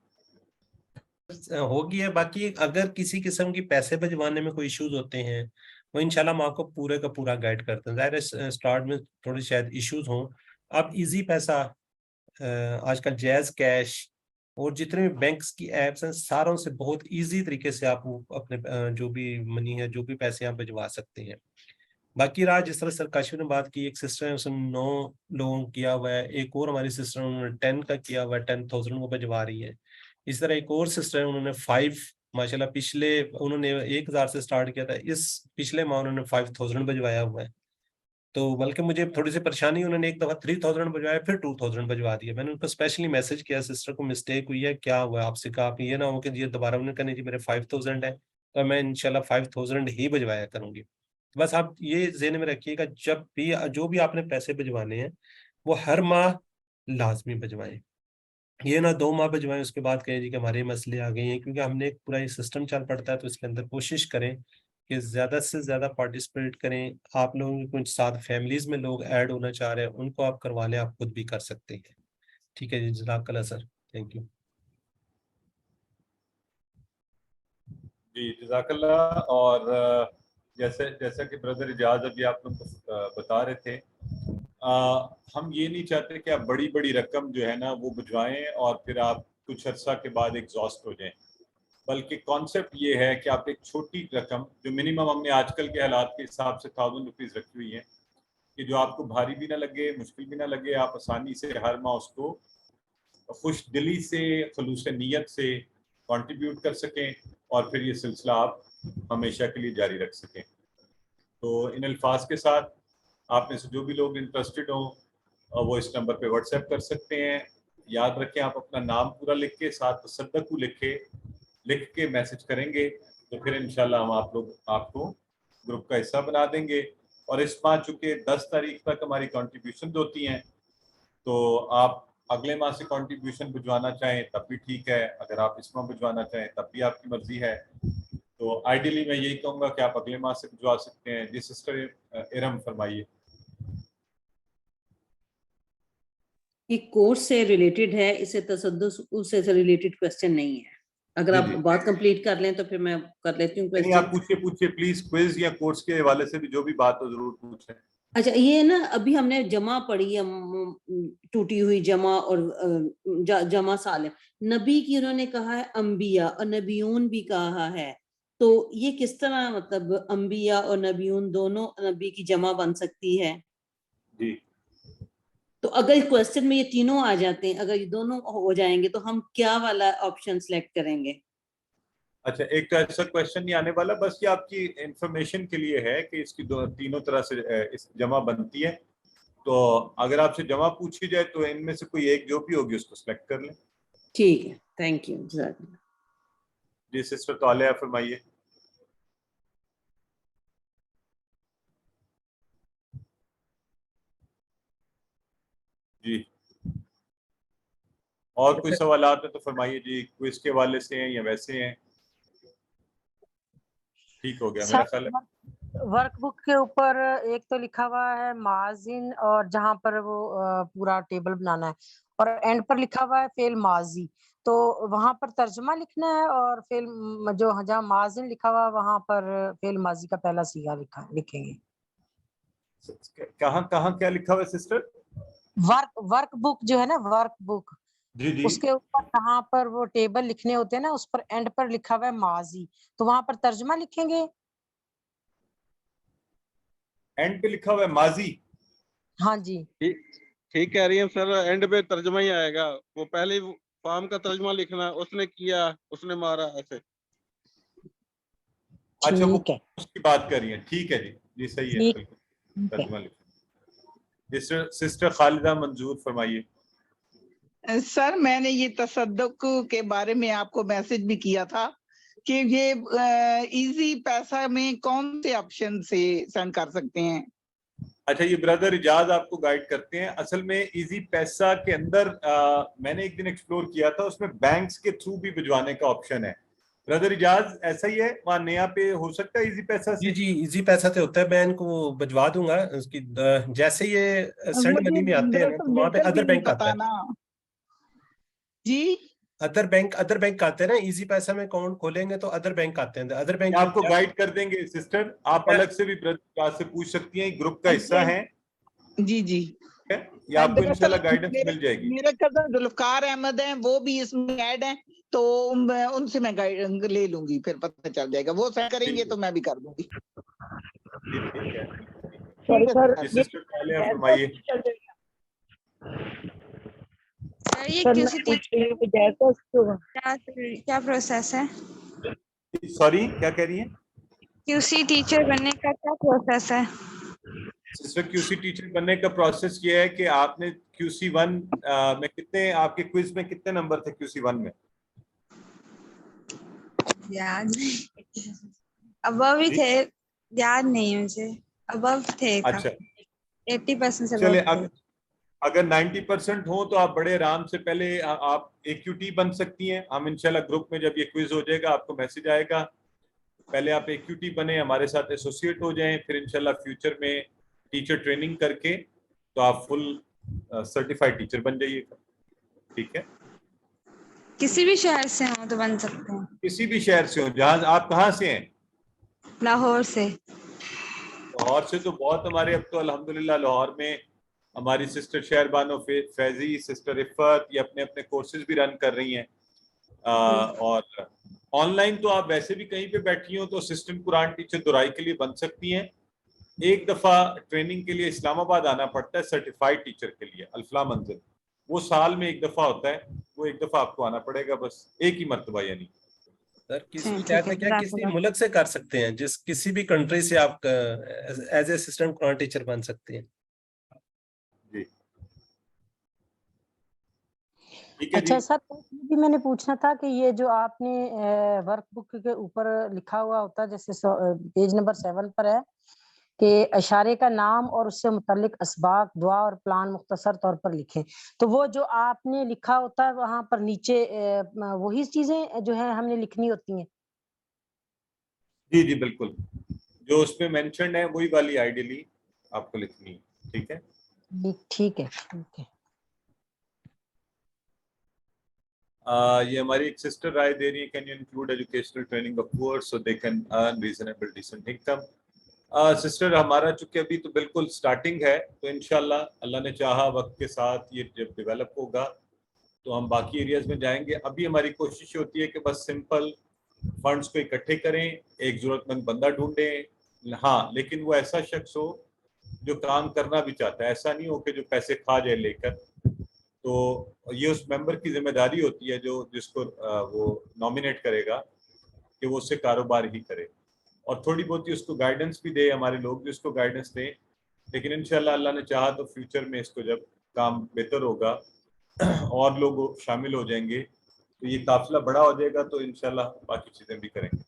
हो गया। बाकी अगर किसी किस्म की पैसे भिजवाने में कोई इश्यूज होते हैं वो इंशाल्लाह हम आपको पूरे का पूरा गाइड करते हैं। ज़ाहिर है स्टार्ट में थोड़ी शायद इश्यूज हों। आप इजी पैसा, आजकल जैज़ कैश और जितने भी बैंक्स की एप्स हैं सारों से बहुत इजी तरीके से आप अपने जो भी मनी है, जो भी पैसे आप भिजवा सकते हैं। बाकी रहा जिस तरह सर काशिफ ने बात की, एक सिस्टर है उसने 9 लोगों को किया हुआ है, एक और हमारी सिस्टर उन्होंने 10 का किया हुआ है, 10,000 को भिजवा रही है। इस तरह एक और सिस्टर है उन्होंने 5 माशाल्लाह पिछले उन्होंने 1000 से स्टार्ट किया था, इस पिछले माह उन्होंने 5000 भिजवाया हुआ है। तो बल्कि मुझे थोड़ी सी परेशानी, उन्होंने एक दफा 3000 भिजवाया फिर 2000 भिजवा दिया। मैंने उनको स्पेशली मैसेज किया, सिस्टर को मिस्टेक हुई है, क्या हुआ आपसे, कहा आप ये ना हो कि ये दोबारा उन्होंने कहने जी मेरे 5000 है तो मैं इंशाल्लाह 5000 ही भिजवाया करूंगी। बस आप ये ज़हन में रखिएगा जब भी जो भी आपने पैसे भिजवाने हैं वो हर माह लाजमी भिजवाएं। ये ना 2 माह भिजवाएं उसके बाद कहें जी कि हमारे मसले आ गए हैं, क्योंकि हमने एक पूरा ये सिस्टम चल पड़ता है। तो इसके अंदर कोशिश करें कि ज़्यादा से ज़्यादा पार्टिसिपेट करें। आप लोगों के कुछ साथ फैमिलीज़ में लोग ऐड होना चाह रहे हैं उनको आप करवा लें, आप खुद भी कर सकते हैं। ठीक है जी, जज़ाकल्लाह सर, थैंक यू। जी जज़ाकल्लाह। और जैसा कि ब्रदर इजाज अभी आप लोग बता रहे थे, हम ये नहीं चाहते कि आप बड़ी बड़ी रकम जो है ना वो भिजवाएं और फिर आप कुछ अर्सा के बाद एग्जॉस्ट हो जाएं, बल्कि कॉन्सेप्ट ये है कि आप एक छोटी रकम जो मिनिमम हमने आजकल के हालात के हिसाब से 1000 रुपीज़ रखी हुई है कि जो आपको भारी भी ना लगे, मुश्किल भी ना लगे, आप आसानी से हर माह उसको खुश दिली से, खलूस नीयत से कंट्रीब्यूट कर सकें और फिर ये सिलसिला आप हमेशा के लिए जारी रख सकें। तो इन अल्फाज के साथ आप में से जो भी लोग इंटरेस्टेड हों वो इस नंबर पे व्हाट्सएप कर सकते हैं। याद रखें, आप अपना नाम पूरा लिख के साथ तसद्दकू लिख के मैसेज करेंगे तो फिर इंशाल्लाह हम आपको ग्रुप का हिस्सा बना देंगे। और इस माह चूँकि 10 तारीख तक हमारी कॉन्ट्रीब्यूशन होती हैं तो आप अगले माह से कॉन्ट्रीब्यूशन भिजवाना चाहें तब भी ठीक है, अगर आप इस माह भिजवाना चाहें तब भी आपकी मर्जी है। तो आइडियली मैं यही कहूँगा कि आप अगले माह से भिजवा सकते हैं। जी सिस्टर इरम फरमाइए। ये कोर्स से रिलेटेड है, इसे तसद्दुक से रिलेटेड क्वेश्चन नहीं है। अगर आप बात कंप्लीट कर लें तो फिर मैं कर लेती हूँ क्वेश्चन। आप पूछिए प्लीज, क्विज या कोर्स के हवाले से भी जो भी बात हो जरूर पूछें। अच्छा, ये ना अभी हमने जमा पढ़ी है, टूटी हुई जमा और जमा सालिम। नबी की उन्होंने कहा है अंबिया और नबीऊन भी कहा है, तो ये किस तरह मतलब अंबिया और नबीऊन दोनों नबी की जमा बन सकती है? जी, तो अगर क्वेश्चन में ये तीनों आ जाते हैं, अगर ये दोनों हो जाएंगे तो हम क्या वाला ऑप्शन सेलेक्ट करेंगे? अच्छा, एक तो ऐसा क्वेश्चन नहीं आने वाला, बस ये आपकी इंफॉर्मेशन के लिए है कि इसकी तीनों तरह से इस जमा बनती है। तो अगर आपसे जमा पूछी जाए तो इनमें से कोई एक जो भी होगी उसको सेलेक्ट कर लें। ठीक है, थैंक यू। जी सिस्टर तालिया फरमाइए। जी, और कोई सवालात है तो फरमाइए जी, क्विज के हवाले से हैं या वैसे हैं? ठीक हो गया मेरा ख्याल है। वर्कबुक के ऊपर एक तो लिखा हुआ है माजिन, और जहाँ पर वो पूरा टेबल बनाना है, और एंड पर लिखा हुआ है फेल माजी। तो वहां पर तर्जुमा लिखना है और फेल जो जहाँ माजिन लिखा हुआ है वहां पर फेल माजी का पहला सीगा लिखेंगे। कहाँ क्या लिखा हुआ है सिस्टर? वर्कबुक जो है ना, वर्कबुक, जी। उसके ऊपर जहाँ पर वो टेबल लिखने होते हैं ना, उस पर एंड पर लिखा हुआ है माजी, तो वहां पर तर्जुमा लिखेंगे। एंड पे लिखा हुआ है माजी? हाँ जी, ठीक कह रही है सर, एंड पे तर्जुमा ही आएगा। वो पहले फॉर्म का तर्जुमा लिखना, उसने किया, उसने मारा, ऐसे। अच्छा, वो उसकी बात कर रही है। ठीक है जी सही है, बिल्कुल तर्जुमा लिखना। सिस्टर खालिदा मंजूर फरमाइए। सर मैंने ये तसद्दुक के बारे में आपको मैसेज भी किया था कि ये इजी पैसा में कौन से ऑप्शन से सेंड कर सकते हैं? अच्छा, ये ब्रदर इजाज आपको गाइड करते हैं। असल में इजी पैसा के अंदर मैंने एक दिन एक्सप्लोर किया था, उसमें बैंक्स के थ्रू भी भिजवाने का ऑप्शन है। ब्रदर इजाज ऐसा ही है वहाँ नया पे हो सकता है इजी पैसा से? जी इजी पैसा से होता है, मैं इनको भिजवा दूंगा उसकी जैसे ये सेंड मनी में आते हैं ना, तो वहाँ पे अदर बैंक आता है ना जी, अदर बैंक आते हैं ना, इजी पैसा में अकाउंट खोलेंगे तो अदर बैंक आते हैं, अदर बैंक आपको गाइड कर देंगे सिस्टर, आप अलग से भी ब्रदर से पूछ सकती हैं, ग्रुप का हिस्सा है। जी जी, या आपको इंशाल्लाह गाइडेंस मिल जाएगी। मेरे कजन जुल्फकार अहमद हैं, वो भी इसमें ऐड हैं, तो उनसे मैं गाइड ले लूंगी, फिर पता चल जाएगा। वो सेंड करेंगे तो मैं भी कर दूंगी। ठीक है सर, सिस्टर पहले आप फरमाइए। ये सर, QC क्या प्रोसेस है? सॉरी क्या कह रही हैं? QC टीचर बनने का क्या प्रोसेस है? सिस्टर QC टीचर बनने का प्रोसेस ये है कि आपने QC1 में कितने, आपके क्विज में कितने नंबर थे QC1 में? याद नहीं, अबव ही थे, याद नहीं मुझे, अबव थे। अच्छा 80% से चले, above थे। अगर 90% हो तो आप बड़े आराम से पहले आप AQT बन सकती हैं। हम इंशाल्लाह ग्रुप में जब ये क्विज हो जाएगा आपको मैसेज आएगा, पहले आप AQT बने, हमारे साथ एसोसिएट हो जाएं, फिर इंशाल्लाह फ्यूचर में टीचर ट्रेनिंग करके तो आप फुल सर्टिफाइड टीचर बन जाइएगा। ठीक है, किसी भी शहर से हो तो बन सकते हैं। किसी भी शहर से हो। जहाँ आप कहाँ से हैं? लाहौर से। लाहौर से तो बहुत हमारे, अब तो अल्हम्दुलिल्लाह लाहौर में हमारी सिस्टर शहरबानो फैजी, सिस्टर इफ़त, ये अपने अपने कोर्सेज भी रन कर रही हैं। और ऑनलाइन तो आप वैसे भी कहीं पे बैठी हो तो असिस्टेंट कुरान टीचर दुराई के लिए बन सकती हैं। एक दफ़ा ट्रेनिंग के लिए इस्लामाबाद आना पड़ता है सर्टिफाइड टीचर के लिए, अल्फला मंजिल, वो साल में एक दफ़ा होता है, वो एक दफ़ा आपको आना पड़ेगा, बस एक ही मरतबा। यानी सर किसी मुल्क से कर सकते हैं, जिस किसी भी कंट्री से आप एज ए असिस्टेंट कुरान टीचर बन सकते हैं। अच्छा सर, ये भी मैंने पूछना था कि ये जो आपने वर्कबुक के ऊपर लिखा हुआ होता है, जैसे पेज नंबर 7 पर है कि इशारे का नाम और उससे मुतालिक असबाक, दुआ और प्लान मुख्तसर तौर पर लिखें, तो वो जो आपने लिखा होता है वहां पर नीचे वही चीजें जो है हमने लिखनी होती हैं? जी बिल्कुल, जो उसमें मेंशन है वही वाली आइडियली आपको लिखनी है। ठीक है, ठीक है, ठीक है। ये हमारी एक सिस्टर राय दे रही है, can you include educational training of poor so they can earn reasonable decent income. Sister हमारा चूंकि अभी तो बिल्कुल स्टार्टिंग है, तो इंशाल्लाह अल्लाह ने चाहा वक्त के साथ ये जब डेवलप होगा तो हम बाकी एरियाज में जाएंगे। अभी हमारी कोशिश होती है कि बस सिंपल फंड्स को इकट्ठे करें, एक जरूरतमंद बंदा ढूंढें, हाँ लेकिन वो ऐसा शख्स हो जो काम करना भी चाहता है, ऐसा नहीं हो कि जो पैसे खा जाए लेकर। तो ये उस मेंबर की जिम्मेदारी होती है जो जिसको वो नॉमिनेट करेगा कि वो उससे कारोबार ही करे, और थोड़ी बहुत ही उसको गाइडेंस भी दे, हमारे लोग भी उसको गाइडेंस दें। लेकिन इंशाल्लाह अल्लाह ने चाहा तो फ्यूचर में इसको जब काम बेहतर होगा और लोग शामिल हो जाएंगे तो ये काफिला बड़ा हो जाएगा, तो इंशाल्लाह बाकी चीज़ें भी करेंगे।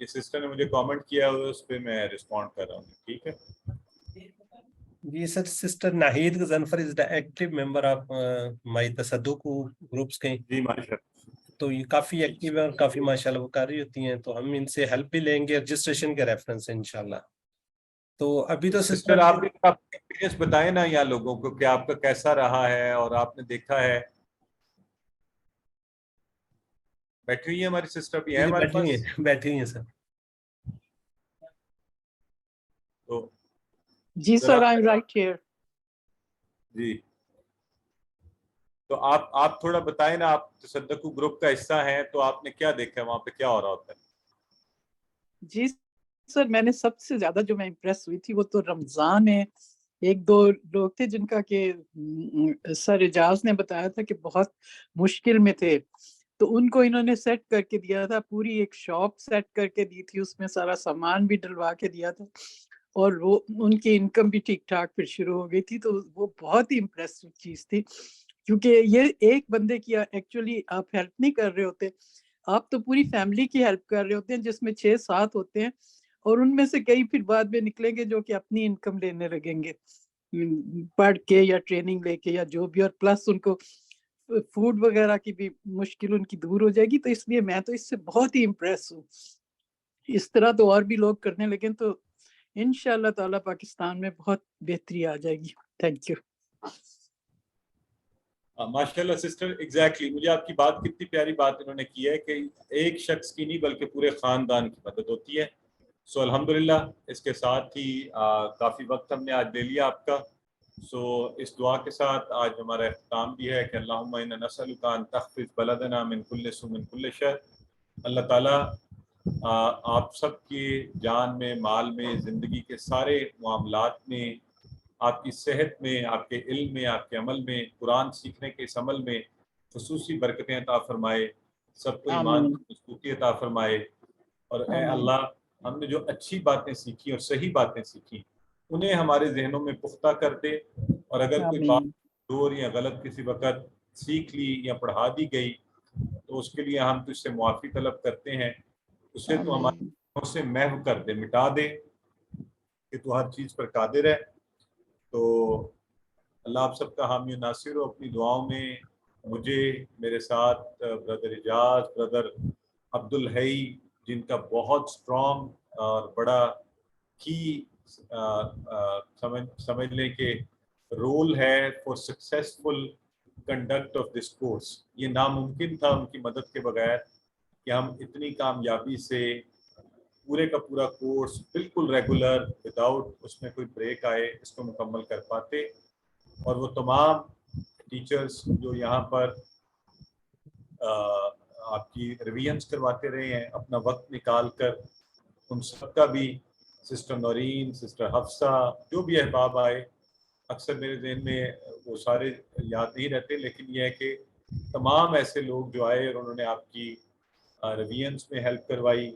ये सिस्टर ने मुझे कमेंट किया हुआ, उस पर मैं रिस्पॉन्ड कर रहा हूँ। ठीक है जी sir, sister Nahid Ghazanfar is the active member of my Tasadduq groups के। जी माशाल्लाह, तो ये काफी एक्टिव है और काफी माशाल्लाह वो कर रही होती हैं, तो हम इनसे हेल्प भी लेंगे रजिस्ट्रेशन के रेफरेंस से इंशाल्लाह। तो अभी तो सिस्टर आप एक्सपीरियंस बताएं ना यहाँ लोगों को कि आपका कैसा रहा है और आपने देखा है। बैठी हुई है हमारी सिस्टर भी है हमारे पास? बैठी हुई है सर। तो जी sir, I am right here. जी, तो आप थोड़ा बताएं ना, आप तसद्दुक ग्रुप का हिस्सा हैं तो आपने क्या देखा है, वहाँ पे क्या हो रहा होता है? जी सर, मैंने सबसे ज्यादा जो मैं इम्प्रेस हुई थी वो तो रमजान है। एक दो लोग थे जिनका के सर एजाज ने बताया था कि बहुत मुश्किल में थे, तो उनको इन्होंने सेट करके दिया था, पूरी एक शॉप सेट करके दी थी, उसमें सारा सामान भी डलवा के दिया था और वो उनकी इनकम भी ठीक ठाक फिर शुरू हो गई थी। तो वो बहुत ही इम्प्रेसिव चीज थी, क्योंकि ये एक बंदे की एक्चुअली आप हेल्प नहीं कर रहे होते, آپ تو پوری فیملی کی ہیلپ کر رہے ہوتے ہیں جس میں 6-7 ہوتے ہیں، اور ان میں سے کئی پھر بعد میں نکلیں گے جو کہ اپنی انکم لینے لگیں گے پڑھ کے یا ٹریننگ لے کے یا جو بھی، اور پلس ان کو فوڈ وغیرہ کی بھی مشکل ان کی دور ہو جائے گی. تو اس لیے میں تو اس سے بہت ہی امپریس ہوں. اس طرح تو اور بھی لوگ کرنے لگیں تو انشاءاللہ تعالیٰ پاکستان میں بہت بہتری آ جائے گی. Thank you. ماشاءاللہ سسٹر، ایگزیکٹلی مجھے آپ کی بات کتنی پیاری بات انہوں نے کی ہے کہ ایک شخص کی نہیں بلکہ پورے خاندان کی مدد ہوتی ہے. سو الحمدللہ اس کے ساتھ ہی کافی وقت ہم نے آج لے لیا آپ کا. سو اس دعا کے ساتھ آج ہمارا اختتام بھی ہے کہ اللہم انا نسألک ان تحفظ بلدنا من کل سوء من کل شر. اللہ تعالیٰ آپ سب کی جان میں، مال میں، زندگی کے سارے معاملات میں، آپ کی صحت میں، آپ کے علم میں، آپ کے عمل میں، قرآن سیکھنے کے اس عمل میں خصوصی برکتیں عطا فرمائے. سب کو ایمان کی مضبوطی عطا فرمائے. اور اے اللہ، ہم نے جو اچھی باتیں سیکھی اور صحیح باتیں سیکھی انہیں ہمارے ذہنوں میں پختہ کر دے. اور اگر کوئی بات دور یا غلط کسی وقت سیکھ لی یا پڑھا دی گئی تو اس کے لیے ہم تجھ سے معافی طلب کرتے ہیں. اسے تو ہمارے ذہنوں سے محو کر دے، مٹا دے، کہ تو ہر چیز پر قادر ہے. تو اللہ آپ سب کا حامی و ناصر ہو. اپنی دعاؤں میں مجھے، میرے ساتھ برادر اجاز، برادر عبدالحی جن کا بہت اسٹرانگ اور بڑا کی سمجھ لیں کہ رول ہے for successful conduct of this course. یہ ناممکن تھا ان کی مدد کے بغیر کہ ہم اتنی کامیابی سے پورے کا پورا کورس بالکل ریگولر وداؤٹ اس میں کوئی بریک آئے اس کو مکمل کر پاتے. اور وہ تمام ٹیچرز جو یہاں پر آپ کی ریویژنز کرواتے رہے ہیں اپنا وقت نکال کر، ان سب کا بھی، سسٹر نورین، سسٹر حفصہ، جو بھی احباب آئے، اکثر میرے ذہن میں وہ سارے یاد نہیں رہتے، لیکن یہ ہے کہ تمام ایسے لوگ جو آئے اور انہوں نے آپ کی ریویژنز میں ہیلپ کروائی.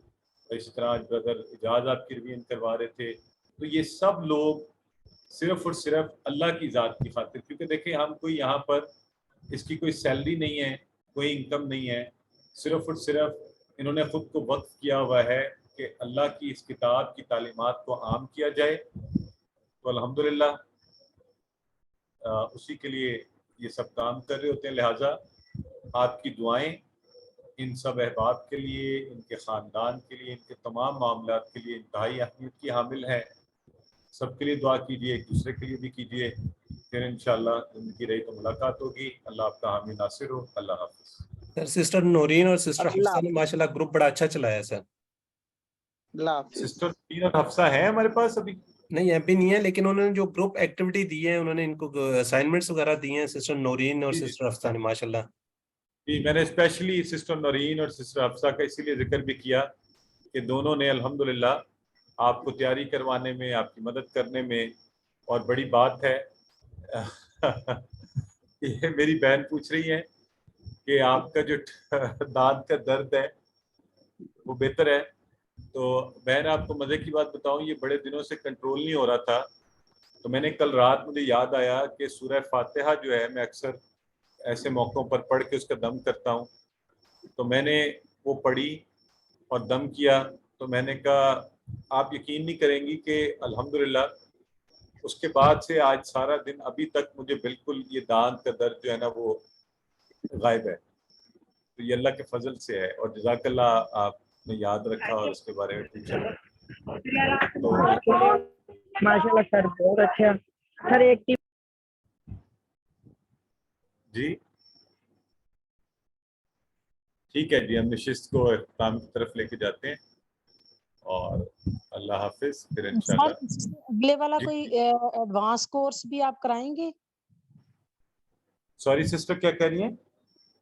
اسی طرح برادر اجاز آپ کی ریویژن کروا رہے تھے. تو یہ سب لوگ صرف اور صرف اللہ کی ذات کی خاطر، کیونکہ دیکھیں ہم کوئی یہاں پر اس کی کوئی سیلری نہیں ہے، کوئی انکم نہیں ہے، صرف اور صرف انہوں نے خود کو وقف کیا ہوا ہے کہ اللہ کی اس کتاب کی تعلیمات کو عام کیا جائے. تو الحمدللہ اسی کے لیے یہ سب کام کر رہے ہوتے ہیں. لہٰذا آپ کی دعائیں ان سب احباب کے لیے، ان کے خاندان کے لیے، ان کے تمام معاملات کے لیے انتہائی اہمیت کی حامل ہیں. سب کے لیے دعا کیجیے، ایک دوسرے کے لیے بھی کیجیے. پھر انشاءاللہ زندگی رہی تو ملاقات ہوگی. اللہ آپ کا حامی ناصر ہو. اللہ حافظ. سر سسٹر نورین اور سسٹر حفصہ نے ماشاءاللہ گروپ بڑا اچھا چلایا سر. سسٹر نورین اور حفصہ ہیں ہمارے پاس ابھی؟ نہیں ابھی نہیں ہے، لیکن انہوں نے جو گروپ ایکٹیویٹی دی ہے، انہوں نے ان کو اسائنمنٹس وغیرہ دی ہیں سسٹر نورین اور سسٹر حفصہ نے ماشاءاللہ. جی میں نے اسپیشلی سسٹر نورین اور سسٹر حفصہ کا اسی لیے ذکر بھی کیا کہ دونوں نے الحمدللہ آپ کو تیاری کروانے میں، آپ کی مدد کرنے میں. اور بڑی بات ہے یہ میری بہن پوچھ رہی ہیں کہ آپ کا جو دانت کا درد ہے وہ بہتر ہے. تو بہن آپ کو مزے کی بات بتاؤں، یہ بڑے دنوں سے کنٹرول نہیں ہو رہا تھا. تو میں نے کل رات مجھے یاد آیا کہ سورہ فاتحہ جو ہے میں اکثر ایسے موقعوں پر پڑھ کے اس کا دم کرتا ہوں. تو میں نے وہ پڑھی اور دم کیا. تو میں نے کہا آپ یقین نہیں کریں گی کہ الحمدللہ اس کے بعد سے آج سارا دن ابھی تک مجھے بالکل یہ دانت کا درد جو ہے نا وہ غائب ہے. تو یہ اللہ کے فضل سے ہے. اور جزاک اللہ آپ نے یاد رکھا اور اس کے بارے میں پوچھا. ماشاءاللہ سر بہت اچھا سر. ایک جی ٹھیک ہے جی، ہم نشست کو اختتام کی طرف لے کے جاتے ہیں اور اللہ حافظ. پھر انشاءاللہ اگلے والا کوئی ایڈوانس کورس بھی آپ کرائیں گے؟ سوری سسٹر کیا کہہ رہی ہیں؟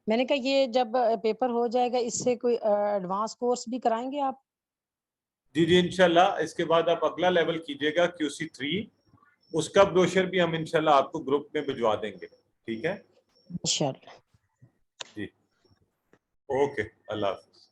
میں نے کہا یہ جب پیپر ہو جائے گا اس سے کوئی ایڈوانس کورس بھی کرائیں گے آپ؟ جی جی انشاءاللہ. اس کے بعد آپ اگلا لیول کیجیے گا QC3، اس کا بروشر بھی ہم انشاءاللہ آپ کو گروپ میں بھجوا دیں گے. ٹھیک ہے انشاءاللہ. جی اوکے. اللہ حافظ.